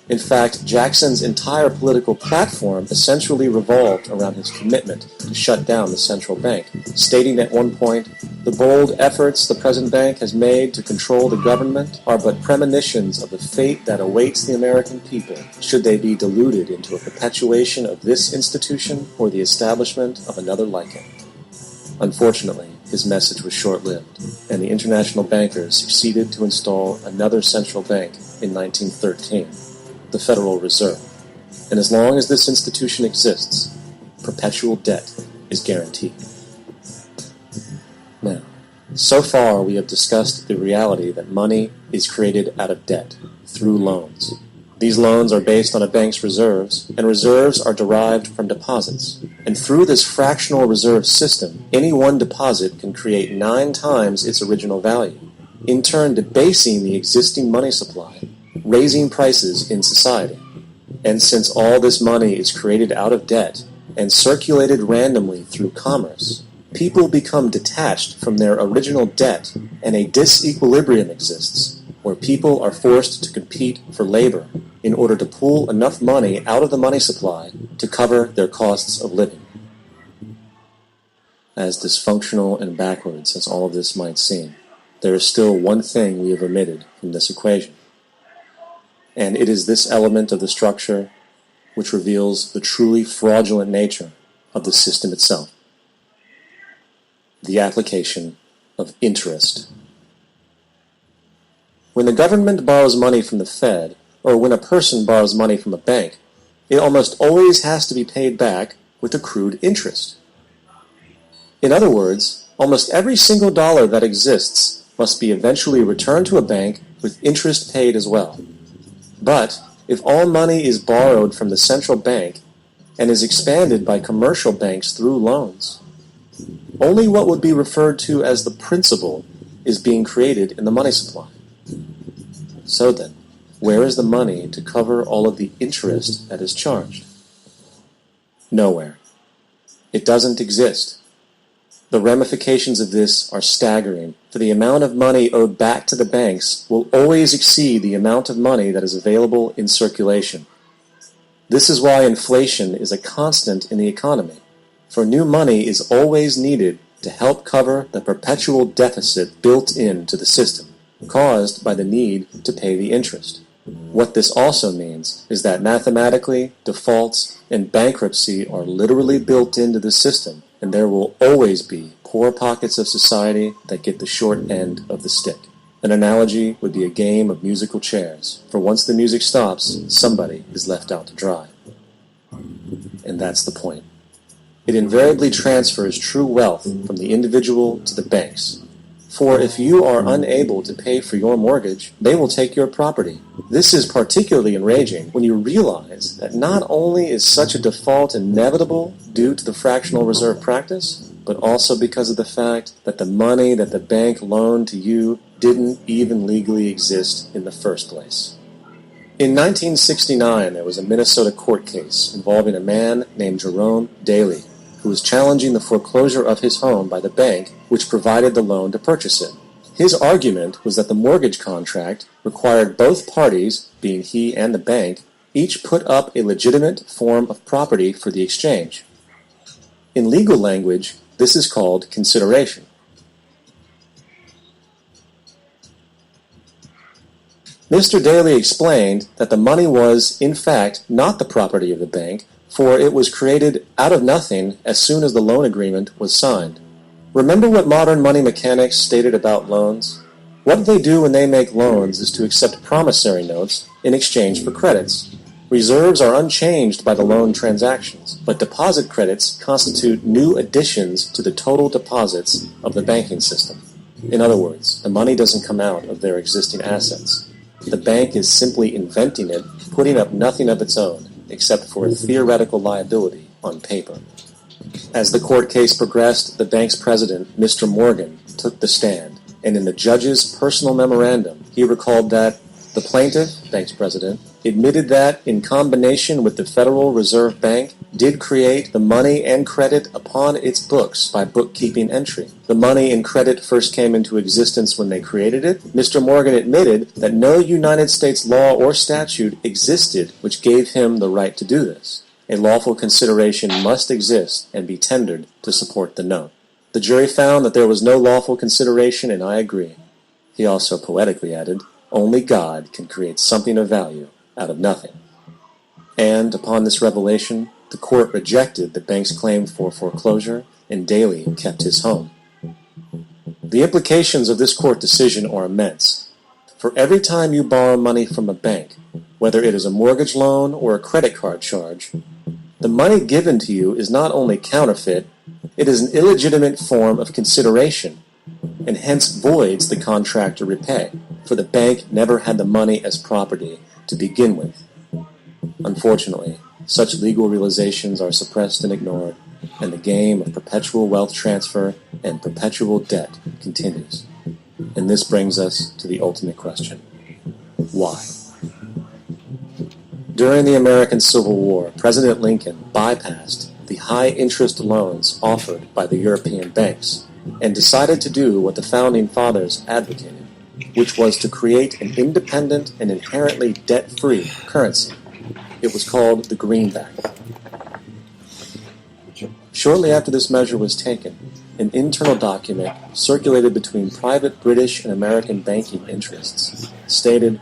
Speaker 9: In fact, Jackson's entire political platform essentially revolved around his commitment to shut down the central bank, stating at one point, "The bold efforts the present bank has made to control the government are but premonitions of the fate that awaits the American people should they be deluded into a perpetuation of this institution or the establishment of another like it." Unfortunately, his message was short-lived, and the international bankers succeeded to install another central bank in 1913. The Federal Reserve. And as long as this institution exists, perpetual debt is guaranteed. Now, so far we have discussed the reality that money is created out of debt, through loans. These loans are based on a bank's reserves, and reserves are derived from deposits. And through this fractional reserve system, any one deposit can create 9 times its original value, in turn debasing the existing money supply, raising prices in society. And since all this money is created out of debt and circulated randomly through commerce, people become detached from their original debt and a disequilibrium exists where people are forced to compete for labor in order to pull enough money out of the money supply to cover their costs of living. As dysfunctional and backwards as all of this might seem, there is still one thing we have omitted from this equation. And it is this element of the structure which reveals the truly fraudulent nature of the system itself. The application of interest. When the government borrows money from the Fed, or when a person borrows money from a bank, it almost always has to be paid back with accrued interest. In other words, almost every single dollar that exists must be eventually returned to a bank with interest paid as well. But if all money is borrowed from the central bank and is expanded by commercial banks through loans, only what would be referred to as the principal is being created in the money supply. So then, where is the money to cover all of the interest that is charged? Nowhere. It doesn't exist. The ramifications of this are staggering, for the amount of money owed back to the banks will always exceed the amount of money that is available in circulation. This is why inflation is a constant in the economy, for new money is always needed to help cover the perpetual deficit built into the system, caused by the need to pay the interest. What this also means is that mathematically, defaults and bankruptcy are literally built into the system, and there will always be poor pockets of society that get the short end of the stick. An analogy would be a game of musical chairs, for once the music stops, somebody is left out to dry. And that's the point. It invariably transfers true wealth from the individual to the banks. For if you are unable to pay for your mortgage, they will take your property. This is particularly enraging when you realize that not only is such a default inevitable due to the fractional reserve practice, but also because of the fact that the money that the bank loaned to you didn't even legally exist in the first place. In 1969, there was a Minnesota court case involving a man named Jerome Daly, who was challenging the foreclosure of his home by the bank which provided the loan to purchase it. His argument was that the mortgage contract required both parties, being he and the bank, each put up a legitimate form of property for the exchange. In legal language, this is called consideration. Mr. Daly explained that the money was, in fact, not the property of the bank, for it was created out of nothing as soon as the loan agreement was signed. Remember what modern money mechanics stated about loans? What they do when they make loans is to accept promissory notes in exchange for credits. Reserves are unchanged by the loan transactions, but deposit credits constitute new additions to the total deposits of the banking system. In other words, the money doesn't come out of their existing assets. The bank is simply inventing it, putting up nothing of its own, except for a theoretical liability on paper. As the court case progressed, the bank's president, Mr. Morgan, took the stand, and in the judge's personal memorandum, he recalled that the plaintiff, bank's president, admitted that, in combination with the Federal Reserve Bank, did create the money and credit upon its books by bookkeeping entry. The money and credit first came into existence when they created it. Mr. Morgan admitted that no United States law or statute existed which gave him the right to do this. A lawful consideration must exist and be tendered to support the note. The jury found that there was no lawful consideration, and I agree. He also poetically added, only God can create something of value out of nothing. And, upon this revelation, the court rejected the bank's claim for foreclosure, and Daly kept his home. The implications of this court decision are immense. For every time you borrow money from a bank, whether it is a mortgage loan or a credit card charge, the money given to you is not only counterfeit, it is an illegitimate form of consideration, and hence voids the contract to repay, for the bank never had the money as property to begin with. Unfortunately, such legal realizations are suppressed and ignored, and the game of perpetual wealth transfer and perpetual debt continues. And this brings us to the ultimate question. Why? During the American Civil War, President Lincoln bypassed the high-interest loans offered by the European banks and decided to do what the Founding Fathers advocated, which was to create an independent and inherently debt-free currency. It was called the greenback. Shortly after this measure was taken, an internal document circulated between private British and American banking interests stated,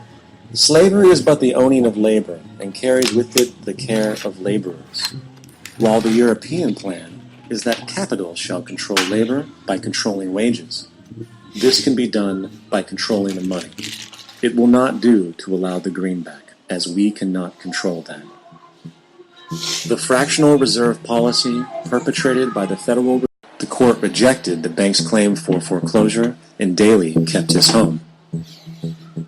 Speaker 9: "Slavery is but the owning of labor, and carries with it the care of laborers, while the European plan is that capital shall control labor by controlling wages. This can be done by controlling the money. It will not do to allow the greenback, as we cannot control that." The fractional reserve policy perpetrated by the Federal Reserve. The court rejected the bank's claim for foreclosure, and Daly kept his home.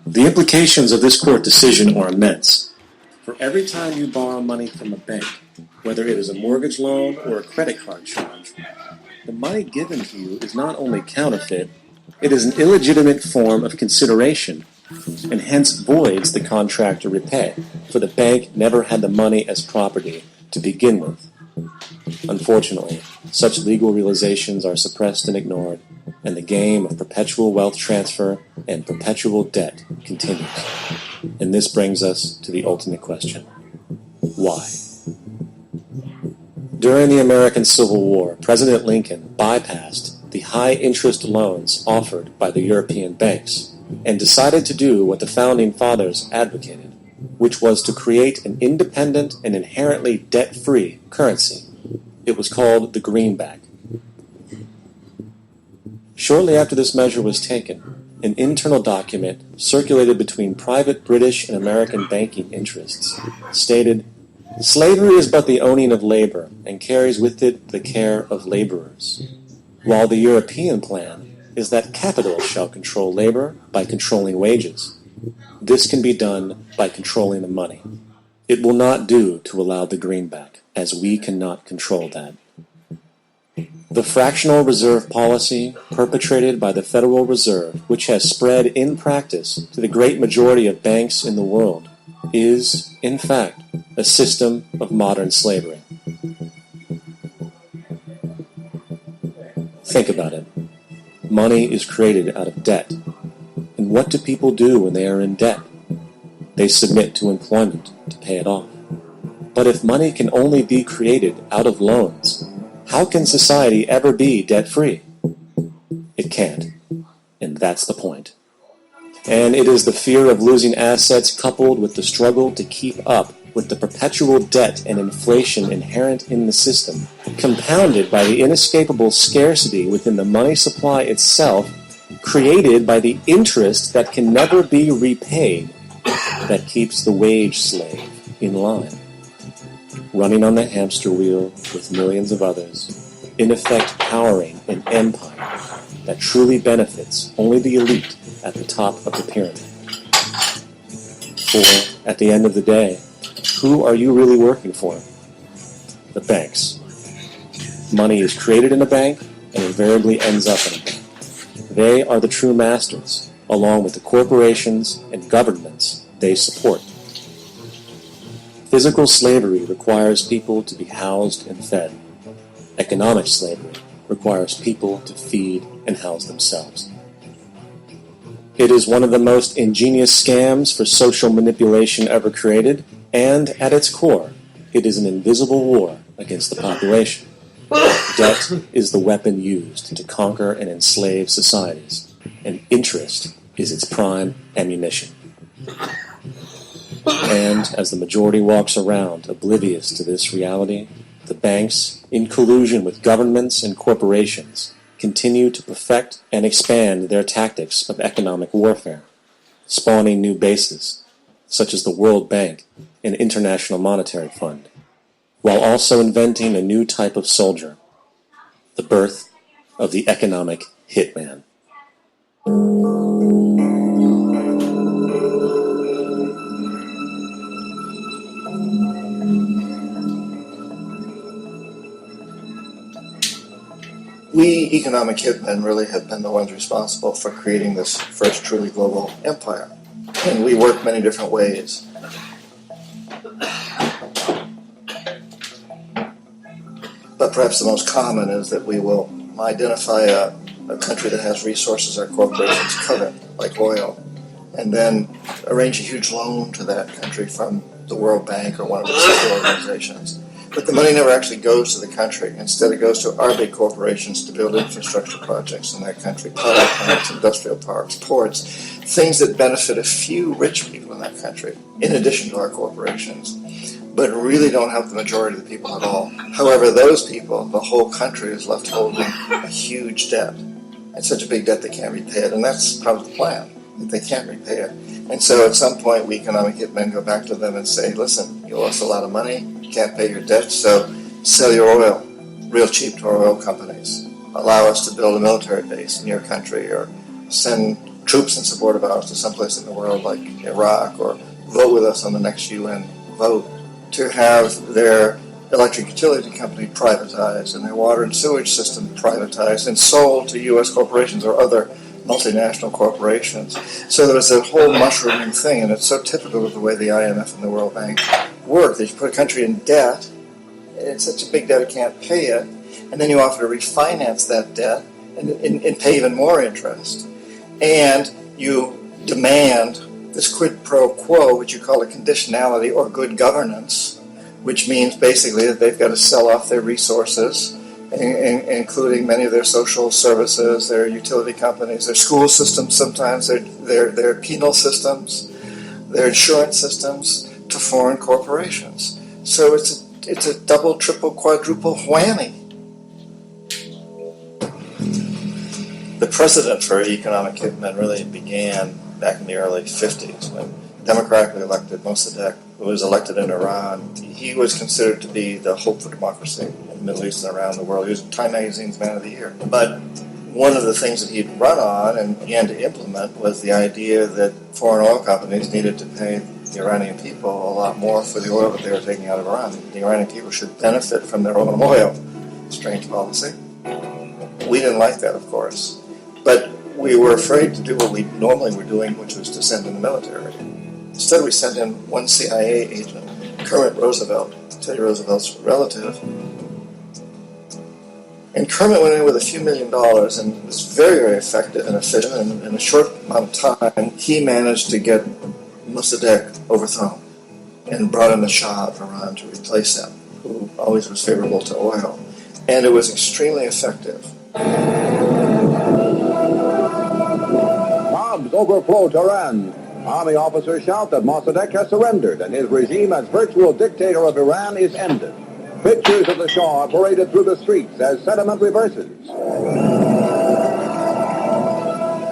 Speaker 9: The implications of this court decision are immense. For every time you borrow money from a bank, whether it is a mortgage loan or a credit card charge, the money given to you is not only counterfeit, it is an illegitimate form of consideration, and hence voids the contract to repay, for the bank never had the money as property to begin with. Unfortunately, such legal realizations are suppressed and ignored, and the game of perpetual wealth transfer and perpetual debt continues. And this brings us to the ultimate question. Why? During the American Civil War, President Lincoln bypassed the high-interest loans offered by the European banks and decided to do what the Founding Fathers advocated, which was to create an independent and inherently debt-free currency. It was called the greenback. Shortly after this measure was taken, an internal document circulated between private British and American banking interests stated, "Slavery is but the owning of labor, and carries with it the care of laborers, while the European plan is that capital shall control labor by controlling wages. This can be done by controlling the money. It will not do to allow the greenback, as we cannot control that. The fractional reserve policy perpetrated by the Federal Reserve, which has spread in practice to the great majority of banks in the world, is, in fact, a system of modern slavery. Think about it. Money is created out of debt. And what do people do when they are in debt? They submit to employment to pay it off. But if money can only be created out of loans, how can society ever be debt-free? It can't. And that's the point. And it is the fear of losing assets coupled with the struggle to keep up with the perpetual debt and inflation inherent in the system, compounded by the inescapable scarcity within the money supply itself, created by the interest that can never be repaid, that keeps the wage slave in line, running on the hamster wheel with millions of others, in effect powering an empire that truly benefits only the elite at the top of the pyramid. For, at the end of the day, who are you really working for? The banks. Money is created in a bank and invariably ends up in a bank. They are the true masters, along with the corporations and governments they support. Physical slavery requires people to be housed and fed. Economic slavery requires people to feed and house themselves. It is one of the most ingenious scams for social manipulation ever created, and at its core, it is an invisible war against the population. Debt is the weapon used to conquer and enslave societies, and interest is its prime ammunition. And as the majority walks around oblivious to this reality, the banks, in collusion with governments and corporations, continue to perfect and expand their tactics of economic warfare, spawning new bases, such as the World Bank and International Monetary Fund, while also inventing a new type of soldier, the birth of the economic hitman.
Speaker 7: We economic hitmen really have been the ones responsible for creating this first truly global empire. And we work many different ways. But perhaps the most common is that we will identify a country that has resources our corporations covet, like oil, and then arrange a huge loan to that country from the World Bank or one of its sister organizations. But the money never actually goes to the country. Instead, it goes to our big corporations to build infrastructure projects in that country, power plants, industrial parks, ports, things that benefit a few rich people in that country, in addition to our corporations, but really don't help the majority of the people at all. However, those people, the whole country is left holding a huge debt. It's such a big debt they can't repay it, and that's part of the plan, that they can't repay it. And so at some point, we economic hitmen go back to them and say, listen, you owe us a lot of money, you can't pay your debt, so sell your oil real cheap to our oil companies. Allow us to build a military base in your country, or send troops in support of ours to someplace in the world like Iraq, or vote with us on the next UN vote, to have their electric utility company privatized and their water and sewage system privatized and sold to U.S. corporations or other multinational corporations. So there was a whole mushrooming thing, and it's so typical of the way the IMF and the World Bank work. They put a country in debt, it's such a big debt it can't pay it, and then you offer to refinance that debt and pay even more interest. And you demand this quid pro quo, which you call a conditionality or good governance, which means basically that they've got to sell off their resources, including many of their social services, their utility companies, their school systems sometimes, their penal systems, their insurance systems, to foreign corporations. So it's a double, triple, quadruple whammy. The precedent for economic hitmen really began back in the early 50s when democratically elected Mossadegh, who was elected in Iran, he was considered to be the hope for democracy in the Middle East and around the world. He was Time Magazine's Man of the Year. But one of the things that he'd run on and began to implement was the idea that foreign oil companies needed to pay the Iranian people a lot more for the oil that they were taking out of Iran. The Iranian people should benefit from their own oil. Strange policy. We didn't like that, of course. But we were afraid to do what we normally were doing, which was to send in the military. Instead, we sent in one CIA agent, Kermit Roosevelt, Teddy Roosevelt's relative. And Kermit went in with a few $1 million and was very, very effective and efficient. And in a short amount of time, he managed to get Mossadegh overthrown and brought in the Shah of Iran to replace him, who always was favorable to oil. And it was extremely effective.
Speaker 11: Mobs overflow Tehran. Army officers shout that Mossadegh has surrendered and his regime as virtual dictator of Iran is ended. Pictures of the Shah are paraded through the streets as sentiment reverses.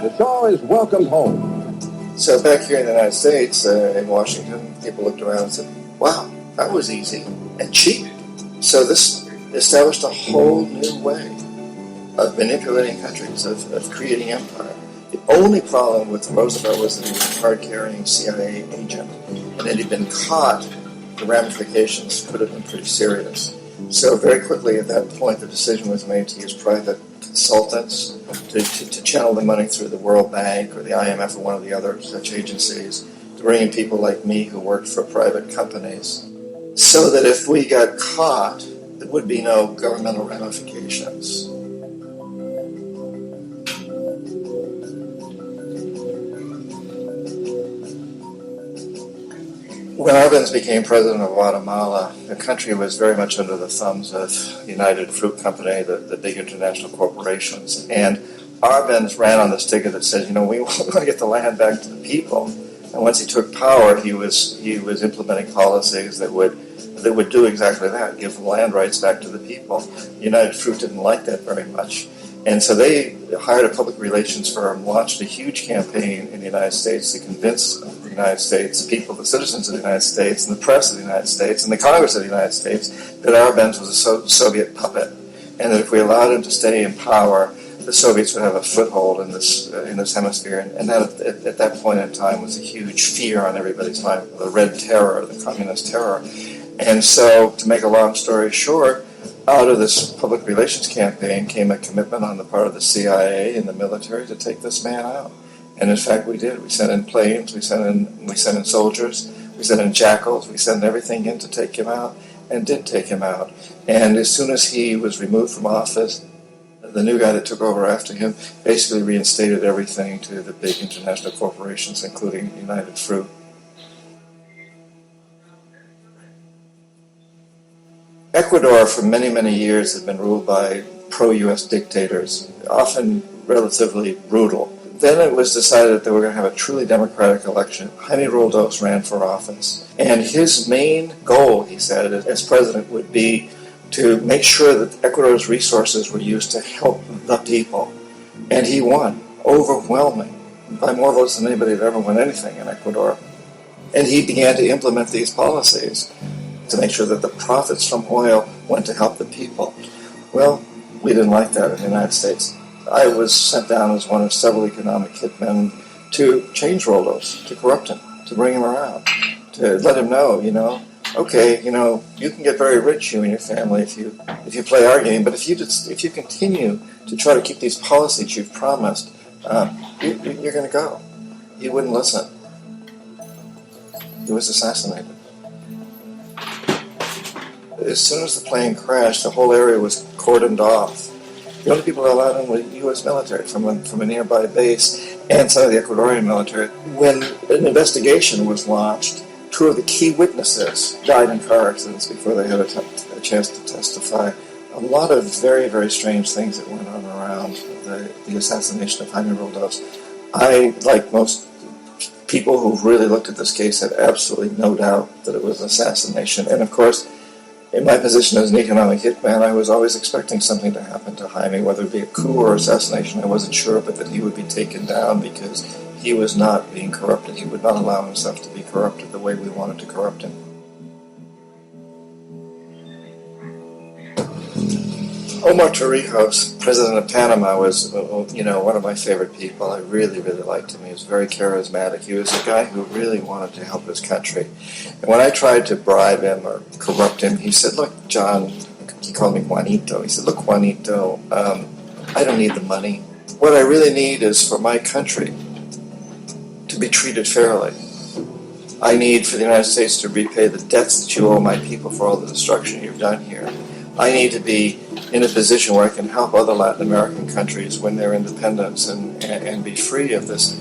Speaker 11: The Shah is welcomed home.
Speaker 7: So back here in the United States, in Washington, people looked around and said, wow, that was easy and cheap. So this established a whole new way of manipulating countries, of creating empire. The only problem with Roosevelt was that he was a card-carrying CIA agent, and had he been caught, the ramifications could have been pretty serious. So very quickly at that point, the decision was made to use private consultants to channel the money through the World Bank or the IMF or one of the other such agencies, to bring in people like me who worked for private companies, so that if we got caught, there would be no governmental ramifications. When Arbenz became president of Guatemala, the country was very much under the thumbs of United Fruit Company, the big international corporations. And Arbenz ran on this ticket that said, we want to get the land back to the people. And once he took power, he was implementing policies that would do exactly that, give the land rights back to the people. United Fruit didn't like that very much. And so they hired a public relations firm, launched a huge campaign in the United States to convince the United States, the people, the citizens of the United States, and the press of the United States, and the Congress of the United States, that Arbenz was a Soviet puppet, and that if we allowed him to stay in power, the Soviets would have a foothold in this hemisphere. And that, at that point in time, was a huge fear on everybody's mind, the Red Terror, the Communist Terror. And so, to make a long story short, out of this public relations campaign came a commitment on the part of the CIA and the military to take this man out. And in fact, we did. We sent in planes, we sent in soldiers, we sent in jackals, we sent everything in to take him out, and did take him out. And as soon as he was removed from office, the new guy that took over after him basically reinstated everything to the big international corporations, including United Fruit. Ecuador, for many, many years, had been ruled by pro-U.S. dictators, often relatively brutal. Then it was decided that they were going to have a truly democratic election. Jaime Roldos ran for office. And his main goal, he said, as president, would be to make sure that Ecuador's resources were used to help the people. And he won, overwhelming, by more votes than anybody had ever won anything in Ecuador. And he began to implement these policies to make sure that the profits from oil went to help the people. Well, we didn't like that in the United States. I was sent down as one of several economic hitmen to change Roldos, to corrupt him, to bring him around, to let him know, okay, you can get very rich, you and your family, if you play our game, but if you continue to try to keep these policies you've promised, you're going to go. He wouldn't listen. He was assassinated. As soon as the plane crashed, the whole area was cordoned off. The only people allowed in were the U.S. military from a nearby base and some of the Ecuadorian military. When an investigation was launched, two of the key witnesses died in car accidents before they had a chance to testify. A lot of very, very strange things that went on around the assassination of Jaime Roldos. I, like most people who really looked at this case, had absolutely no doubt that it was an assassination. And of course, in my position as an economic hitman, I was always expecting something to happen to Jaime, whether it be a coup or assassination. I wasn't sure, but that he would be taken down because he was not being corrupted. He would not allow himself to be corrupted the way we wanted to corrupt him. Omar Torrijos, president of Panama, was, one of my favorite people. I really, really liked him. He was very charismatic. He was a guy who really wanted to help his country. And when I tried to bribe him or corrupt him, he said, look, John, he called me Juanito. He said, look, Juanito, I don't need the money. What I really need is for my country to be treated fairly. I need for the United States to repay the debts that you owe my people for all the destruction you've done here. I need to be in a position where I can help other Latin American countries win their independence and be free of this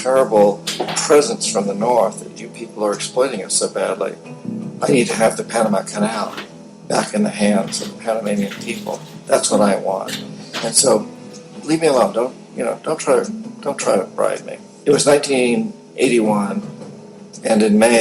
Speaker 7: terrible presence from the north that you people are exploiting us so badly. I need to have the Panama Canal back in the hands of the Panamanian people. That's what I want. And so, leave me alone. Don't try to bribe me. It was 1981, and in May.